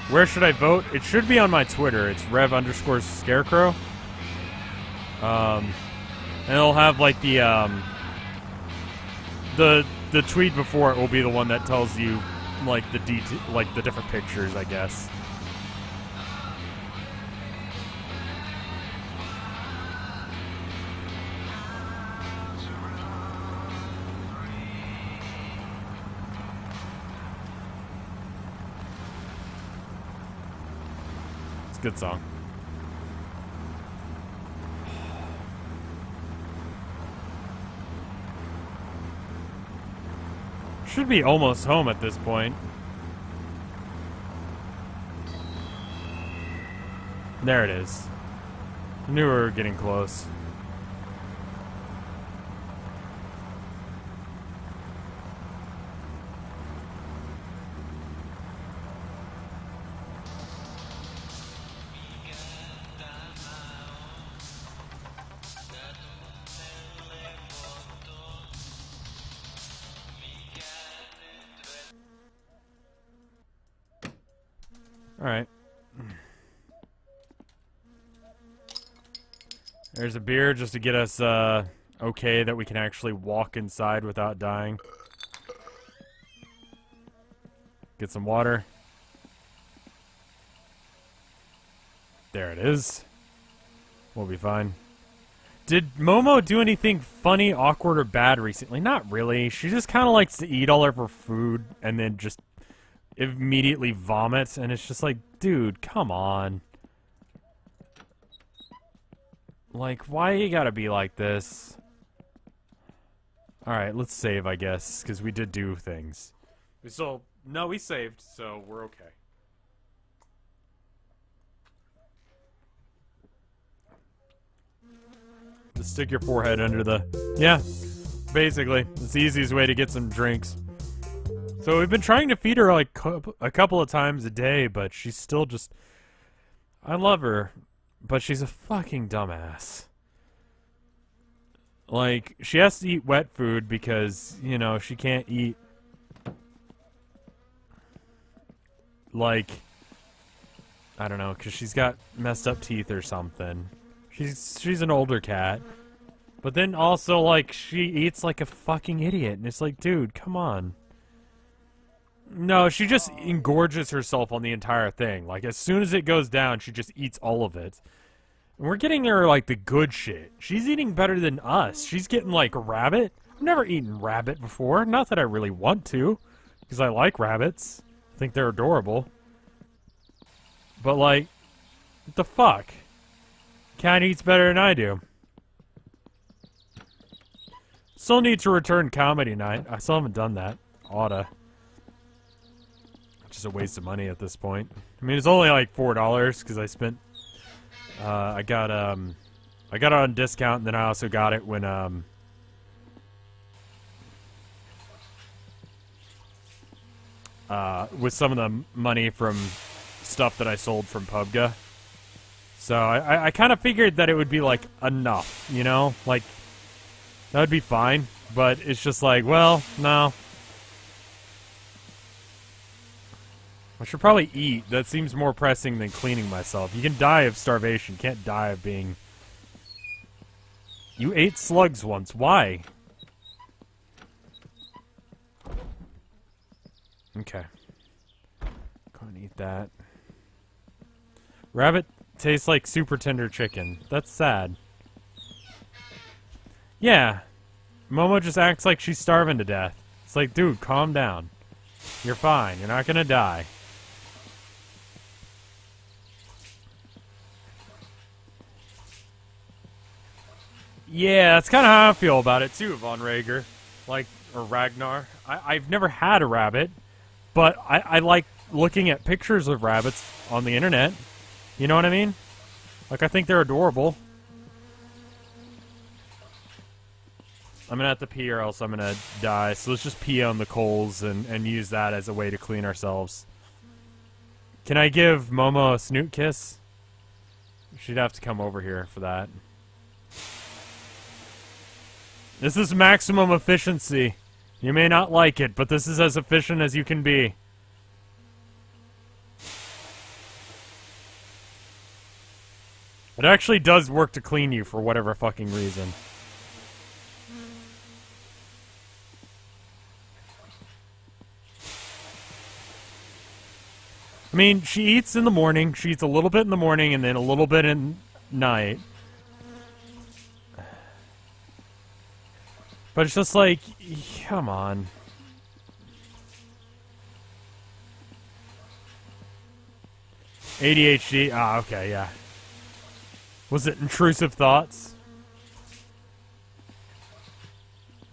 Where should I vote? It should be on my Twitter. It's Rev_Scarecrow. And it'll have like the tweet before it will be the one that tells you like the different pictures, I guess. It's a good song. Should be almost home at this point. There it is. I knew we were getting close. Alright. There's a beer just to get us okay that we can actually walk inside without dying. Get some water. There it is. We'll be fine. Did Momo do anything funny, awkward, or bad recently? Not really. She just kind of likes to eat all of her food and then just immediately vomit, and it's just like, dude, come on. Like, why you gotta be like this? Alright, let's save, I guess, because we did do things. No, we saved, so we're okay. Just stick your forehead under the... Yeah, basically. It's the easiest way to get some drinks. So we've been trying to feed her like a couple of times a day, but she's still just... I love her, but she's a fucking dumbass. Like, she has to eat wet food because, you know, she can't eat... Like... I don't know, because she's got messed up teeth or something. She's an older cat. But then also, like, she eats like a fucking idiot, and it's like, dude, come on. No, she just engorges herself on the entire thing. Like, as soon as it goes down, she just eats all of it. And we're getting her, like, the good shit. She's eating better than us. She's getting, like, rabbit. I've never eaten rabbit before. Not that I really want to, because I like rabbits. I think they're adorable. But, like, what the fuck? Cat eats better than I do. Still need to return comedy night. I still haven't done that. Oughta. Just a waste of money at this point. I mean, it's only like $4 because I spent. I got it on discount, and then I also got it when with some of the money from stuff that I sold from PUBG. So I kind of figured that it would be like enough, you know, like that would be fine. But it's just like, well, no. I should probably eat. That seems more pressing than cleaning myself. You can die of starvation. Can't die of being... You ate slugs once. Why? Okay. Go and eat that. Rabbit tastes like super tender chicken. That's sad. Yeah. Momo just acts like she's starving to death. It's like, dude, calm down. You're fine. You're not gonna die. Yeah, that's kind of how I feel about it too, Von Rager. Like, or Ragnar. I've never had a rabbit, but I like looking at pictures of rabbits on the internet. You know what I mean? Like, I think they're adorable. I'm gonna have to pee or else I'm gonna die. So let's just pee on the coals and use that as a way to clean ourselves. Can I give Momo a snoot kiss? She'd have to come over here for that. This is maximum efficiency. You may not like it, but this is as efficient as you can be. It actually does work to clean you for whatever fucking reason. I mean, she eats in the morning. She eats a little bit in the morning and then a little bit at night. But it's just like, come on. ADHD? Ah, okay, yeah. Was it intrusive thoughts?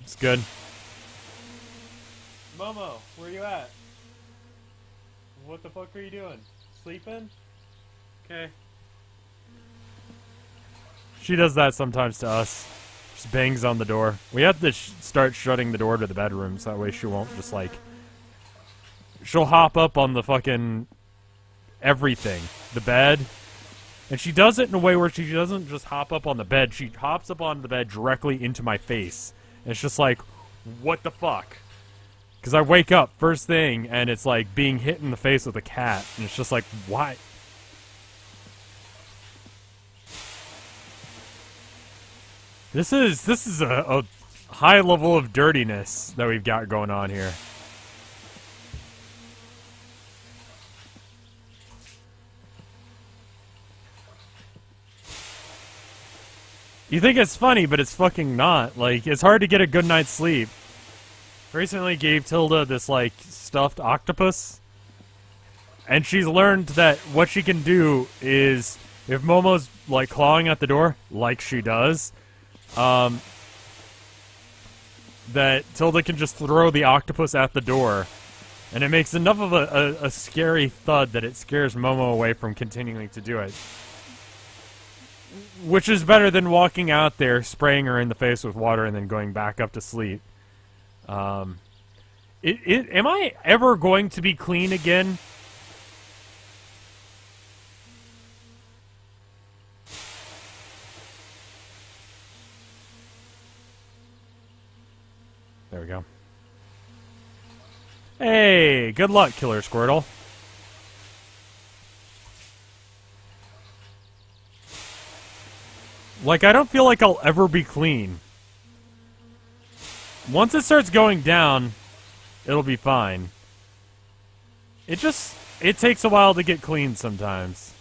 It's good. Momo, where you at? What the fuck are you doing? Sleeping? Okay. She does that sometimes to us. Just bangs on the door. We have to start shutting the door to the bedroom so that way she won't just like... She'll hop up on the fucking... everything. The bed. And she does it in a way where she doesn't just hop up on the bed. She hops up on the bed directly into my face. And it's just like, what the fuck? Because I wake up first thing, and it's like being hit in the face with a cat. And it's just like, why? This is a high level of dirtiness that we've got going on here. You think it's funny, but it's fucking not. Like, it's hard to get a good night's sleep. Recently gave Tilda this, like, stuffed octopus. And she's learned that what she can do is, if Momo's, like, clawing at the door, like she does, that Tilda can just throw the octopus at the door. And it makes enough of a scary thud that it scares Momo away from continuing to do it. Which is better than walking out there, spraying her in the face with water, and then going back up to sleep. Am I ever going to be clean again? There we go. Hey, good luck, Killer Squirtle. Like, I don't feel like I'll ever be clean. Once it starts going down, it'll be fine. It takes a while to get clean sometimes.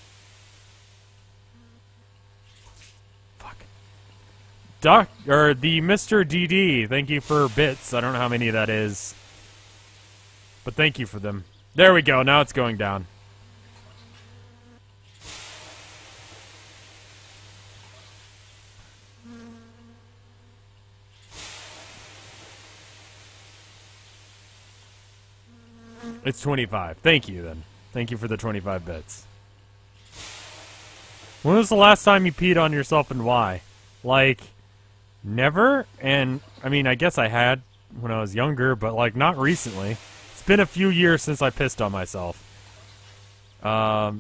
Fuck. The Mr. DD, thank you for bits. I don't know how many that is. But thank you for them. There we go, now it's going down. It's 25. Thank you, then. Thank you for the 25 bits. When was the last time you peed on yourself and why? Like, never? And, I mean, I guess I had when I was younger, but, like, not recently. It's been a few years since I pissed on myself. Do I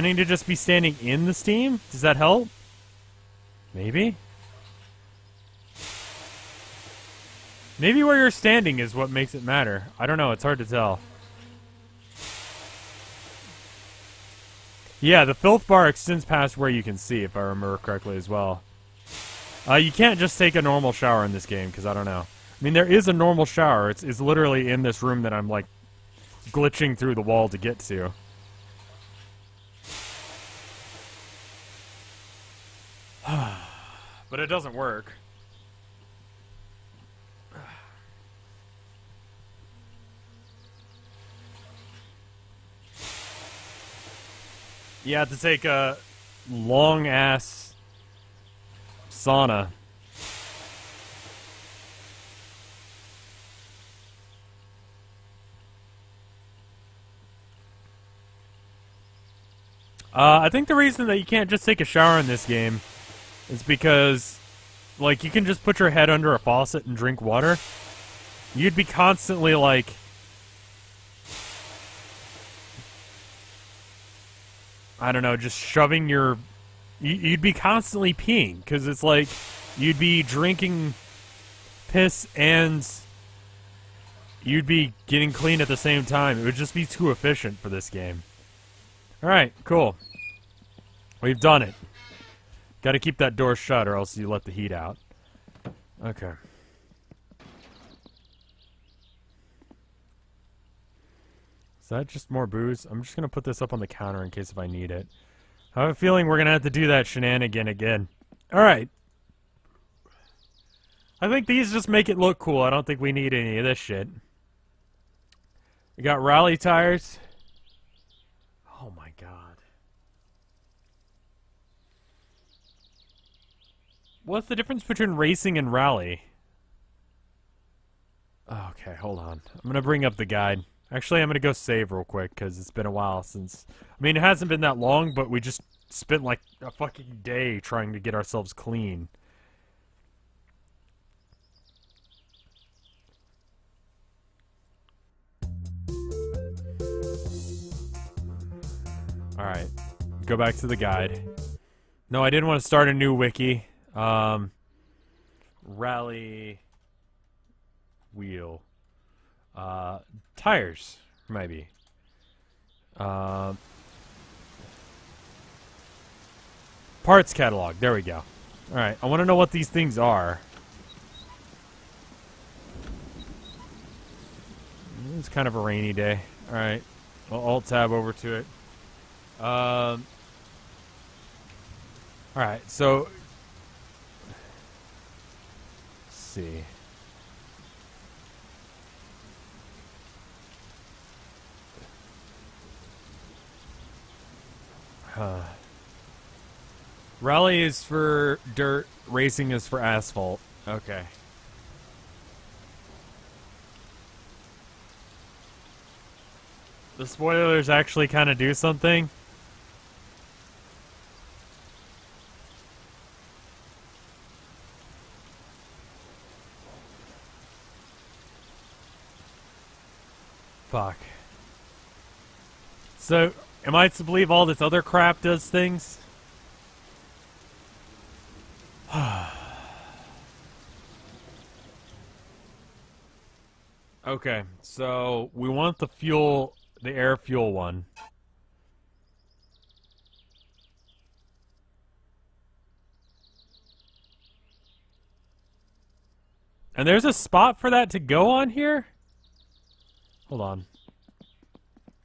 need to just be standing in the steam? Does that help? Maybe? Maybe where you're standing is what makes it matter. I don't know, it's hard to tell. Yeah, the filth bar extends past where you can see, if I remember correctly as well. You can't just take a normal shower in this game, because I don't know. I mean, there is a normal shower. It's literally in this room that I'm, like, glitching through the wall to get to. But it doesn't work. You have to take a long-ass sauna. I think the reason that you can't just take a shower in this game is because like, you can just put your head under a faucet and drink water, you'd be constantly, like, I don't know, just shoving your... You'd be constantly peeing, because it's like you'd be drinking piss and you'd be getting clean at the same time. It would just be too efficient for this game. Alright, cool. We've done it. Gotta keep that door shut or else you let the heat out. Okay. Is that just more booze? I'm just gonna put this up on the counter in case if I need it. I have a feeling we're gonna have to do that shenanigan again. Alright. I think these just make it look cool. I don't think we need any of this shit. We got rally tires. Oh my god. What's the difference between racing and rally? Okay, hold on. I'm gonna bring up the guide. Actually, I'm gonna go save real quick, because it's been a while since... I mean, it hasn't been that long, but we just spent like a fucking day trying to get ourselves clean. Alright. Go back to the guide. No, I didn't want to start a new wiki. Rally... wheel. Tires, maybe. Parts catalog, there we go. Alright, I want to know what these things are. It's kind of a rainy day. Alright, I'll alt-tab over to it. Alright, so... let's see. Rally is for dirt, racing is for asphalt. Okay. The spoilers actually kind of do something. Fuck. So, am I to believe all this other crap does things? Okay, so we want the fuel, the air fuel one. And there's a spot for that to go on here? Hold on.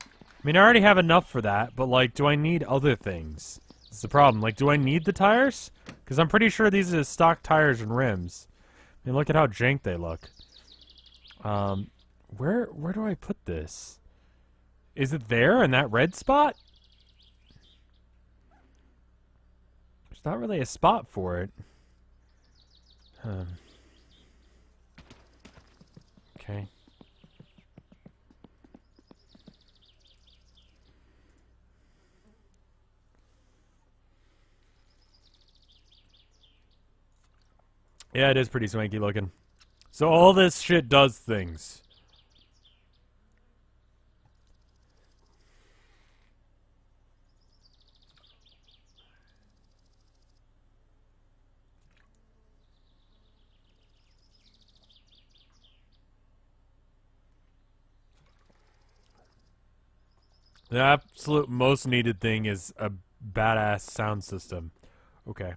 I mean, I already have enough for that, but, like, do I need other things? That's the problem. Like, do I need the tires? Because I'm pretty sure these are stock tires and rims. I mean, look at how jank they look. Where do I put this? Is it there in that red spot? There's not really a spot for it. Okay. Yeah, it is pretty swanky looking. So all this shit does things. The absolute most needed thing is a badass sound system. Okay.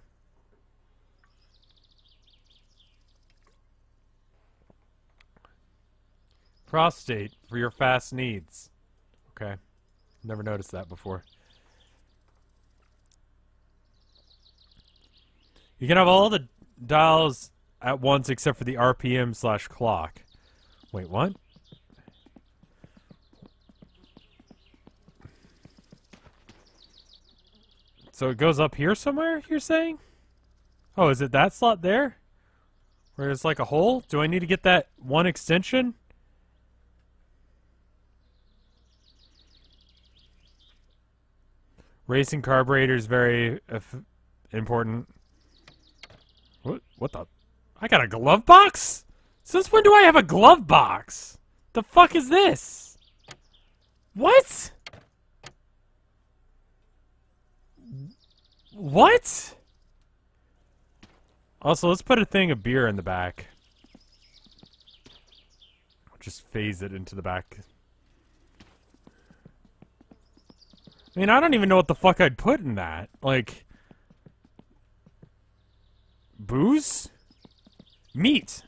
Prostate for your fast needs. Okay. Never noticed that before. You can have all the dials at once except for the RPM/clock. Wait, what? So it goes up here somewhere, you're saying? Oh, is it that slot there? Where it's like a hole? Do I need to get that one extension? Racing carburetor is very important. What the? I got a glove box? Since when do I have a glove box? The fuck is this? What? What? Also, let's put a thing of beer in the back. Just phase it into the back. I mean, I don't even know what the fuck I'd put in that. Like... booze? Meat.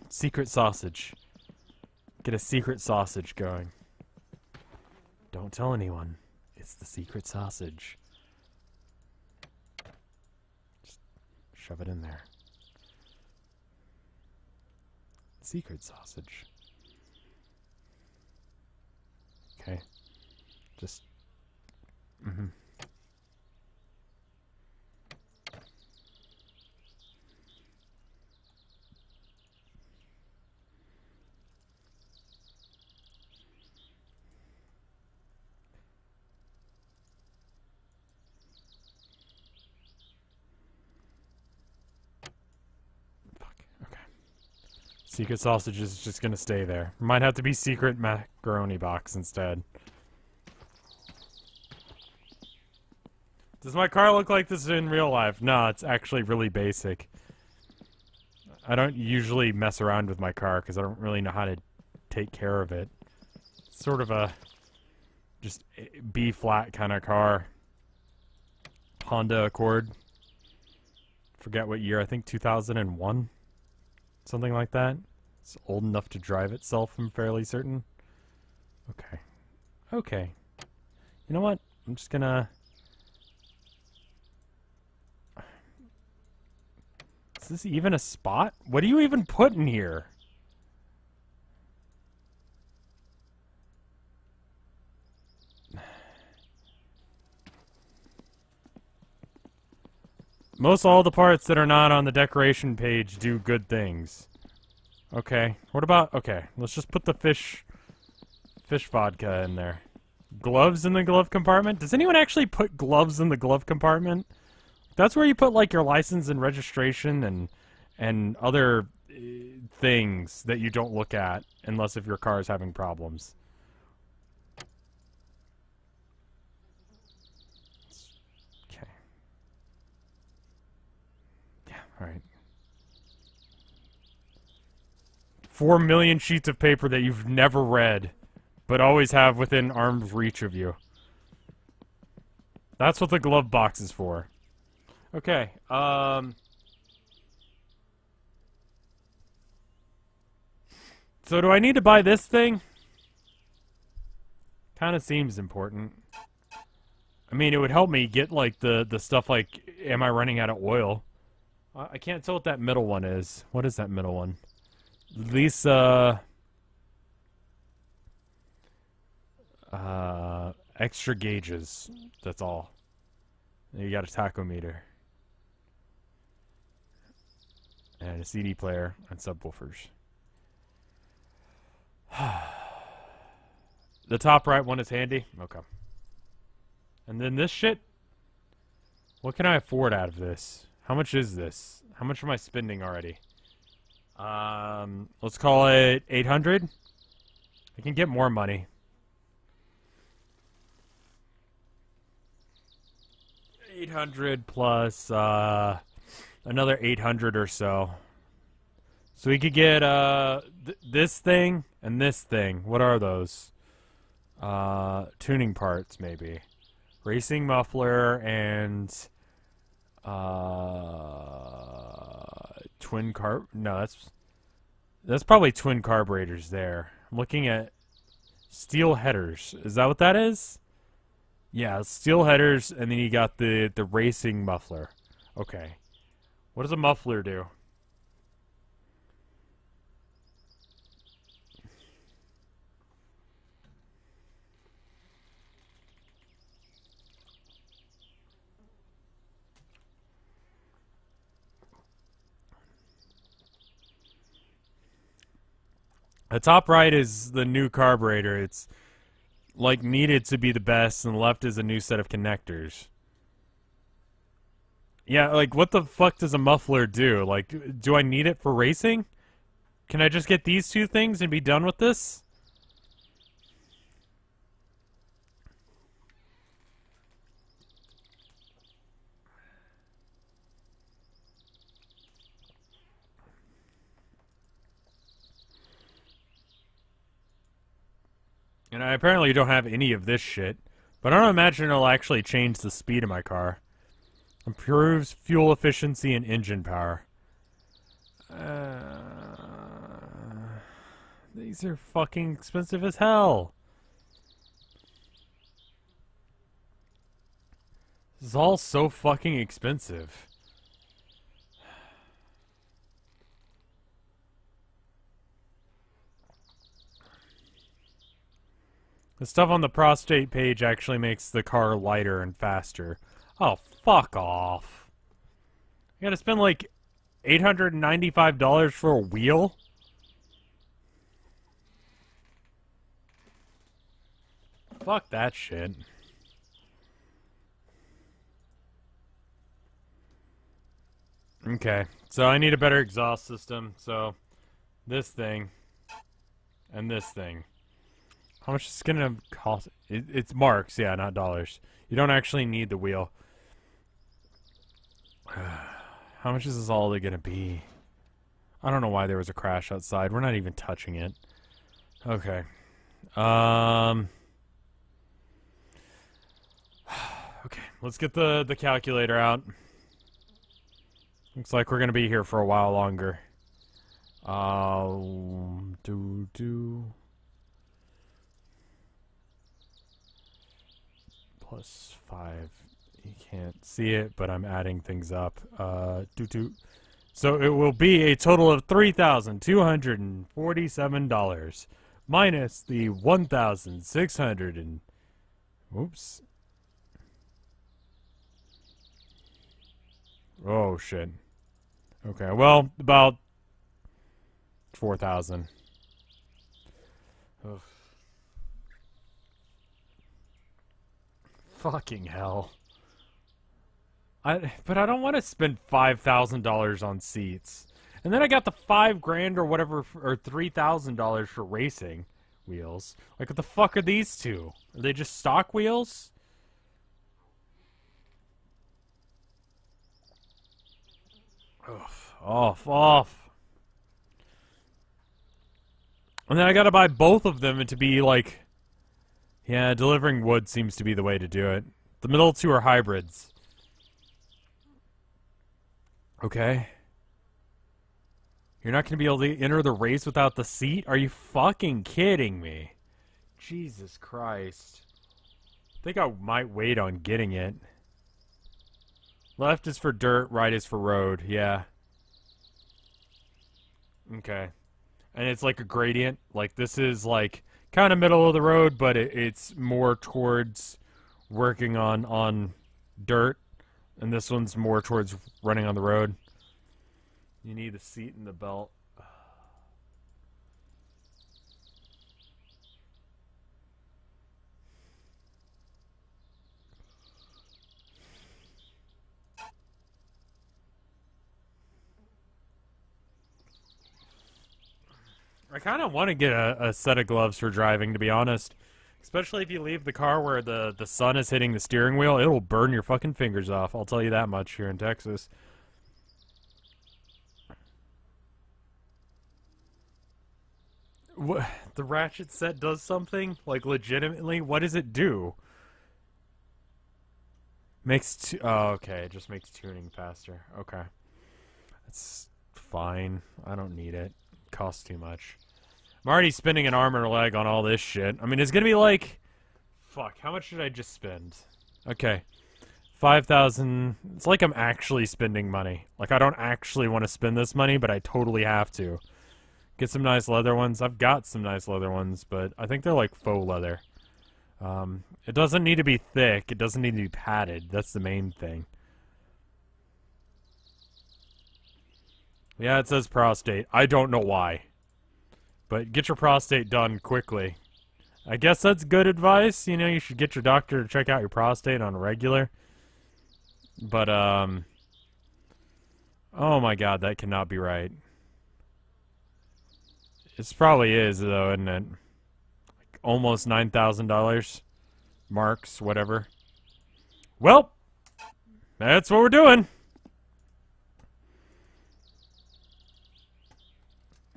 Secret sausage. Get a secret sausage going. Don't tell anyone. It's the secret sausage. Just shove it in there. Secret sausage. Okay. Just... mm-hmm. Secret sausage is just gonna stay there. Might have to be secret macaroni box instead. Does my car look like this in real life? No, it's actually really basic. I don't usually mess around with my car because I don't really know how to take care of it. It's sort of a just B-flat kind of car. Honda Accord. Forget what year. I think 2001. Something like that. It's old enough to drive itself, I'm fairly certain. Okay. Okay. You know what? I'm just gonna... Is this even a spot? What do you even put in here? Most all the parts that are not on the decoration page do good things. Okay. What about... okay, let's just put the fish vodka in there. Gloves in the glove compartment? Does anyone actually put gloves in the glove compartment? That's where you put, like, your license and registration and other things that you don't look at unless if your car is having problems. Okay. Yeah, alright. 4 million sheets of paper that you've never read, but always have within arm's reach of you. That's what the glove box is for. Okay, so do I need to buy this thing? Kind of seems important. I mean, it would help me get, like, the stuff like, am I running out of oil? I can't tell what that middle one is. What is that middle one? Lisa... extra gauges. That's all. You got a tachometer. And a CD player and subwoofers. The top right one is handy? Okay. And then this shit? What can I afford out of this? How much is this? How much am I spending already? Let's call it 800. I can get more money. 800 plus another 800 or so. So we could get this thing and this thing. What are those? Tuning parts, maybe. Racing muffler and twin carb. No, that's probably twin carburetors there. I'm looking at steel headers. Is that what that is? Yeah, steel headers, and then you got the racing muffler. Okay. What does a muffler do? The top right is the new carburetor. It's like needed to be the best, and the left is a new set of connectors. Yeah, like, what the fuck does a muffler do? Like, do I need it for racing? Can I just get these two things and be done with this? And I apparently don't have any of this shit. But I don't imagine it'll actually change the speed of my car. Improves fuel efficiency and engine power. These are fucking expensive as hell. This is all so fucking expensive. The stuff on the prostate page actually makes the car lighter and faster. Oh, fuck off. You gotta spend like $895 for a wheel? Fuck that shit. Okay, so I need a better exhaust system, so this thing and this thing. How much is it gonna cost? It's marks, yeah, not dollars. You don't actually need the wheel. How much is this all gonna be? I don't know why there was a crash outside. We're not even touching it. Okay. Okay, let's get the calculator out. Looks like we're gonna be here for a while longer. Plus 5. You can't see it, but I'm adding things up. So it will be a total of $3,247 minus the 1,600 and oops. Oh shit. Okay, well, about 4,000. Fucking hell. But I don't want to spend $5,000 on seats. And then I got the $5,000 or whatever, or $3,000 for racing wheels. Like, what the fuck are these two? Are they just stock wheels? Off. And then I gotta buy both of them to be like... Yeah, delivering wood seems to be the way to do it. The middle two are hybrids. Okay. You're not gonna be able to enter the race without the seat? Are you fucking kidding me? Jesus Christ. I think I might wait on getting it. Left is for dirt, right is for road, yeah. Okay. And it's like a gradient. Like, this is like kind of middle of the road, but it's more towards working on dirt. And this one's more towards running on the road. You need the seat and the belt. I kind of want to get a set of gloves for driving, to be honest. Especially if you leave the car where the sun is hitting the steering wheel. It'll burn your fucking fingers off. I'll tell you that much here in Texas. What, the ratchet set does something? Like, legitimately? What does it do? Makes... oh, okay. It just makes tuning faster. Okay. That's fine. I don't need it. It costs too much. I'm already spending an arm and a leg on all this shit. I mean, it's gonna be like... Fuck, how much did I just spend? Okay. 5,000... It's like I'm actually spending money. Like, I don't actually want to spend this money, but I totally have to. Get some nice leather ones. I've got some nice leather ones, but I think they're like faux leather. It doesn't need to be thick. It doesn't need to be padded. That's the main thing. Yeah, it says prostate. I don't know why. But get your prostate done quickly. I guess that's good advice. You know, you should get your doctor to check out your prostate on a regular. But, Oh my god, that cannot be right. It probably is, though, isn't it? Like almost $9,000. Marks, whatever. Well, that's what we're doing.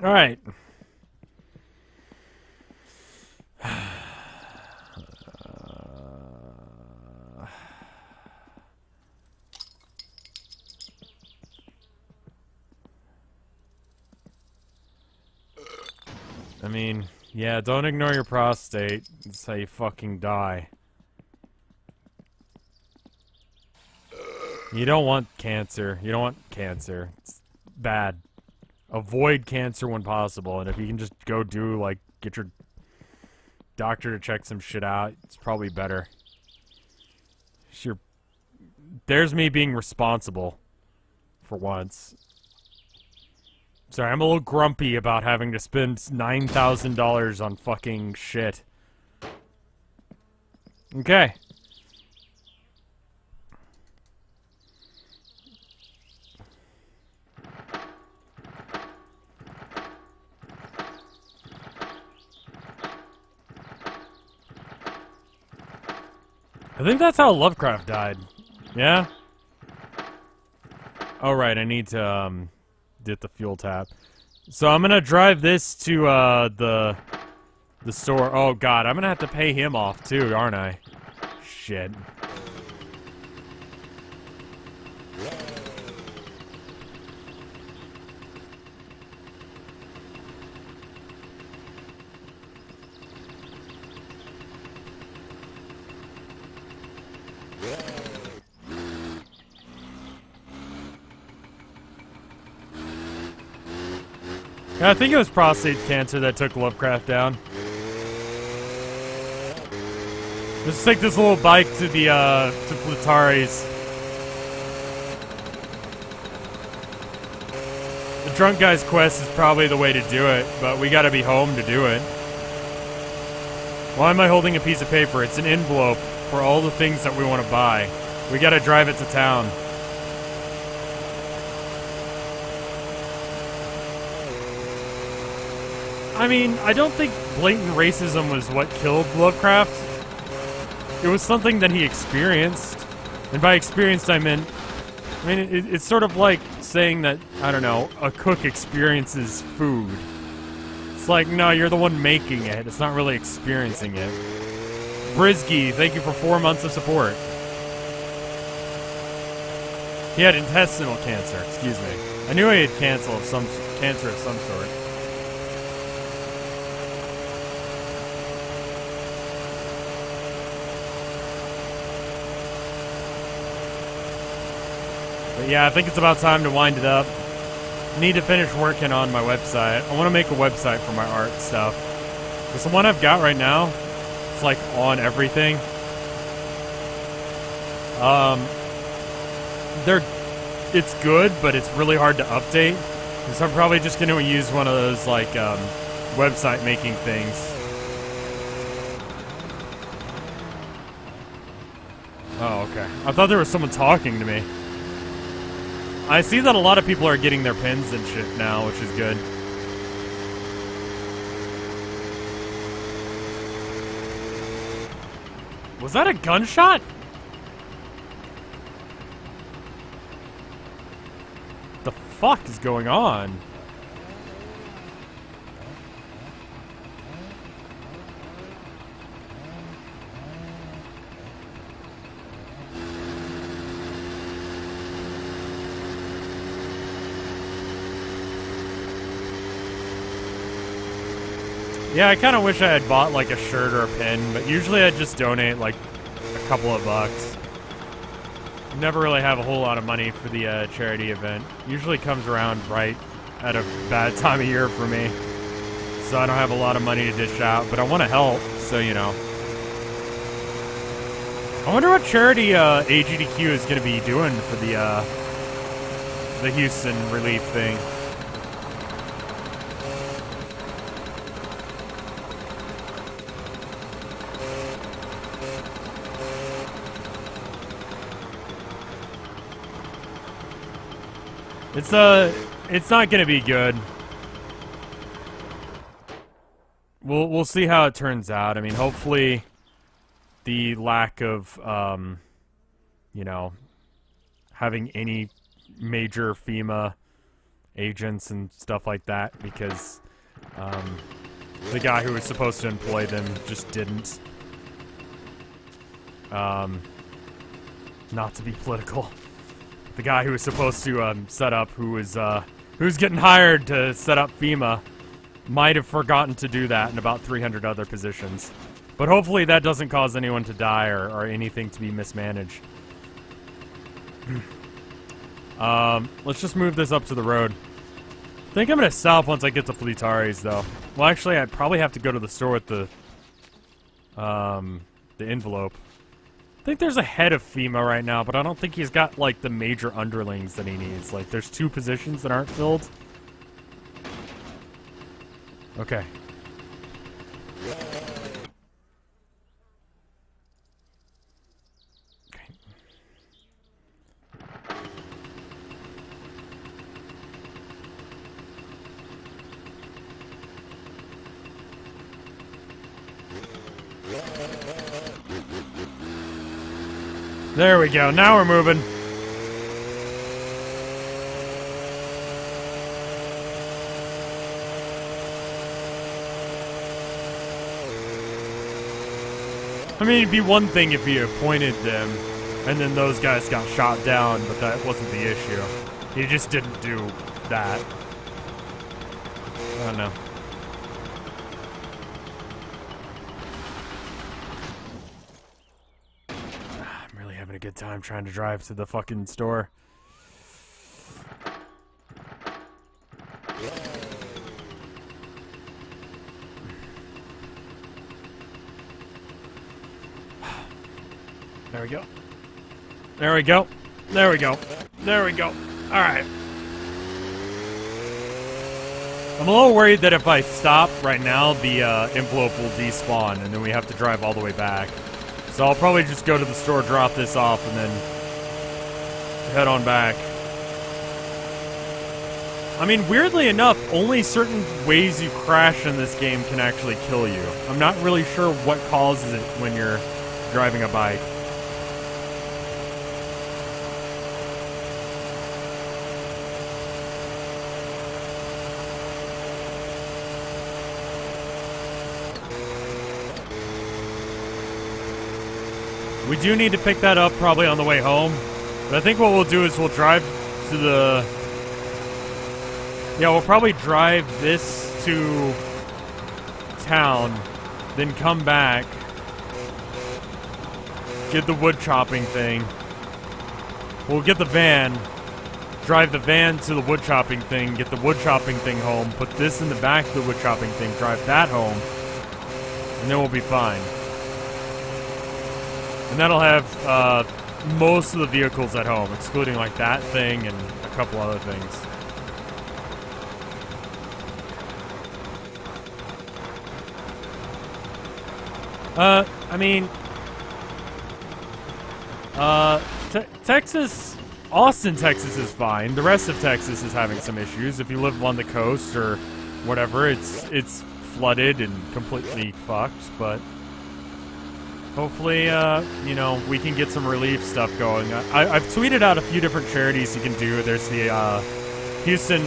Alright. I mean, yeah, don't ignore your prostate. That's how you fucking die. You don't want cancer. You don't want cancer. It's bad. Avoid cancer when possible, and if you can just go do, like, get your doctor to check some shit out, it's probably better. Sure. There's me being responsible. For once. Sorry, I'm a little grumpy about having to spend $9,000 on fucking shit. Okay. I think that's how Lovecraft died. Yeah? Oh, right, I need to, get the fuel tap. So I'm gonna drive this to, the store. Oh, God, I'm gonna have to pay him off, too, aren't I? Shit. I think it was prostate cancer that took Lovecraft down. Let's take this little bike to the, to Flutari's. The Drunk Guy's Quest is probably the way to do it, but we gotta be home to do it. Why am I holding a piece of paper? It's an envelope for all the things that we want to buy. We gotta drive it to town. I mean, I don't think blatant racism was what killed Lovecraft. It was something that he experienced. And by experienced, I mean, it's sort of like saying that, I don't know, a cook experiences food. It's like, no, you're the one making it. It's not really experiencing it. Brisky, thank you for 4 months of support. He had intestinal cancer, excuse me. I knew he had cancer of some sort. But yeah, I think it's about time to wind it up. Need to finish working on my website. I want to make a website for my art stuff. Because the one I've got right now, it's like on everything. It's good, but it's really hard to update. So I'm probably just going to use one of those like website making things. Oh, okay. I thought there was someone talking to me. I see that a lot of people are getting their pins and shit now, which is good. Was that a gunshot? The fuck is going on? Yeah, I kind of wish I had bought like a shirt or a pin, but usually I just donate like a couple of bucks. Never really have a whole lot of money for the charity event. Usually comes around right at a bad time of year for me. So I don't have a lot of money to dish out, but I want to help, so you know. I wonder what charity AGDQ is going to be doing for the Houston relief thing. It's not gonna be good. We'll see how it turns out. I mean, hopefully the lack of you know, having any major FEMA agents and stuff like that, because the guy who was supposed to employ them just didn't. Not to be political. The guy who was supposed to set up, who's getting hired to set up FEMA, might have forgotten to do that in about 300 other positions. But hopefully that doesn't cause anyone to die or anything to be mismanaged. Let's just move this up to the road. I think I'm gonna stop once I get to Fleetari's, though. Well, actually, I'd probably have to go to the store with the envelope. I think there's a head of FEMA right now, but I don't think he's got, like, the major underlings that he needs. Like, there's 2 positions that aren't filled. Okay. There we go. Now we're moving. I mean, it'd be one thing if he appointed them, and then those guys got shot down, but that wasn't the issue. He just didn't do that. I don't know. I'm really having a good time trying to drive to the fucking store. There we go. There we go. There we go. There we go. Alright. I'm a little worried that if I stop right now, the envelope will despawn, and then we have to drive all the way back. So I'll probably just go to the store, drop this off, and then head on back. I mean, weirdly enough, only certain ways you crash in this game can actually kill you. I'm not really sure what causes it when you're driving a bike. We do need to pick that up probably on the way home. But I think what we'll do is we'll drive to the... Yeah, we'll probably drive this to town, then come back, get the wood chopping thing. We'll get the van, drive the van to the wood chopping thing, get the wood chopping thing home, put this in the back of the wood chopping thing, drive that home, and then we'll be fine. And that'll have most of the vehicles at home, excluding like that thing and a couple other things. I mean, Texas, Austin, Texas is fine. The rest of Texas is having some issues. If you live on the coast or whatever, it's flooded and completely fucked, but hopefully, you know, we can get some relief stuff going. I've tweeted out a few different charities you can do. There's the Houston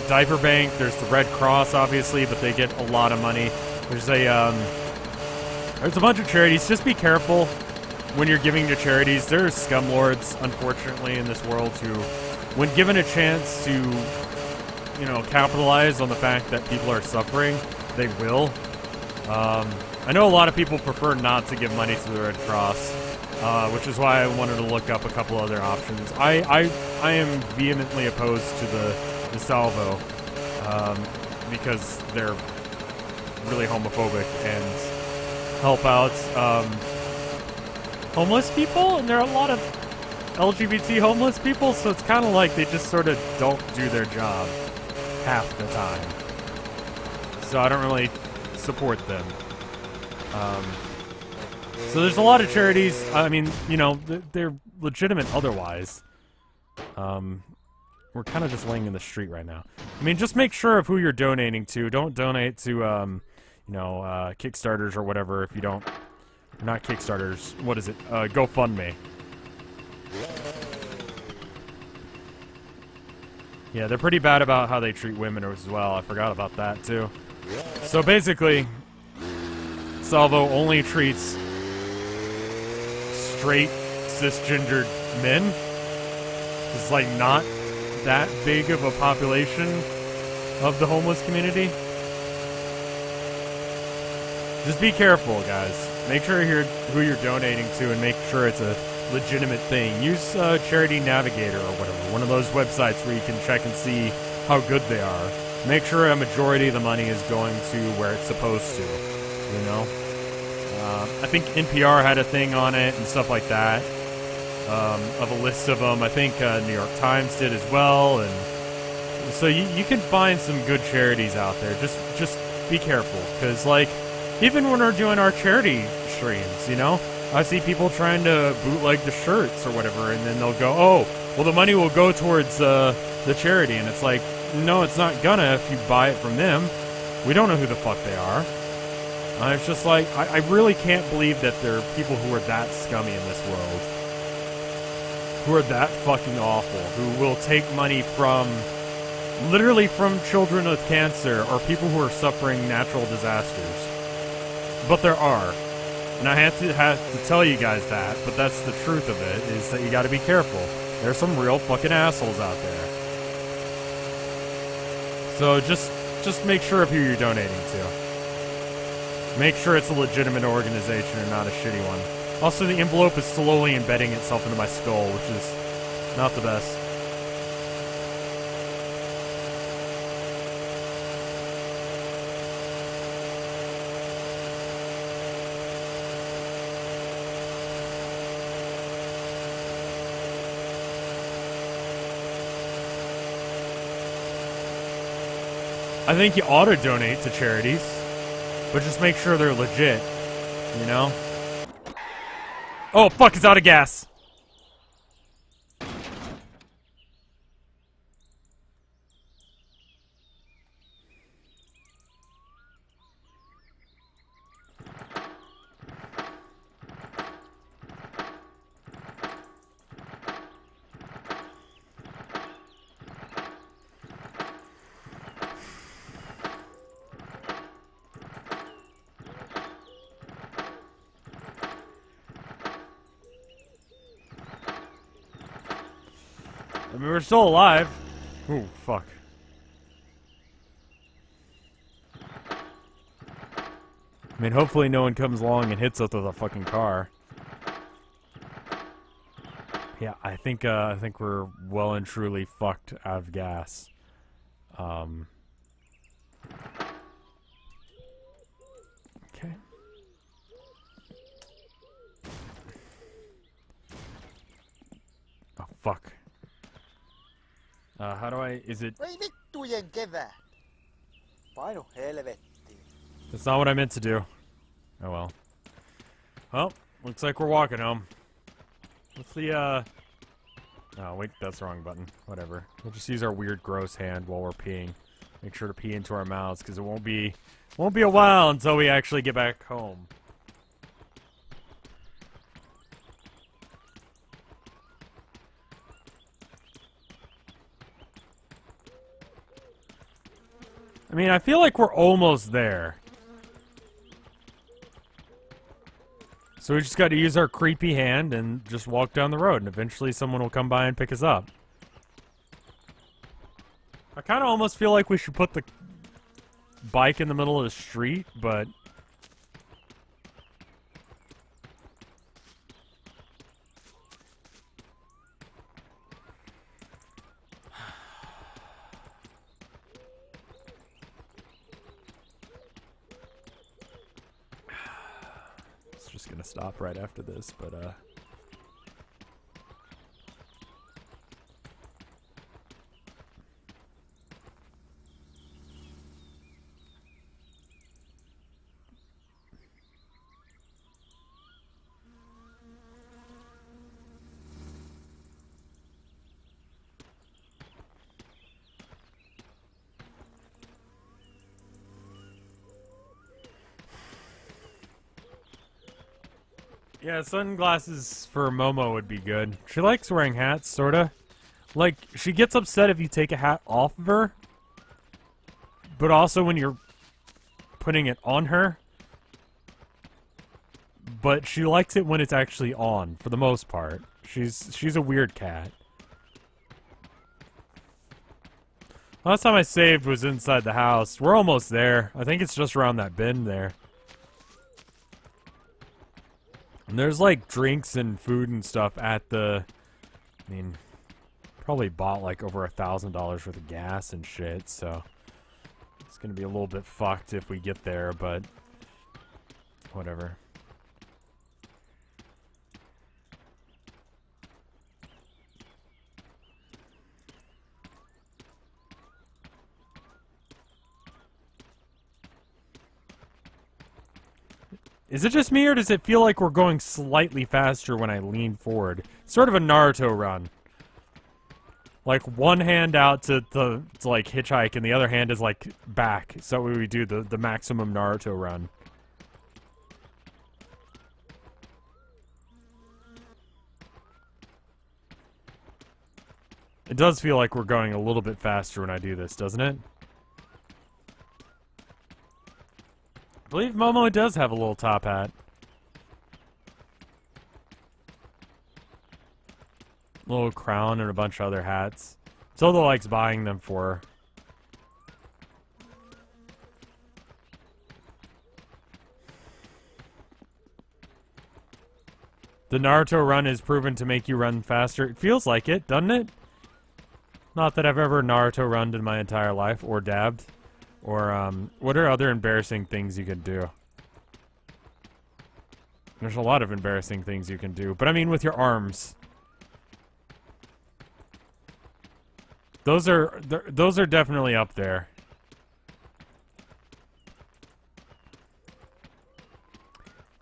Diaper Bank. There's the Red Cross, obviously, but they get a lot of money. There's a bunch of charities. Just be careful when you're giving to charities. There are scumlords, unfortunately, in this world who, when given a chance to, you know, capitalize on the fact that people are suffering, they will. I know a lot of people prefer not to give money to the Red Cross, which is why I wanted to look up a couple other options. I am vehemently opposed to the Salvo, because they're really homophobic and help out homeless people, and there are a lot of LGBT homeless people, so it's kind of like they just sort of don't do their job half the time. So I don't really support them. So there's a lot of charities. I mean, you know, they're legitimate otherwise. We're kind of just laying in the street right now. I mean, just make sure of who you're donating to. Don't donate to, you know, Kickstarters or whatever if you don't... Not Kickstarters. What is it? GoFundMe. Yeah, they're pretty bad about how they treat women as well. I forgot about that, too. So basically, Salvo only treats straight, cisgendered men. It's like not that big of a population of the homeless community. Just be careful, guys. Make sure who you're donating to and make sure it's a legitimate thing. Use Charity Navigator or whatever, one of those websites where you can check and see how good they are. Make sure a majority of the money is going to where it's supposed to, you know? I think NPR had a thing on it and stuff like that, of a list of them. I think New York Times did as well, and so you can find some good charities out there. Just be careful, because, like, even when we're doing our charity streams, you know, I see people trying to bootleg the shirts or whatever, and then they'll go, oh, well, the money will go towards the charity, and it's like, no, it's not gonna if you buy it from them. We don't know who the fuck they are. It's just like, I really can't believe that there are people who are that scummy in this world. Who are that fucking awful. Who will take money from, literally from children with cancer or people who are suffering natural disasters. But there are. And I have to tell you guys that, but that's the truth of it, is that you gotta be careful. There's some real fucking assholes out there. So just make sure of who you're donating to. Make sure it's a legitimate organization and not a shitty one. Also, the envelope is slowly embedding itself into my skull, which is not the best. I think you ought to donate to charities, but just make sure they're legit, you know? Oh, fuck, it's out of gas! I mean, we're still alive. Ooh, fuck. I mean, hopefully no one comes along and hits us with a fucking car. Yeah, I think we're well and truly fucked out of gas. Okay. Oh, fuck. How do I... Is it... Voi vittujen kevät. Painu helvettiin. That's not what I meant to do. Oh, well. Well, looks like we're walking home. What's the, Oh, wait, that's the wrong button. Whatever. We'll just use our weird, gross hand while we're peeing. Make sure to pee into our mouths, because it won't be a while until we actually get back home. I mean, I feel like we're almost there. So we just got to use our creepy hand and just walk down the road, and eventually someone will come by and pick us up. I kind of almost feel like we should put the bike in the middle of the street, but... Just gonna stop right after this, but Yeah, sunglasses for Momo would be good. She likes wearing hats, sorta. Like, she gets upset if you take a hat off of her. But also when you're putting it on her. But she likes it when it's actually on, for the most part. She's a weird cat. Last time I saved was inside the house. We're almost there. I think it's just around that bend there. And there's like drinks and food and stuff at the... I mean, probably bought like over $1,000 worth of gas and shit, so... It's gonna be a little bit fucked if we get there, but... Whatever. Is it just me, or does it feel like we're going slightly faster when I lean forward? Sort of a Naruto run. Like, one hand out to like, hitchhike, and the other hand is, like, back. So we do the maximum Naruto run. It does feel like we're going a little bit faster when I do this, doesn't it? I believe Momo does have a little top hat. Little crown and a bunch of other hats. Zelda likes buying them for her. The Naruto run is proven to make you run faster. It feels like it, doesn't it? Not that I've ever Naruto runned in my entire life, or dabbed. Or, what are other embarrassing things you can do? There's a lot of embarrassing things you can do, but I mean with your arms. Those are definitely up there.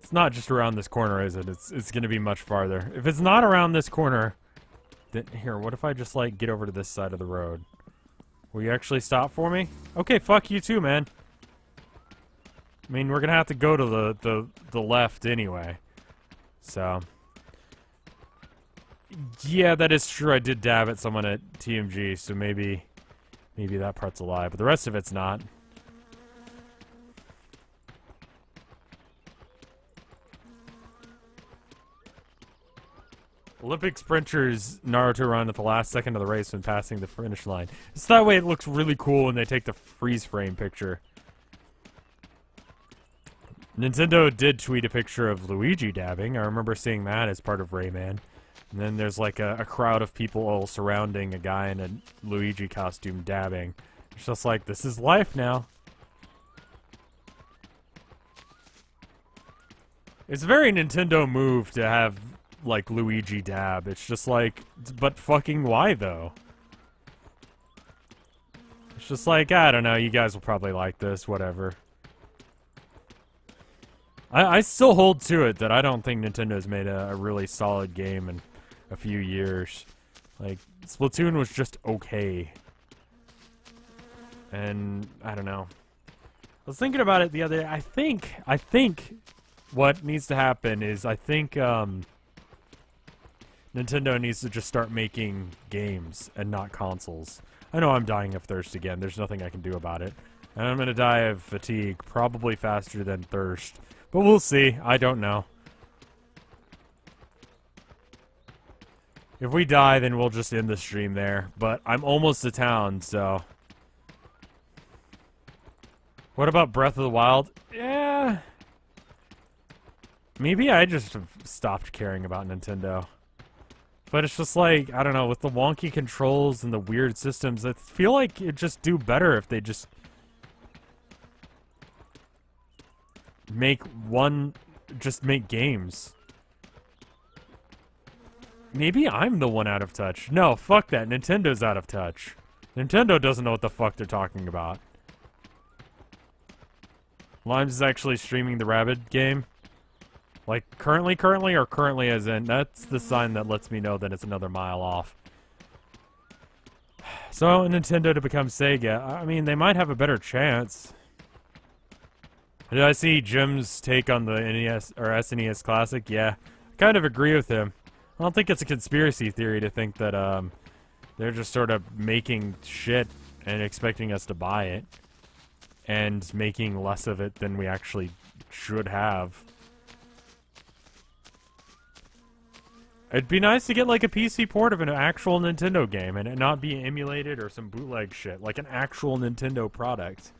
It's not just around this corner, is it? It's gonna be much farther. If it's not around this corner, then here, what if I just like get over to this side of the road? Will you actually stop for me? Okay, fuck you too, man. I mean, we're gonna have to go to the left anyway. So... Yeah, that is true. I did dab at someone at TMG, so maybe that part's a lie, but the rest of it's not. Olympic sprinters Naruto run at the last second of the race when passing the finish line. It's that way it looks really cool when they take the freeze frame picture. Nintendo did tweet a picture of Luigi dabbing. I remember seeing that as part of Rayman. And then there's like a crowd of people all surrounding a guy in a Luigi costume dabbing. It's just like, this is life now. It's a very Nintendo move to have, like, Luigi dab. It's just like, but fucking why, though? It's just like, I don't know, you guys will probably like this, whatever. I still hold to it that I don't think Nintendo's made a really solid game in a few years. Like, Splatoon was just okay. And, I don't know. I was thinking about it the other day. I think what needs to happen is, I think, Nintendo needs to just start making games and not consoles. I know I'm dying of thirst again. There's nothing I can do about it. And I'm gonna die of fatigue, probably faster than thirst. But we'll see. I don't know. If we die, then we'll just end the stream there. But I'm almost to town, so... What about Breath of the Wild? Yeah... Maybe I just have stopped caring about Nintendo. But it's just like, I don't know, with the wonky controls and the weird systems, I feel like it'd just do better if they just... make games. Maybe I'm the one out of touch. No, fuck that. Nintendo's out of touch. Nintendo doesn't know what the fuck they're talking about. Limes is actually streaming the Rabid game. Like, currently, or currently as in, that's the sign that lets me know that it's another mile off. So, Nintendo to become Sega, I mean, they might have a better chance. Did I see Jim's take on the NES or SNES Classic? Yeah, I kind of agree with him. I don't think it's a conspiracy theory to think that they're just sort of making shit and expecting us to buy it, and making less of it than we actually should have. It'd be nice to get like a PC port of an actual Nintendo game and it not be emulated or some bootleg shit, like an actual Nintendo product.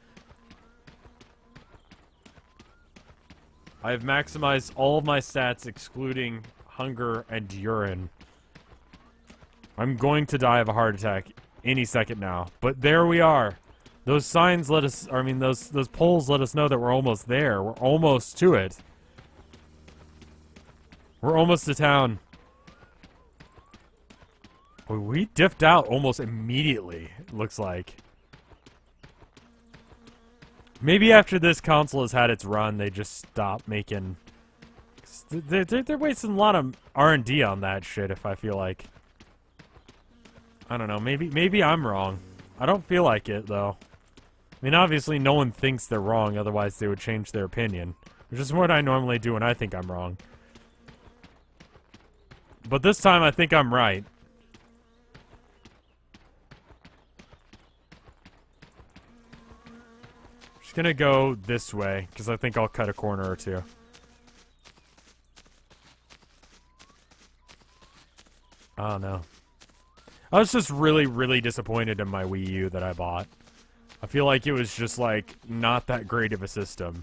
I've maximized all of my stats excluding hunger and urine. I'm going to die of a heart attack any second now, but there we are. Those signs let us, I mean those polls let us know that we're almost there. We're almost to it. We're almost to town. We diffed out almost immediately, it looks like. Maybe after this console has had its run, they just stop making... They're wasting a lot of R&D on that shit, if I feel like. I don't know, maybe I'm wrong. I don't feel like it, though. I mean, obviously no one thinks they're wrong, otherwise they would change their opinion. Which is what I normally do when I think I'm wrong. But this time I think I'm right. Just gonna go this way, because I think I'll cut a corner or two. Oh no. I was just really, really disappointed in my Wii U that I bought. I feel like it was just, like, not that great of a system.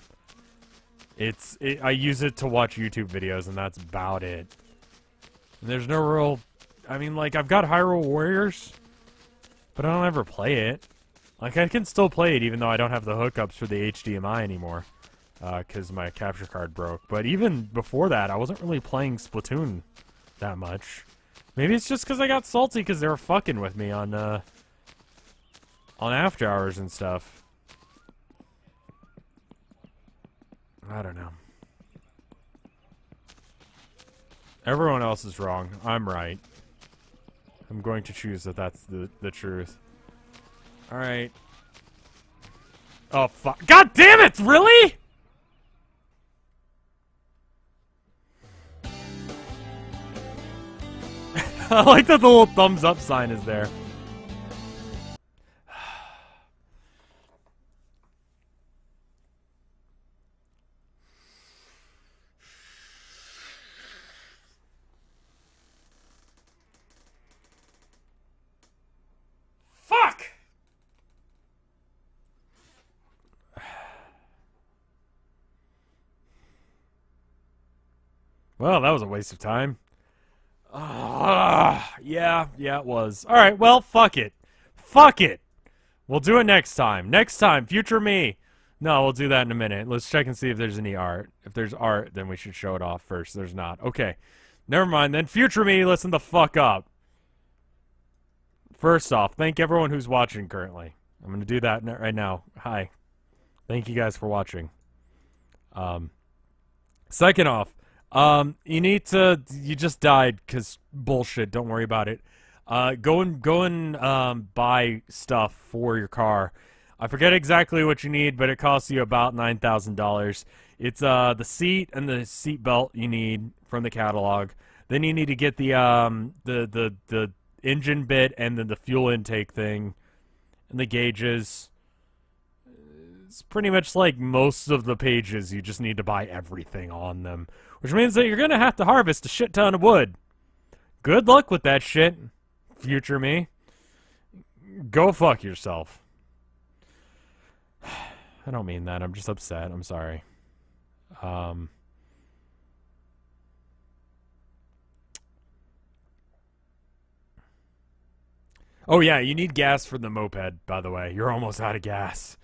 I use it to watch YouTube videos, and that's about it. And there's no real... I mean, like, I've got Hyrule Warriors, but I don't ever play it. Like, I can still play it even though I don't have the hookups for the HDMI anymore. Because my capture card broke. But even before that, I wasn't really playing Splatoon that much. Maybe it's just because I got salty because they were fucking with me on After Hours and stuff. I don't know. Everyone else is wrong. I'm right. I'm going to choose that that's the truth. Alright. Oh, fuck. God damn it! Really? I like that the little thumbs up sign is there. Fuck! Well, that was a waste of time. Yeah, it was. Alright, well, fuck it. Fuck it! We'll do it next time. Next time, future me. No, we'll do that in a minute. Let's check and see if there's any art. If there's art, then we should show it off first. There's not. Okay. Never mind, then future me, listen the fuck up. First off, thank everyone who's watching currently. I'm gonna do that right now. Hi. Thank you guys for watching. Second off, you just died because bullshit, don't worry about it. Go and buy stuff for your car. I forget exactly what you need, but it costs you about $9,000. It's the seat and the seat belt you need from the catalog. Then you need to get the engine bit and then the fuel intake thing and the gauges. It's pretty much like most of the pages. You just need to buy everything on them, which means that you're gonna have to harvest a shit ton of wood. Good luck with that shit, future me. Go fuck yourself. I don't mean that. I'm just upset. I'm sorry. Oh yeah, you need gas for the moped, by the way. You're almost out of gas.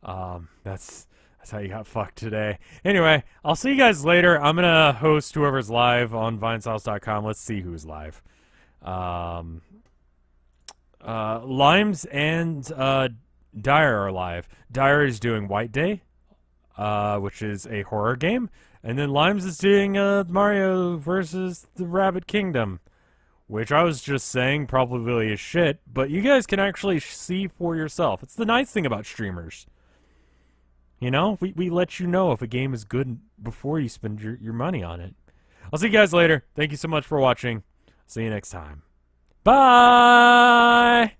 That's how you got fucked today. Anyway, I'll see you guys later. I'm gonna host whoever's live on Vinesauce.com. Let's see who's live. Limes and Dyer are live. Dyer is doing White Day, which is a horror game, and then Limes is doing Mario versus the Rabbit Kingdom, which I was just saying probably is shit, but you guys can actually see for yourself. It's the nice thing about streamers. You know, we let you know if a game is good before you spend your money on it. I'll see you guys later. Thank you so much for watching. See you next time. Bye!